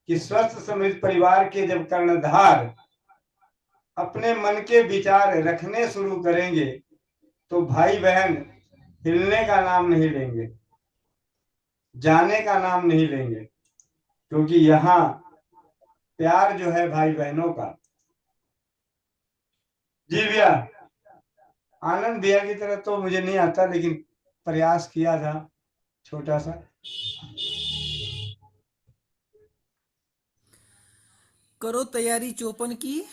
कि स्वस्थ समृद्ध परिवार के जब कर्णधार अपने मन के विचार रखने शुरू करेंगे तो भाई बहन हिलने का नाम नहीं लेंगे, जाने का नाम नहीं लेंगे, क्योंकि यहाँ प्यार जो है भाई बहनों का। जी भैया, आनंद भैया की तरह तो मुझे नहीं आता, लेकिन प्रयास किया था छोटा सा। करो तैयारी चौपन की,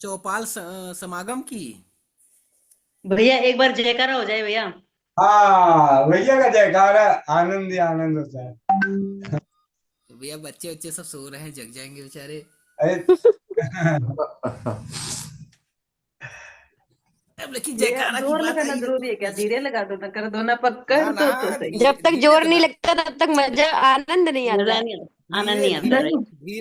चौपाल समागम की। भैया एक बार जयकारा हो जाए भैया। हाँ भैया का जयकारा, आनंद ही आनंद होता है। भैया बच्चे बच्चे सब सो रहे हैं, जग जाएंगे बेचारे। लेकिन जयकारा जोर लगाना जरूरी है क्या? धीरे लगा दो ना, कर दो ना, पकड़ दो तो सही। जब तक जोर नहीं लगता तब तक मजा, आनंद नहीं आता। आनंद नहीं आता।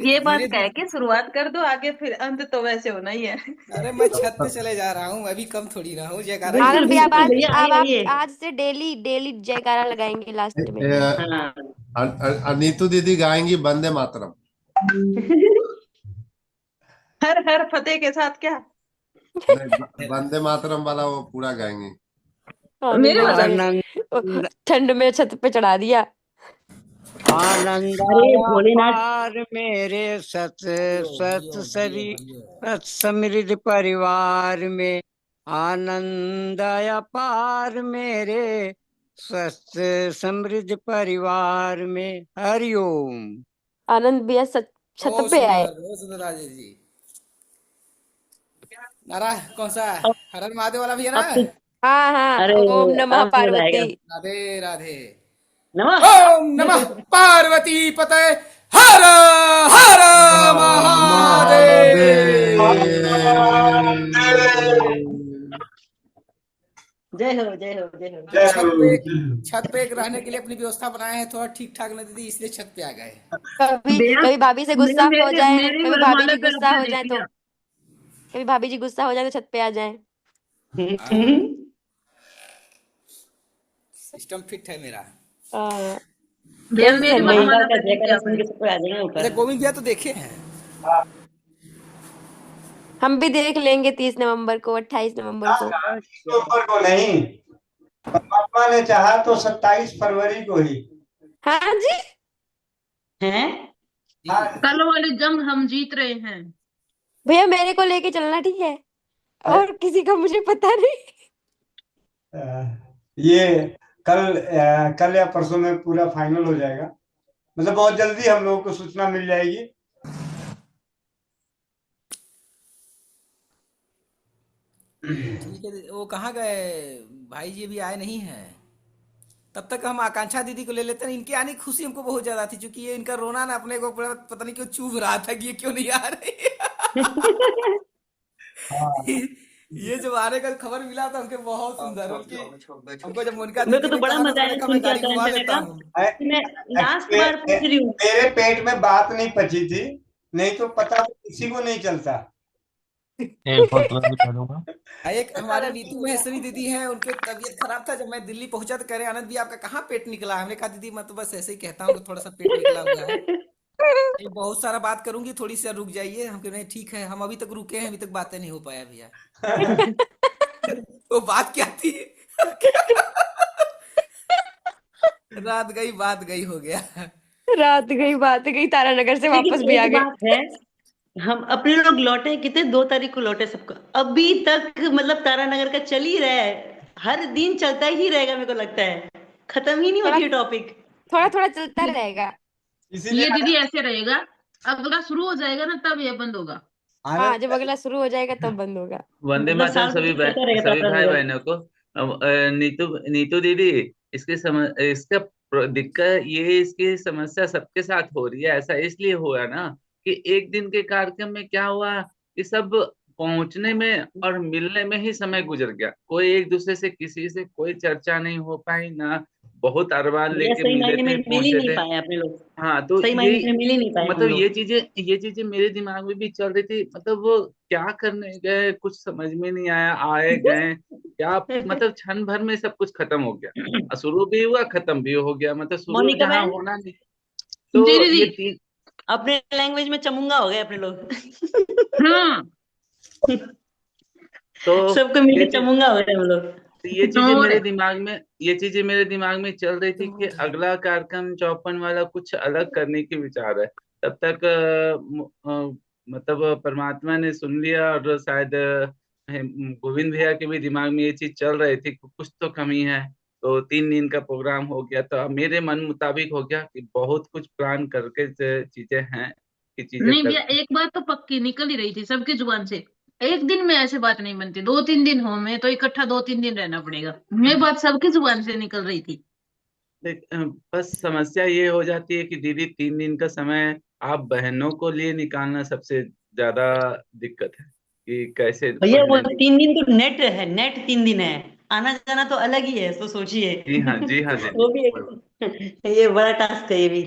ये बात कह के शुरुआत कर दो, आगे फिर अंत तो वैसे होना ही है। अरे मैं छत पे चले जा रहा हूँ, अभी कम थोड़ी रहा हूँ। जयकारा आनंद भैया अब आप आज से डेली डेली जयकारा लगाएंगे लास्ट में। नीतू दीदी गाएंगी वंदे मातरम। हर हर फतेह के साथ क्या? नहीं, वंदे मातरम वाला वो पूरा गाएंगी। मेरे बता आनंद ठंड में छत पे चढ़ा दिया। आनंद अरे आया भोलेनाथ पार मेरे सत समृद्ध परिवार में, आनंद आया पार मेरे स्वस्थ समृद्ध परिवार में। हरिओम। आनंद भैया छत बहुत पे आए। सुंदर, बहुत सुंदर राजेश जी। नारा कौन सा हर हर महादेव वाला भी है ना? अब तो हाँ हाँ, अरे ओम नमः अब मजा आएगा। पार्वती। राधे राधे। नमः ओम नमः पार्वती पते हर हर महादेव। जय हो जय हो जय हो। छत पे एक रहने के लिए अपनी व्यवस्था बनाए हैं, थोड़ा ठीक ठाक न दीदी, इसलिए छत पे आ गए। कभी भैया कभी भाभी से गुस्सा हो जाए, मेरे कभी भाभी वरमाला जी पे गुस्सा आपने हो देख जाए तो लिया। कभी भाभी जी गुस्सा हो जाए तो छत पे आ जाए। सिस्टम फिट है मेरा। भैया टेंशन मेरी नहीं। वरमाला पे देख लिया आपने। अरे गोविंद भैया तो देखे हैं। हम भी देख लेंगे 30 नवंबर को, 28 नवंबर को। अक्टूबर को नहीं, परमात्मा ने चाहा तो 27 फरवरी को ही। हाँ जी, हैं? कल वाली जंग हम जीत रहे हैं। भैया मेरे को लेके चलना, ठीक है? और किसी का मुझे पता नहीं। ये कल या परसों में पूरा फाइनल हो जाएगा, मतलब बहुत जल्दी हम लोगों को सूचना मिल जाएगी। ठीक है, वो कहाँ गए भाई जी? अभी आए नहीं हैं। तब तक हम आकांक्षा दीदी को ले लेते हैं। इनके आने की खुशी हमको बहुत ज्यादा थी, क्योंकि ये इनका रोना ना अपने को पता नहीं क्यों चुभ रहा था कि ये क्यों नहीं आ रही। ये जब आने का खबर मिला था हमको बहुत सुंदर। हमको जब मोनिका मेरे को दीदी तो ने बड़ा कहा मजा तो आया मैंने कहा सुन मैं के गाड़ी घुमा आकांक्षा लेता का। हूँ। मैं लास्ट बार पूछ रही हूँ। मेरे पेट में बात नहीं पची थी, नहीं तो पता तो किसी को नहीं चलता। एक हमारे नीतू महेश्वरी दीदी हैं, उनकी तबीयत खराब था। जब मैं दिल्ली पहुंचा तो कह रहे आनंद भी आपका कहाँ पेट निकला? हमने कहा दीदी मैं तो बस ऐसे ही कहता हूँ कि थोड़ा सा पेट निकला हुआ है। ये बहुत सारा बात करूंगी, थोड़ी सी रुक जाइए। हम कह रहे हैं ठीक है, हम अभी तक रुके हैं, अभी तक बातें नहीं हो पाया भैया। वो बात क्या थी? रात गई बात गई हो गया। रात गई बात गई, तारानगर से वापस लेकिन भी आ एक गए। बात है, हम अपने लोग लौटे कितने 2 तारीख को लौटे सबको, अभी तक मतलब तारानगर का चल ही रहा है। हर दिन चलता ही रहेगा, मेरे को लगता है खत्म ही नहीं होती है टॉपिक। थोड़ा थोड़ा चलता रहेगा। ये दीदी ऐसे रहेगा, अगला शुरू हो जाएगा ना तब ये बंद होगा। हाँ, जब अगला शुरू हो जाएगा तब बंद होगा। वंदे मतलब मातरम साल भर सभी तक चलता रहेगा सभी भाई तारानगर। बहनों को। नीतू नीतू दीदी, इसका दिक्कत ये, इसकी समस्या सबके साथ हो रही है। ऐसा इसलिए हुआ ना कि एक दिन के कार्यक्रम में क्या हुआ कि सब पहुंचने में और मिलने में ही समय गुजर गया। कोई एक दूसरे से किसी से कोई चर्चा नहीं हो पाई ना। बहुत अरमान भैया लेके सही मिले मायने में थे, मिल ही पहुंचे नहीं थे। पाए अपने लोग। हाँ, तो सही मायने में मिल ही नहीं पाए हम मतलब लोग। ये चीजें मेरे दिमाग में भी चल रही थी। मतलब वो क्या करने गए कुछ समझ में नहीं आया, आए गए क्या, मतलब क्षण भर में सब कुछ खत्म हो गया। और शुरू भी हुआ खत्म भी हो गया, मतलब शुरू मोनिका जहाँ बहन होना नहीं। जी तो दीदी, ये तीन अपने लैंग्वेज में चमुंगा हो गए अपने लोग। हाँ तो सबको ये मिलके चीज चमुंगा हो गए हम लोग। तो ये चीजें मेरे दिमाग में चल रही थी कि अगला कार्यक्रम 54 वाला कुछ अलग करने की विचार है। तब तक मतलब परमात्मा ने सुन लिया, और शायद गोविंद भैया के भी दिमाग में ये चीज चल रही थी कि कुछ तो कमी है। तो 3 दिन का प्रोग्राम हो गया, तो अब मेरे मन मुताबिक हो गया कि बहुत कुछ प्लान करके चीजें हैं कि चीजें नहीं भैया, करते हैं। एक बात तो पक्की निकल ही रही थी सबकी जुबान से, एक दिन में ऐसे बात नहीं बनती, 2-3 दिन हो में तो इकट्ठा 2-3 दिन रहना पड़ेगा। ये बात सबकी जुबान से निकल रही थी। बस समस्या ये हो जाती है कि दीदी 3 दिन का समय आप बहनों को लिए निकालना सबसे ज्यादा दिक्कत है कि कैसे भैया वो पढ़ने 3 दिन तो नेट है, नेट 3 दिन है, आना जाना तो अलग ही है, तो सोचिए। जी हाँ वो दीदी। भी ये बड़ा टास्क है ये भी।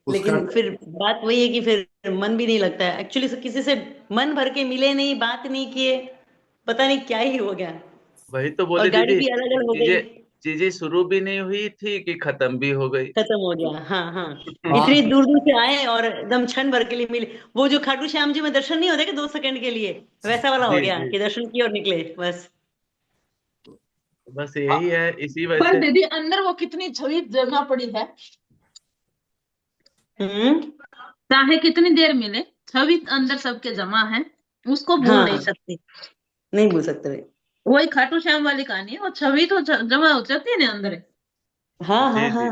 उसका लेकिन फिर बात वही है कि फिर मन भी नहीं लगता है एक्चुअली, किसी से मन भर के मिले नहीं, बात नहीं किए, पता नहीं क्या ही हो गया। वही तो और बोले गाड़ी दीदी, भी अलग अलग हो चीजें गई। चीजें शुरू भी नहीं हुई थी कि खत्म भी हो गई। खत्म हो गया। हाँ हाँ, इतनी दूर दूर से आए और एकदम क्षण भर के लिए मिले। वो जो खाटू श्याम जी में दर्शन नहीं होते कि 2 सेकंड के लिए, वैसा वाला हो जी गया जी, कि दर्शन किए और निकले बस। बस यही है, इसी वजह पर से। दीदी अंदर वो कितनी छवि जगह पड़ी है, चाहे कितनी देर मिले, छवि अंदर सबके जमा है, उसको भूल हाँ, नहीं सकते। नहीं भूल सकते भाई। वही खाटू श्याम वाली कहानी है, वो छवि तो जमा हो जाती है ना अंदर। हाँ हाँ जी जी, हाँ,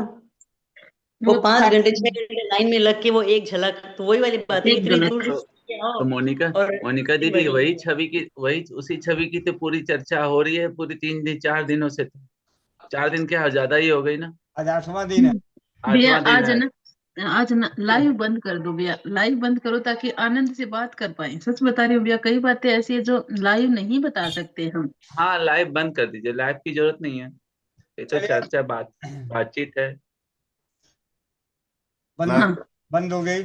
वो वो 5 घंटे 6 खाटू घंटे लाइन में लग के वो एक झलक, तो वही वाली बात है, एक इतनी झलक। दूर दूर तो से आओ तो मोनिका और मोनिका इतनी दीदी, बड़ी। वही उसी छवि की तो पूरी चर्चा हो रही है पूरी 3 दिन 4 दिनों से। तो 4 दिन क्या, ज्यादा ही हो गई ना। आज 8वां दिन है। भैया 8वां दिन आज है। ना, आज ना लाइव बंद कर दो भैया, लाइव बंद करो ताकि आनंद से बात कर पाए। सच बता रही हूँ भैया, कई बातें ऐसी है जो लाइव नहीं बता सकते हम। हाँ, लाइव बंद कर दीजिए, लाइव की जरूरत नहीं है, ये तो चलिए चर्चा बातचीत है। बंद हाँ बंद हो गई।